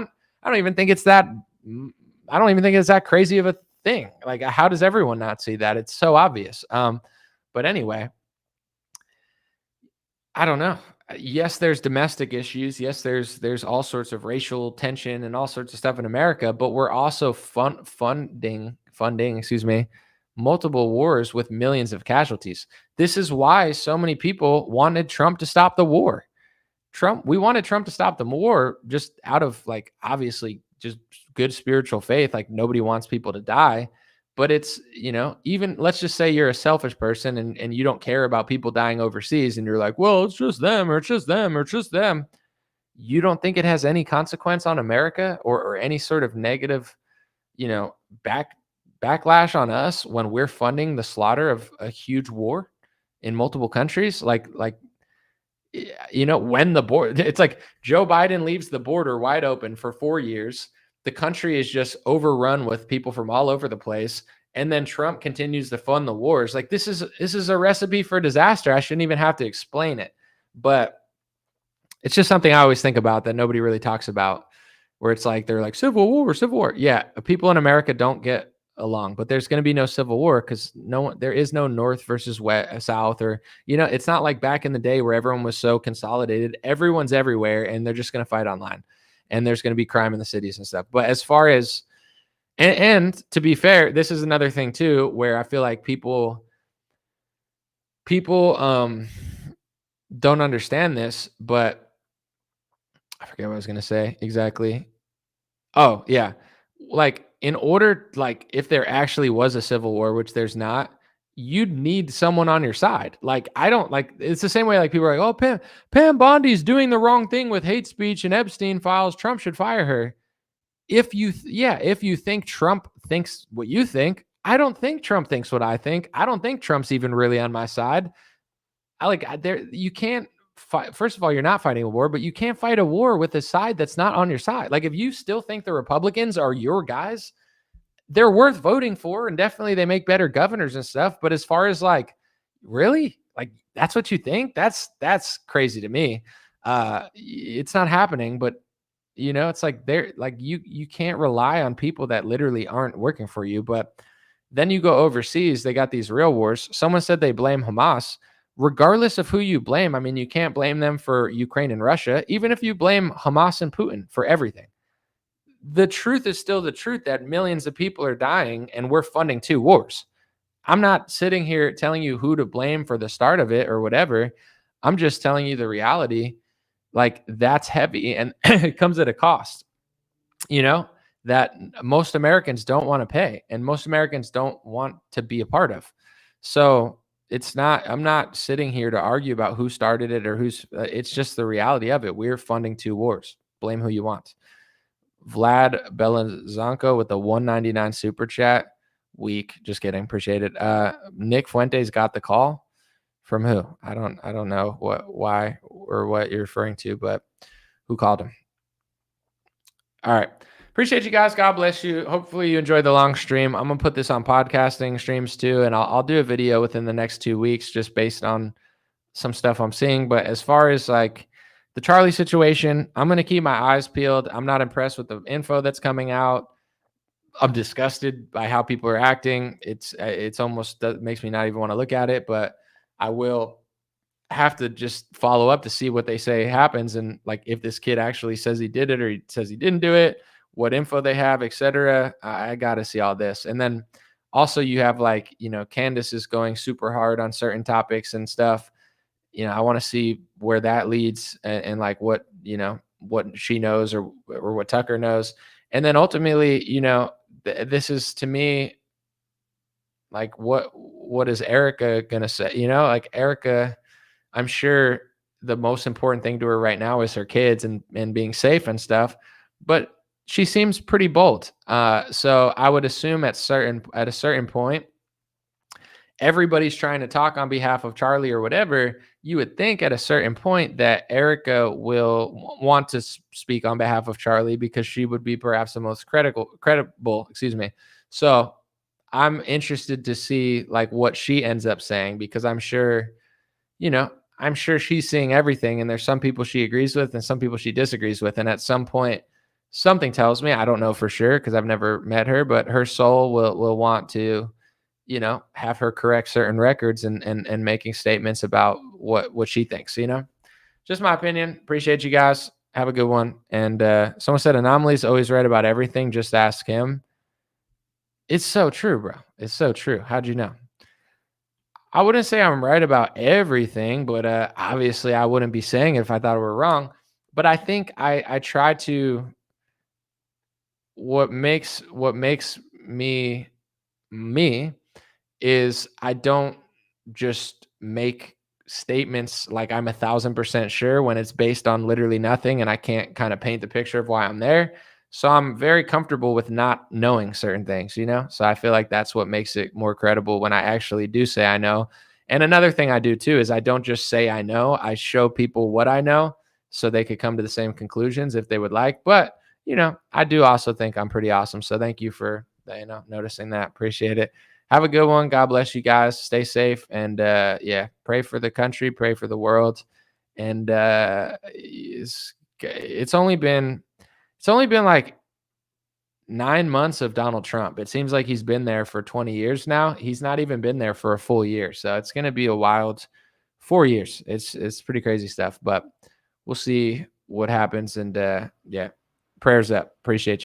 B: don't even think it's that crazy of a thing. Like, how does everyone not see that? It's so obvious. But anyway, I don't know. Yes, there's domestic issues. Yes, there's all sorts of racial tension and all sorts of stuff in America, but we're also funding, multiple wars with millions of casualties. This is why so many people wanted Trump to stop the war. We wanted Trump to stop the war just out of, like, obviously just good spiritual faith. Like, nobody wants people to die, but it's, even let's just say you're a selfish person and you don't care about people dying overseas and you're like, well, it's just them or it's just them or it's just them. You don't think it has any consequence on America or any sort of negative, backlash on us when we're funding the slaughter of a huge war in multiple countries? Like, when the border, it's like Joe Biden leaves the border wide open for 4 years. The country is just overrun with people from all over the place. And then Trump continues to fund the wars. Like, this is a recipe for disaster. I shouldn't even have to explain it, but it's just something I always think about that nobody really talks about, where it's like, they're like, civil war. Yeah. People in America don't get along, but there's going to be no civil war because there is no North versus West, South, or, it's not like back in the day where everyone was so consolidated. Everyone's everywhere and they're just going to fight online, and there's going to be crime in the cities and stuff. But as far as, and to be fair, this is another thing too, where I feel like people don't understand this, but I forget what I was going to say exactly. Oh yeah. Like, in order, like, if there actually was a civil war, which there's not, you'd need someone on your side. Like, I don't like, it's the same way, like, people are like, oh, Pam Bondi's doing the wrong thing with hate speech and Epstein files. Trump should fire her. If you think Trump thinks what you think, I don't think Trump thinks what I think. I don't think Trump's even really on my side. You can't fight. First of all, you're not fighting a war, but you can't fight a war with a side that's not on your side. Like, if you still think the Republicans are your guys, they're worth voting for, and definitely they make better governors and stuff. But as far as, like, really, like, that's what you think? That's crazy to me. It's not happening, but it's like, they're like, you can't rely on people that literally aren't working for you. But then you go overseas, they got these real wars. Someone said they blame Hamas. Regardless of who you blame, I mean, you can't blame them for Ukraine and Russia, even if you blame Hamas and Putin for everything. The truth is still the truth that millions of people are dying and we're funding 2 wars. I'm not sitting here telling you who to blame for the start of it or whatever. I'm just telling you the reality. Like, that's heavy, and it comes at a cost, that most Americans don't want to pay and most Americans don't want to be a part of. So I'm not sitting here to argue about who started it or it's just the reality of it. We're funding 2 wars. Blame who you want. Vlad Belazanko with the $1.99 super chat. Weak. Just kidding. Appreciate it. Nick Fuentes got the call from who? I don't know why or what you're referring to, but who called him? All right. Appreciate you guys. God bless you. Hopefully you enjoyed the long stream. I'm going to put this on podcasting streams too, and I'll do a video within the next 2 weeks just based on some stuff I'm seeing. But as far as like the Charlie situation, I'm going to keep my eyes peeled. I'm not impressed with the info that's coming out. I'm disgusted by how people are acting. It's almost makes me not even want to look at it, but I will have to just follow up to see what they say happens. And like, if this kid actually says he did it or he says he didn't do it, what info they have, etc. I got to see all this. And then also you have like, Candace is going super hard on certain topics and stuff. I want to see where that leads and like what she knows or what Tucker knows. And then ultimately, this is to me, like, what is Erica going to say? Like Erica, I'm sure the most important thing to her right now is her kids and being safe and stuff, but she seems pretty bold. So I would assume at a certain point, everybody's trying to talk on behalf of Charlie or whatever. You would think at a certain point that Erica will want to speak on behalf of Charlie because she would be perhaps the most credible, excuse me. So I'm interested to see like what she ends up saying, because I'm sure she's seeing everything, and there's some people she agrees with and some people she disagrees with. And at some point, something tells me, I don't know for sure because I've never met her, but her soul will want to, have her correct certain records and making statements about what she thinks, just my opinion. Appreciate you guys. Have a good one. And someone said Anomaly's always right about everything. Just ask him. It's so true, bro. It's so true. How'd you know? I wouldn't say I'm right about everything, but obviously I wouldn't be saying it if I thought it were wrong. But I think I try to, what makes me is I don't just make statements like I'm 1,000% sure when it's based on literally nothing and I can't kind of paint the picture of why I'm there. So I'm very comfortable with not knowing certain things, So I feel like that's what makes it more credible when I actually do say I know. And another thing I do too is I don't just say I know, I show people what I know so they could come to the same conclusions if they would like. But, I do also think I'm pretty awesome. So thank you for, noticing that. Appreciate it. Have a good one. God bless you guys. Stay safe. And pray for the country, pray for the world. And it's only been like 9 months of Donald Trump. It seems like he's been there for 20 years now. He's not even been there for a full year. So it's going to be a wild 4 years. It's pretty crazy stuff, but we'll see what happens. And prayers up. Appreciate you.